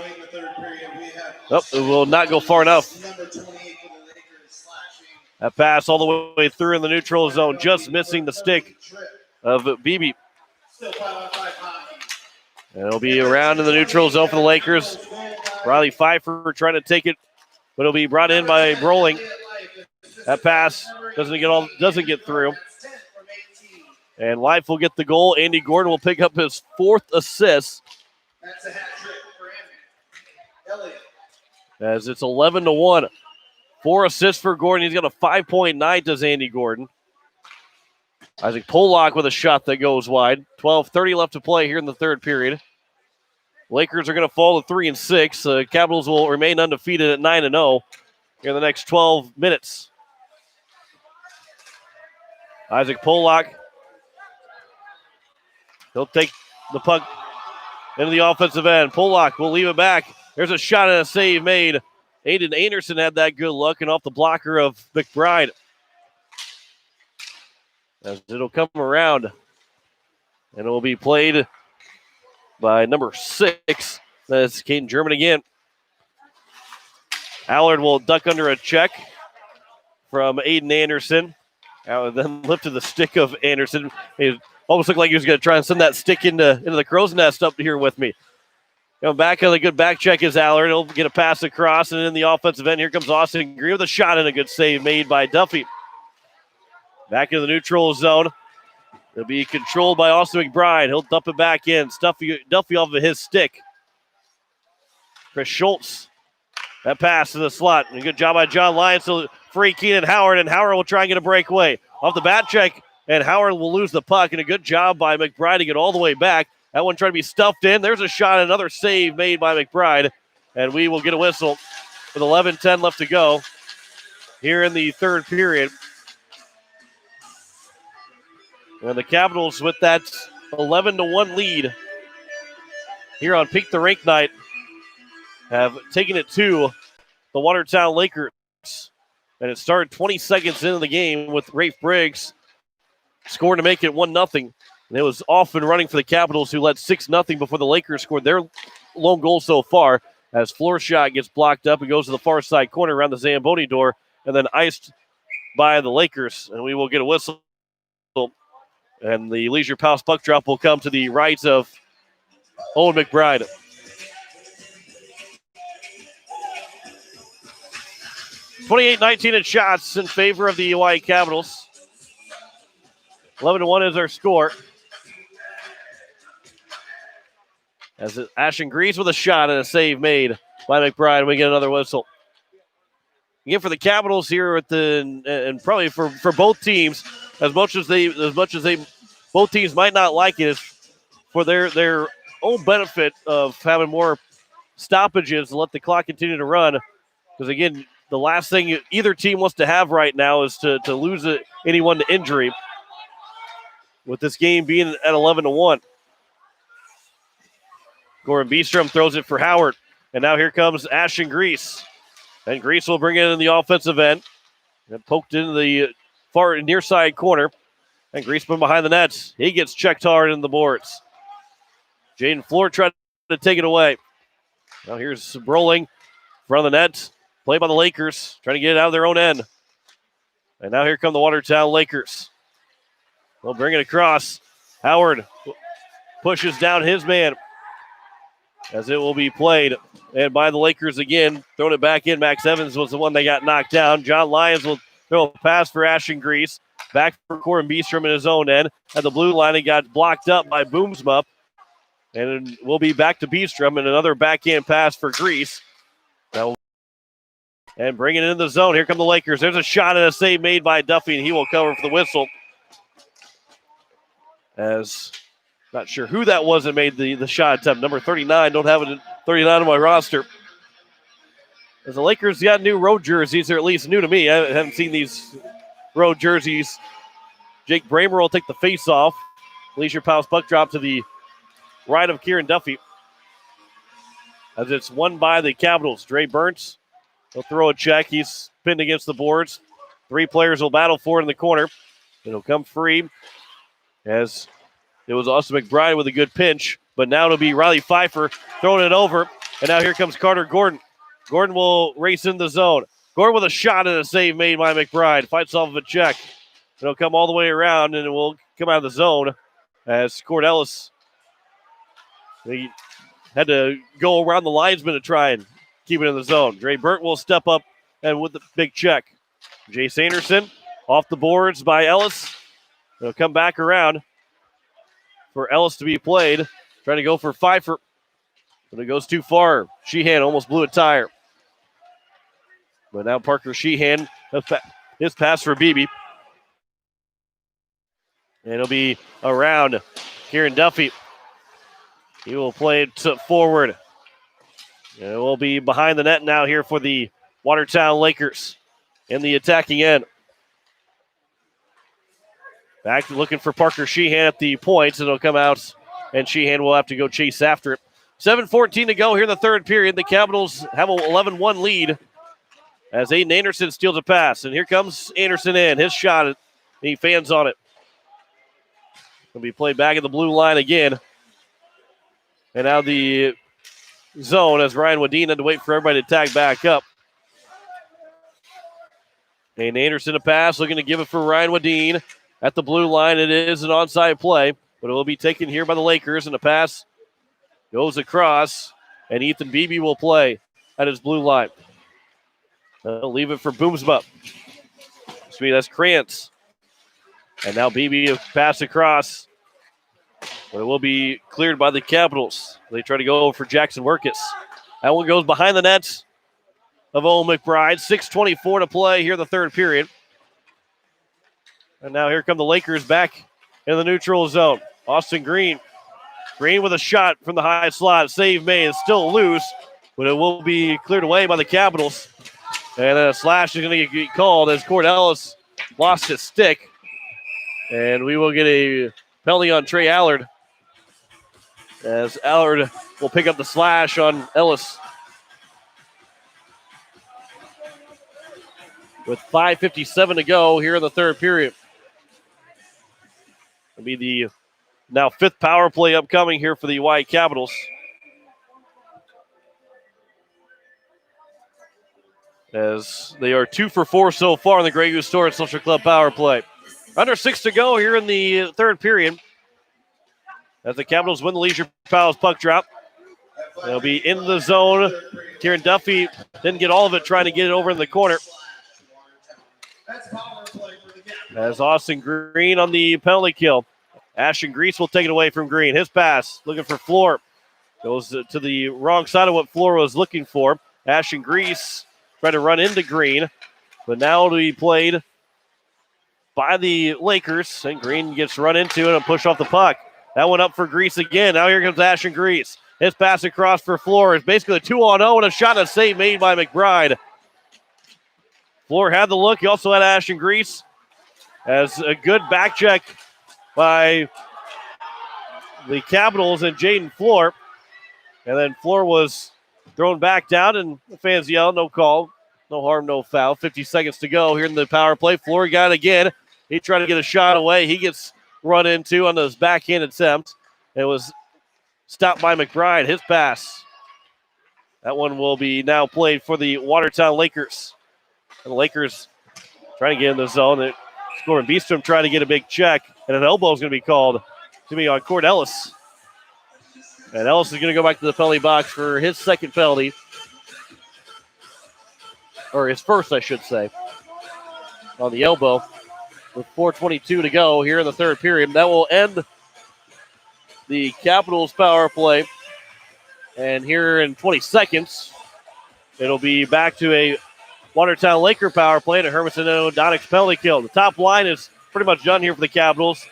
Oh, it will not go far enough. That pass all the way through in the neutral zone, just missing the stick of Beebe. And it'll be around in the neutral zone for the Lakers. Riley Pfeiffer trying to take it, but it'll be brought in by Broling. That pass doesn't get through. And Life will get the goal. Andy Gordon will pick up his 4th assist. That's a hat trick for Elliott. As it's 11-1. 4 assists for Gordon. He's got a 5.9 does Andy Gordon. Isaac Pollock with a shot that goes wide. 12:30 left to play here in the third period. Lakers are going to fall to 3-6. Capitals will remain undefeated at 9-0 here in the next 12 minutes. Isaac Pollock. He'll take the puck into the offensive end. Pollock will leave it back. There's a shot and a save made. Aiden Anderson had that good look and off the blocker of McBride. As it'll come around. And it will be played by number 6. That's Caden German again. Allard will duck under a check from Aiden Anderson. Then lifted the stick of Anderson. It almost looked like he was going to try and send that stick into the crow's nest up here with me. Coming back on a good back check is Allard. He'll get a pass across, and in the offensive end, here comes Austin Green with a shot and a good save made by Duffy. Back in the neutral zone. It'll be controlled by Austin McBride. He'll dump it back in. Duffy off of his stick. Chris Schultz. That pass to the slot. And a good job by John Lyons to free Keenan Howard, and Howard will try and get a breakaway. Off the back check, and Howard will lose the puck, and a good job by McBride to get all the way back That one tried to be stuffed in. There's a shot, another save made by McBride. And we will get a whistle with 11:10 left to go here in the third period. And the Capitals with that 11-1 lead here on Peak the Rink night have taken it to the Watertown Lakers. And it started 20 seconds into the game with Rafe Briggs scoring to make it 1-0. And it was off and running for the Capitals, who led 6-0 before the Lakers scored their lone goal so far, as floor shot gets blocked up and goes to the far side corner around the Zamboni door and then iced by the Lakers. And we will get a whistle. And the Leisure Palace puck drop will come to the right of Owen McBride. (28-19) in shots in favor of the Hawaii Capitals. 11-1 is our score. As Ashton Greaves with a shot and a save made by McBride. We get another whistle. Again, for the Capitals here and probably for both teams, as much as both teams might not like it, is for their own benefit of having more stoppages and let the clock continue to run. Because again, the last thing either team wants to have right now is to lose anyone to injury, with this game being at 11-1. Goran Beestrom throws it for Howard. And now here comes Ashton Grease. And Grease will bring it in the offensive end. And poked into the far near side corner. And Grease been behind the nets. He gets checked hard in the boards. Jaden Floor tried to take it away. Now here's Broling front of the net. Play by the Lakers. Trying to get it out of their own end. And now here come the Watertown Lakers. They'll bring it across. Howard pushes down his man, as it will be played. And by the Lakers again, throwing it back in. Max Evans was the one that got knocked down. John Lyons will throw a pass for Ashton Grease. Back for Corin Beestrom in his own end. At the blue line, he got blocked up by Boomsmup. And we'll be back to Beestrom, and another backhand pass for Grease. And bringing it in the zone. Here come the Lakers. There's a shot and a save made by Duffy, and he will cover for the whistle. As not sure who that was that made the shot attempt. Number 39. Don't have it at 39 on my roster. As the Lakers got new road jerseys, or at least new to me. I haven't seen these road jerseys. Jake Bramer will take the face off. Leisure Palace puck drop to the right of Kieran Duffy, as it's won by the Capitals. Dre Burns will throw a check. He's pinned against the boards. Three players will battle for it in the corner. It'll come free, as it was Austin McBride with a good pinch, but now it'll be Riley Pfeiffer throwing it over, and now here comes Carter Gordon. Gordon will race in the zone. Gordon with a shot and a save made by McBride. Fights off of a check. It'll come all the way around, and it will come out of the zone as Cord Ellis, he had to go around the linesman to try and keep it in the zone. Dre Burt will step up and with the big check. Jace Anderson off the boards by Ellis. It'll come back around for Ellis to be played. Trying to go for Pfeiffer, but it goes too far. Sheehan almost blew a tire. But now Parker Sheehan, his pass for Beebe. And it'll be around Kieran Duffy. He will play it forward. And it will be behind the net now here for the Watertown Lakers in the attacking end. Back looking for Parker Sheehan at the points. It'll come out, and Sheehan will have to go chase after it. 7:14 to go here in the third period. The Capitals have an 11-1 lead as Aiden Anderson steals a pass. And here comes Anderson in. His shot, he fans on it. Will be played back at the blue line again. And now the zone as Ryan Wadeen had to wait for everybody to tag back up. And Anderson a pass, looking to give it for Ryan Wadeen at the blue line. It is an onside play, but it will be taken here by the Lakers, and the pass goes across, and Ethan Beebe will play at his blue line. They'll leave it for Boomsmup. That's Krantz. And now Beebe pass across. But it will be cleared by the Capitals. They try to go for Jackson Workus. That one goes behind the nets of Owen McBride. 6:24 to play here in the third period. And now here come the Lakers back in the neutral zone. Austin Green Green with a shot from the high slot. Save made. It's still loose, but it will be cleared away by the Capitals. And a slash is going to get called as Cord Ellis lost his stick. And we will get a penalty on Trey Allard, as Allard will pick up the slash on Ellis. With 5:57 to go here in the third period. It'll be the now fifth power play upcoming here for the Hawaii Capitals. As they are 2 for 4 so far in the Grey Goose Storage Social Club power play. Under 6 to go here in the third period. As the Capitals win the Leisure Palace puck drop. They'll be in the zone. Kieran Duffy didn't get all of it, trying to get it over in the corner. As Austin Green on the penalty kill. Ashton Grease will take it away from Green. His pass, looking for Floor. Goes to the wrong side of what Floor was looking for. Ashton Grease tried to run into Green, but now to be played by the Lakers. And Green gets run into and a push off the puck. That one up for Grease again. Now here comes Ashton Grease. His pass across for Floor is basically a 2-on-0 and a shot and a save made by McBride. Floor had the look. He also had Ashton Grease. As a good back check by the Capitals and Jaden Floor. And then Floor was thrown back down, and the fans yell, no call, no harm, no foul. 50 seconds to go here in the power play. Floor got it again. He tried to get a shot away. He gets run into on those backhand attempts. It was stopped by McBride. His pass. That one will be now played for the Watertown Lakers. And the Lakers trying to get in the zone. Scoring Beestrom trying to get a big check. And an elbow is going to be called to be on Cord Ellis. And Ellis is going to go back to the penalty box for his second penalty. Or his first, I should say. On the elbow. With 4:22 to go here in the third period. That will end the Capitals power play. And here in 20 seconds, it'll be back to a Watertown Laker power play to Hermanson and O'Donnell's penalty kill. The top line is pretty much done here for the Capitals.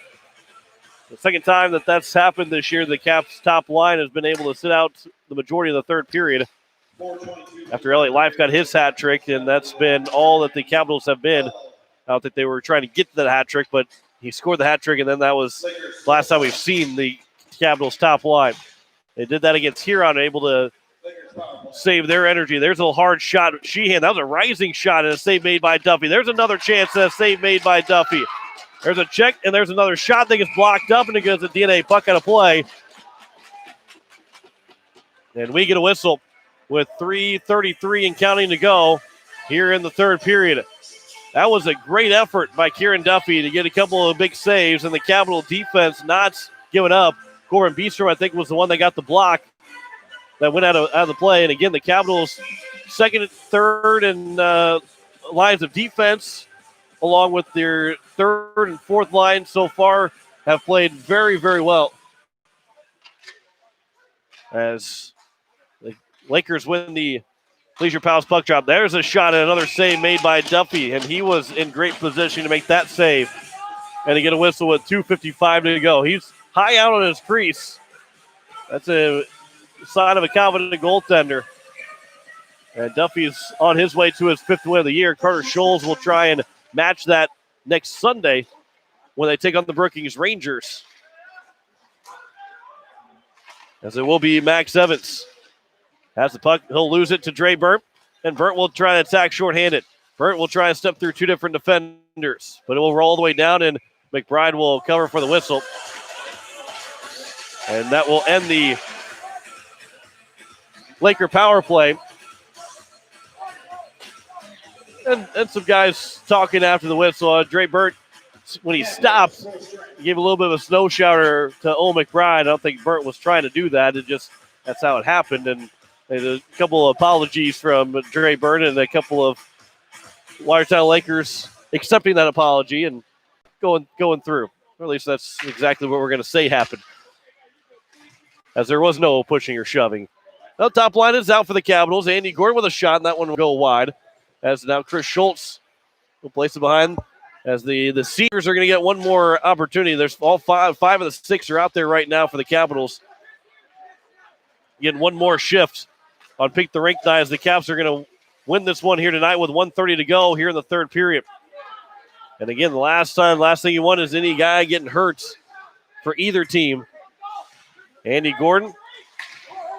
The second time that that's happened this year, the Caps top line has been able to sit out the majority of the third period after Elliott Life got his hat trick, and that's been all that the Capitals have been. I don't think they were trying to get to that hat trick, but he scored the hat trick, and then that was the last time we've seen the Capitals top line. They did that against Huron, able to save their energy. There's a hard shot. Sheehan, that was a rising shot and a save made by Duffy. There's another chance and a save made by Duffy. There's a check and there's another shot that gets blocked up and it goes to DNA. Puck out of play. And we get a whistle with 3:33 and counting to go here in the third period. That was a great effort by Kieran Duffy to get a couple of big saves, and the Capital defense not giving up. Corbin Beestrom, I think, was the one that got the block that went out of the play. And again, the Capitals' second, third, and lines of defense, along with their third and fourth line so far, have played very, very well. As the Lakers win the Leisure Palace puck drop. There's a shot and another save made by Duffy, and he was in great position to make that save. And to get a whistle with 2:55 to go. He's high out on his crease. That's a sign of a confident goaltender. And Duffy's on his way to his fifth win of the year. Carter Scholes will try and match that next Sunday when they take on the Brookings Rangers. As it will be Max Evans. Has the puck. He'll lose it to Dre Burnt. And Burnt will try to attack shorthanded. Burnt will try to step through two different defenders. But it will roll all the way down, and McBride will cover for the whistle. And that will end the Laker power play. And some guys talking after the whistle. Dre Burnt, when he stopped, he gave a little bit of a snow shower to Old McBride. I don't think Burnt was trying to do that. That's how it happened. And a couple of apologies from Dre Burnt and a couple of Watertown Lakers accepting that apology and going through. Or at least that's exactly what we're going to say happened. As there was no pushing or shoving. Now top line is out for the Capitals. Andy Gordon with a shot, and that one will go wide. As now Chris Schultz will place it behind. As the Seekers are going to get one more opportunity. There's all five of the six are out there right now for the Capitals. Again, one more shift on Pick the Rink night as the Caps are going to win this one here tonight with 1:30 to go here in the third period. And again, the last thing you want is any guy getting hurt for either team. Andy Gordon,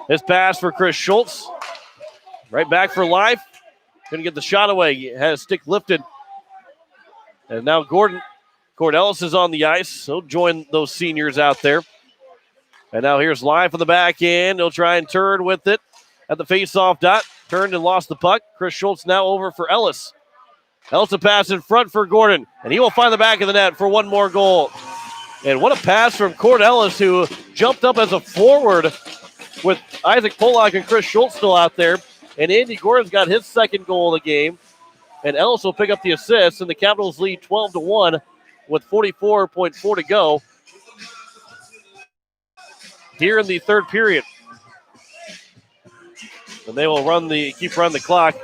his pass for Chris Schultz. Right back for life. Going to get the shot away. He has stick lifted. And now Cord Ellis is on the ice. He'll join those seniors out there. And now here's Live on the back end. He'll try and turn with it at the faceoff dot. Turned and lost the puck. Chris Schultz now over for Ellis. Ellis a pass in front for Gordon. And he will find the back of the net for one more goal. And what a pass from Cord Ellis, who jumped up as a forward with Isaac Pollock and Chris Schultz still out there. And Andy Gordon's got his second goal of the game. And Ellis will pick up the assist. And the Capitals lead 12-1 with 44.4 to go here in the third period. And they will keep running the clock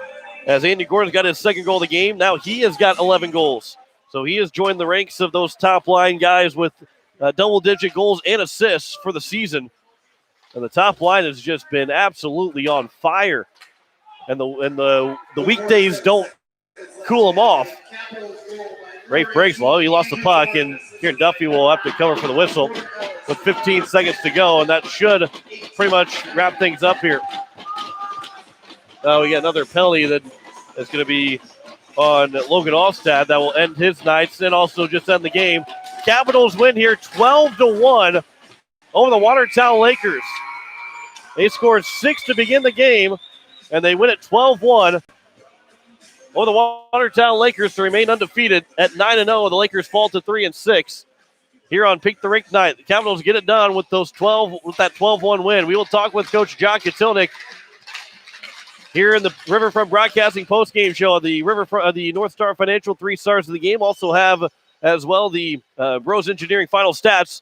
as Andy Gordon's got his second goal of the game. Now he has got 11 goals. So he has joined the ranks of those top line guys with double-digit goals and assists for the season. And the top line has just been absolutely on fire. And the weekdays don't cool them off. Rafe breaks low. He lost the puck, and here Duffy will have to cover for the whistle with 15 seconds to go, and that should pretty much wrap things up here. We got another penalty that is going to be on Logan Alstad that will end his nights and also just end the game. Capitals win here 12-1 over the Watertown Lakers. They scored 6 to begin the game, and they win at 12-1 over the Watertown Lakers to remain undefeated at 9-0. The Lakers fall to 3-6 here on Pick the Rink night. The Capitals get it done with that 12-1 win. We will talk with Coach John Katilnik here in the Riverfront Broadcasting postgame show of the North Star Financial 3 stars of the game. Also have as well the Bros Engineering final stats.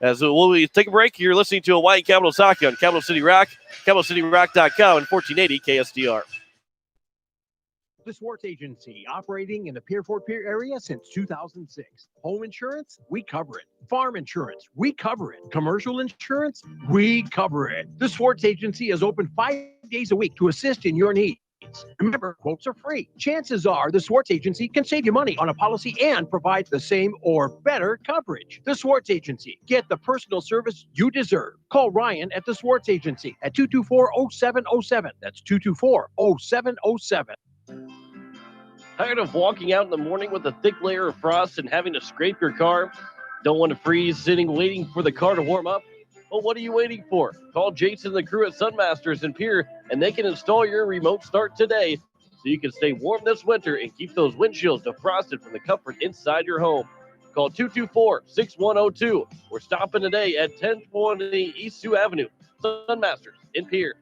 As we take a break, you're listening to Hawaii Capitals Hockey on Capital City Rock, CapitalCityRock.com, and 1480 KSDR. The Swartz Agency, operating in the Pier 4 Pier area since 2006. Home insurance, we cover it. Farm insurance, we cover it. Commercial insurance, we cover it. The Swartz Agency is open 5 days a week to assist in your needs. Remember, quotes are free. Chances are the Swartz Agency can save you money on a policy and provide the same or better coverage. The Swartz Agency. Get the personal service you deserve. Call Ryan at the Swartz Agency at 224-0707. That's 224-0707. Tired of walking out in the morning with a thick layer of frost and having to scrape your car? Don't want to freeze sitting waiting for the car to warm up? Well, what are you waiting for? Call Jason and the crew at Sunmasters in Pier, and they can install your remote start today so you can stay warm this winter and keep those windshields defrosted from the comfort inside your home. Call 224-6102 or stop in today at 1020 East Sioux Avenue. Sunmasters in Pier.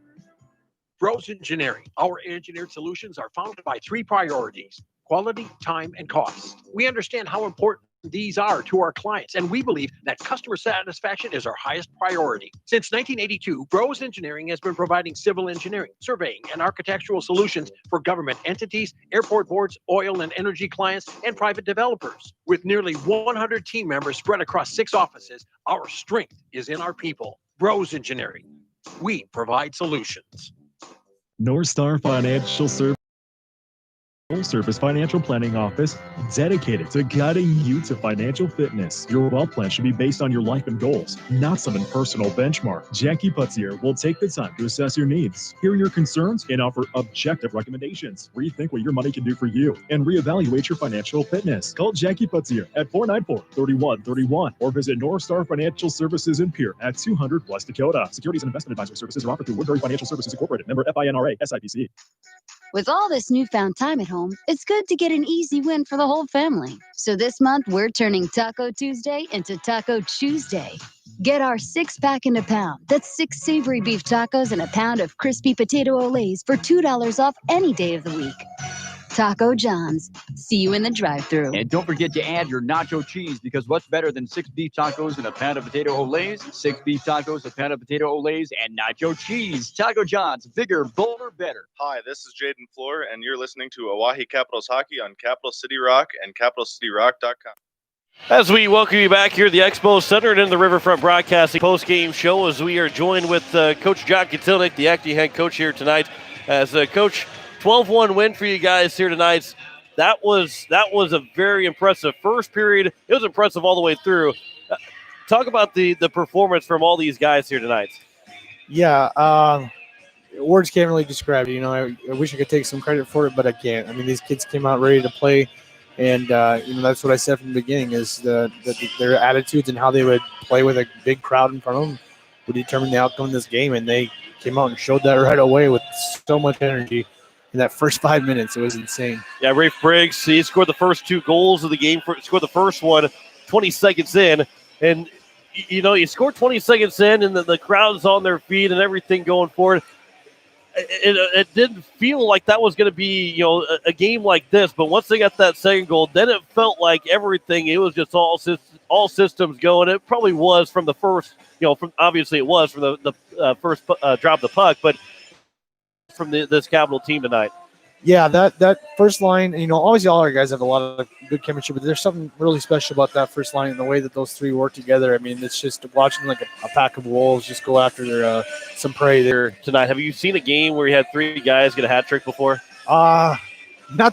Bros Engineering. Our engineered solutions are founded by 3 priorities: quality, time, and cost. We understand how important these are to our clients, and we believe that customer satisfaction is our highest priority. Since 1982, Bros Engineering has been providing civil engineering, surveying, and architectural solutions for government entities, airport boards, oil and energy clients, and private developers. With nearly 100 team members spread across 6 offices, our strength is in our people. Bros Engineering. We provide solutions. North Star Financial Full-service financial planning office dedicated to guiding you to financial fitness. Your wealth plan should be based on your life and goals, not some impersonal benchmark. Jackie Putzier will take the time to assess your needs, hear your concerns, and offer objective recommendations. Rethink what your money can do for you and reevaluate your financial fitness. Call Jackie Putzier at 494-3131 or visit North Star Financial Services in Pier at 200 West Dakota. Securities and investment advisory services are offered through Woodbury Financial Services Incorporated, member FINRA, SIPC. With all this newfound time at home, it's good to get an easy win for the whole family. So this month, we're turning Taco Tuesday into Taco Tuesday. Get our 6-pack in a pound. That's 6 savory beef tacos and a pound of crispy potato olays for $2 off any day of the week. Taco John's. See you in the drive-thru. And don't forget to add your nacho cheese, because what's better than 6 beef tacos and a pound of potato olays? 6 beef tacos, a pound of potato olays, and nacho cheese. Taco John's. Bigger, bolder, better. Hi, this is Jaden Floor, and you're listening to Oahe Capitals Hockey on Capital City Rock and CapitalCityRock.com. As we welcome you back here at the Expo Center and in the Riverfront Broadcasting post-game show, as we are joined with Coach John Katilnik, the acting head coach here tonight. As Coach, 12-1 win for you guys here tonight. That was a very impressive first period. It was impressive all the way through. Talk about the performance from all these guys here tonight. Yeah, words can't really describe it. You know, I wish I could take some credit for it, but I can't. I mean, these kids came out ready to play. And, that's what I said from the beginning is their attitudes and how they would play with a big crowd in front of them would determine the outcome of this game. And they came out and showed that right away with so much energy in that first 5 minutes. It was insane. Yeah, Rafe Briggs, he scored the first 2 goals of the game. Scored the first one 20 seconds in. And, you scored 20 seconds in and the crowd's on their feet and everything going forward. It didn't feel like that was going to be, a game like this. But once they got that second goal, then it felt like everything. It was just all systems going. It probably was from the first, obviously it was from the first drop of the puck, but from this Capital team tonight. Yeah, that first line, obviously all our guys have a lot of good chemistry, but there's something really special about that first line and the way that those three work together. I mean, it's just watching like a pack of wolves just go after some prey there tonight. Have you seen a game where you had 3 guys get a hat trick before? Not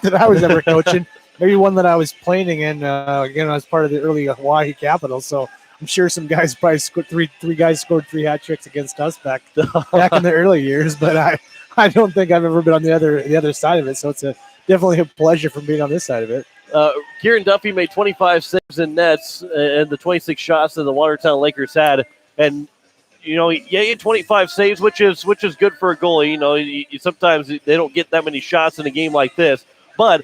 that I was ever coaching. Maybe one that I was playing in. Again, I was part of the early Hawaii Capitals, so I'm sure some guys probably scored three guys scored 3 hat tricks against us back in the early years, but I don't think I've ever been on the other side of it, so it's definitely a pleasure from being on this side of it. Kieran Duffy made 25 saves in nets and the 26 shots that the Watertown Lakers had, and he had 25 saves, which is good for a goalie. Sometimes they don't get that many shots in a game like this, but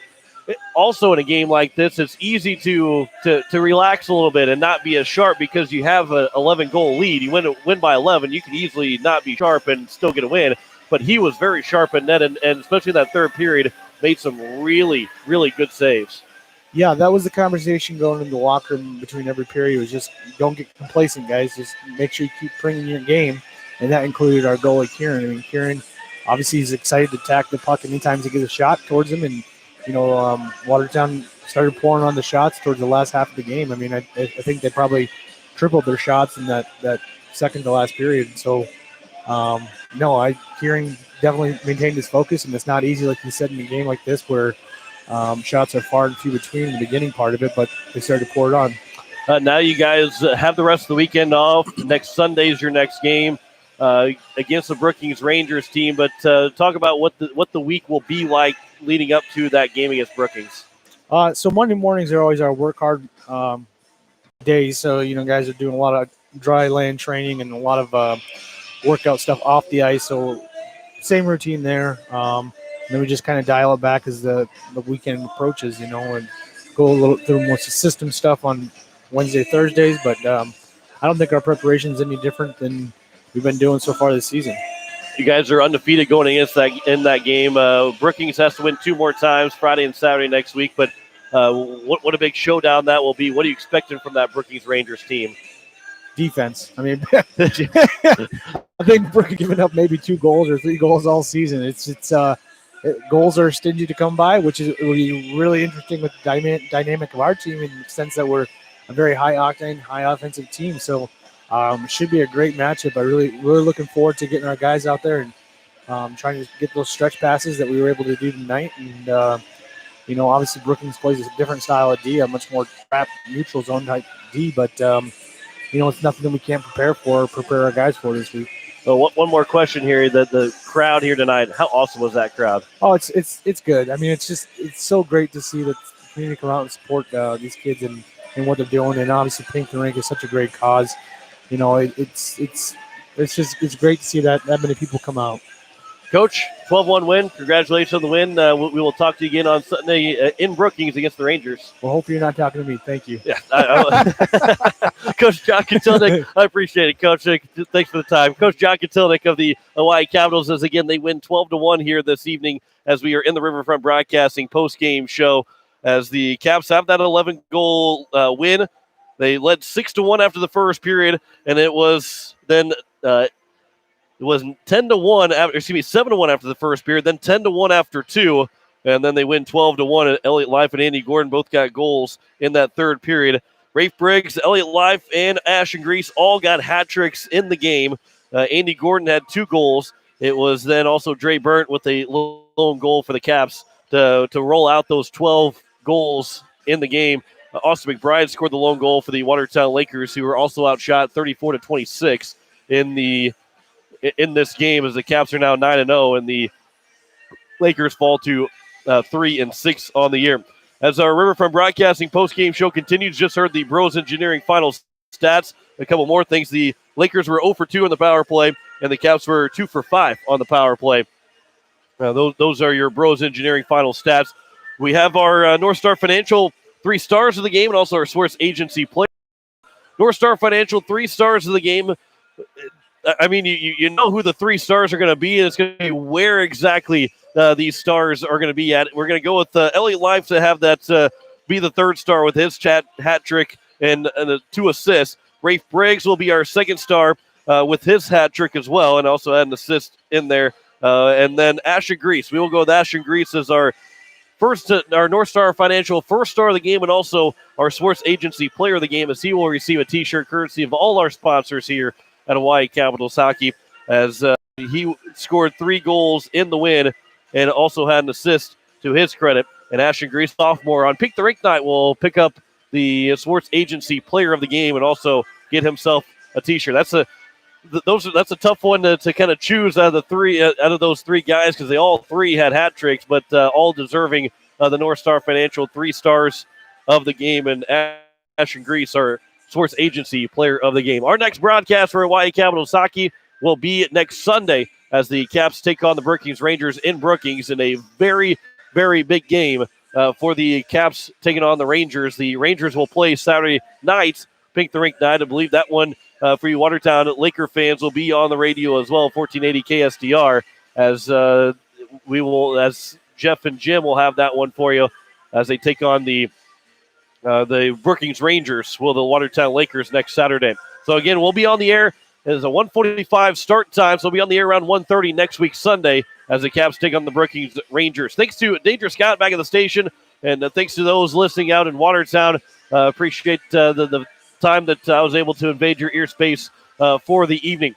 also in a game like this, it's easy to relax a little bit and not be as sharp because you have an 11-goal lead. You win by 11, you can easily not be sharp and still get a win. But he was very sharp in net, and especially in that third period, made some really, really good saves. Yeah, that was the conversation going in the locker room between every period. It was just don't get complacent, guys. Just make sure you keep bringing your game, and that included our goalie, Kieran. I mean, Kieran, obviously, he's excited to attack the puck anytime he gets a shot towards him, and Watertown started pouring on the shots towards the last half of the game. I mean, I think they probably tripled their shots in that second to last period. So. Kieran definitely maintained his focus, and it's not easy, like you said, in a game like this where shots are far and few between in the beginning part of it, but they started to pour it on. Now you guys have the rest of the weekend off. Next Sunday is your next game against the Brookings Rangers team, but talk about what the week will be like leading up to that game against Brookings. So Monday mornings are always our work hard days, so guys are doing a lot of dry land training and a lot of workout stuff off the ice, so same routine there. And then we just kind of dial it back as the weekend approaches, and go a little through more system stuff on Wednesday, Thursdays. But I don't think our preparation is any different than we've been doing so far this season. You guys are undefeated going against that game. Brookings has to win 2 more times, Friday and Saturday next week. But what a big showdown that will be. What are you expecting from that Brookings Rangers team? Defense. I mean, I think we're giving up maybe 2 goals or 3 goals all season. Goals are stingy to come by, which is really interesting with the dynamic of our team in the sense that we're a very high octane, high offensive team. So it should be a great matchup. I really looking forward to getting our guys out there and trying to get those stretch passes that we were able to do tonight. And obviously Brookings plays a different style of D, a much more trap neutral zone type D, but it's nothing that we can't prepare our guys for this week. Well, one more question here. The crowd here tonight, how awesome was that crowd? Oh, it's good. I mean, it's so great to see that the community come out and support these kids and what they're doing. And obviously, Pink the Rink is such a great cause. It's great to see that many people come out. Coach, 12-1 win. Congratulations on the win. We will talk to you again on Sunday in Brookings against the Rangers. Well, hopefully you're not talking to me. Thank you. Yeah, Coach John Katilnik, I appreciate it, Coach. Thanks for the time. Coach John Katilnik of the Hawaii Capitals, as again, they win 12-1 here this evening as we are in the Riverfront Broadcasting post-game show as the Caps have that 11-goal win. They led 6-1 after the first period, and it was then it was 10-1 after, 7-1 after the first period, then 10-1 after 2, and then they win 12-1. And Elliot Life and Andy Gordon both got goals in that third period. Rafe Briggs, Elliott Life, and Ashton Grease all got hat tricks in the game. Andy Gordon had 2 goals. It was then also Dre Burnt with a lone goal for the Caps to roll out those 12 goals in the game. Austin McBride scored the lone goal for the Watertown Lakers, who were also outshot 34-26 in this game, as the Caps are now 9-0, and the Lakers fall to 3-6 on the year. As our Riverfront Broadcasting post-game show continues, just heard the Bros Engineering final stats. A couple more things. The Lakers were 0 for 2 in the power play, and the Caps were 2 for 5 on the power play. Those are your Bros Engineering final stats. We have our North Star Financial 3 stars of the game, and also our sports agency player. North Star Financial 3 stars of the game. I mean, you know who the 3 stars are going to be, and it's going to be where exactly these stars are going to be at. We're going to go with Elliott Life to have that be the 3rd star with his hat trick and 2 assists. Rafe Briggs will be our 2nd star with his hat trick as well, and also had an assist in there. And then Ashton Grease. We will go with Ashton Grease as our North Star Financial 1st star of the game, and also our sports agency player of the game, as he will receive a T-shirt courtesy of all our sponsors here at Hawaii Capitals Hockey, as he scored 3 goals in the win and also had an assist to his credit. And Ashton Grease, sophomore, on Pick the Rink night will pick up the sports agency player of the game and also get himself a T-shirt. That's a tough one to kind of choose out of those 3 guys, because they all 3 had hat tricks, but all deserving the North Star Financial 3 stars of the game. And Ashton Grease, our sports agency player of the game. Our next broadcast for Hawaii Capitals Hockey will be next Sunday as the Caps take on the Brookings Rangers in Brookings in a very, very big game for the Caps taking on the Rangers. The Rangers will play Saturday night, Pink the Rink night. I believe that one for you Watertown Laker fans will be on the radio as well, 1480 KSDR, as Jeff and Jim will have that one for you as they take on the Brookings Rangers, the Watertown Lakers next Saturday. So again, we'll be on the air. It's a 1:45 start time, so we'll be on the air around 1:30 next week Sunday as the Caps take on the Brookings Rangers. Thanks to Danger Scott back at the station, and thanks to those listening out in Watertown. Appreciate the time that I was able to invade your ear space for the evening.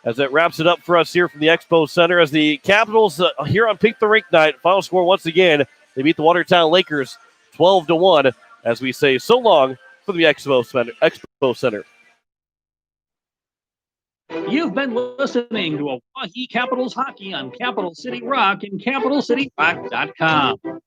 As that wraps it up for us here from the Expo Center, as the Capitals here on Pink the Rink night, final score once again, they beat the Watertown Lakers 12-1, as we say so long for the Expo Center. You've been listening to Oahe Capitals Hockey on Capital City Rock and CapitalCityRock.com.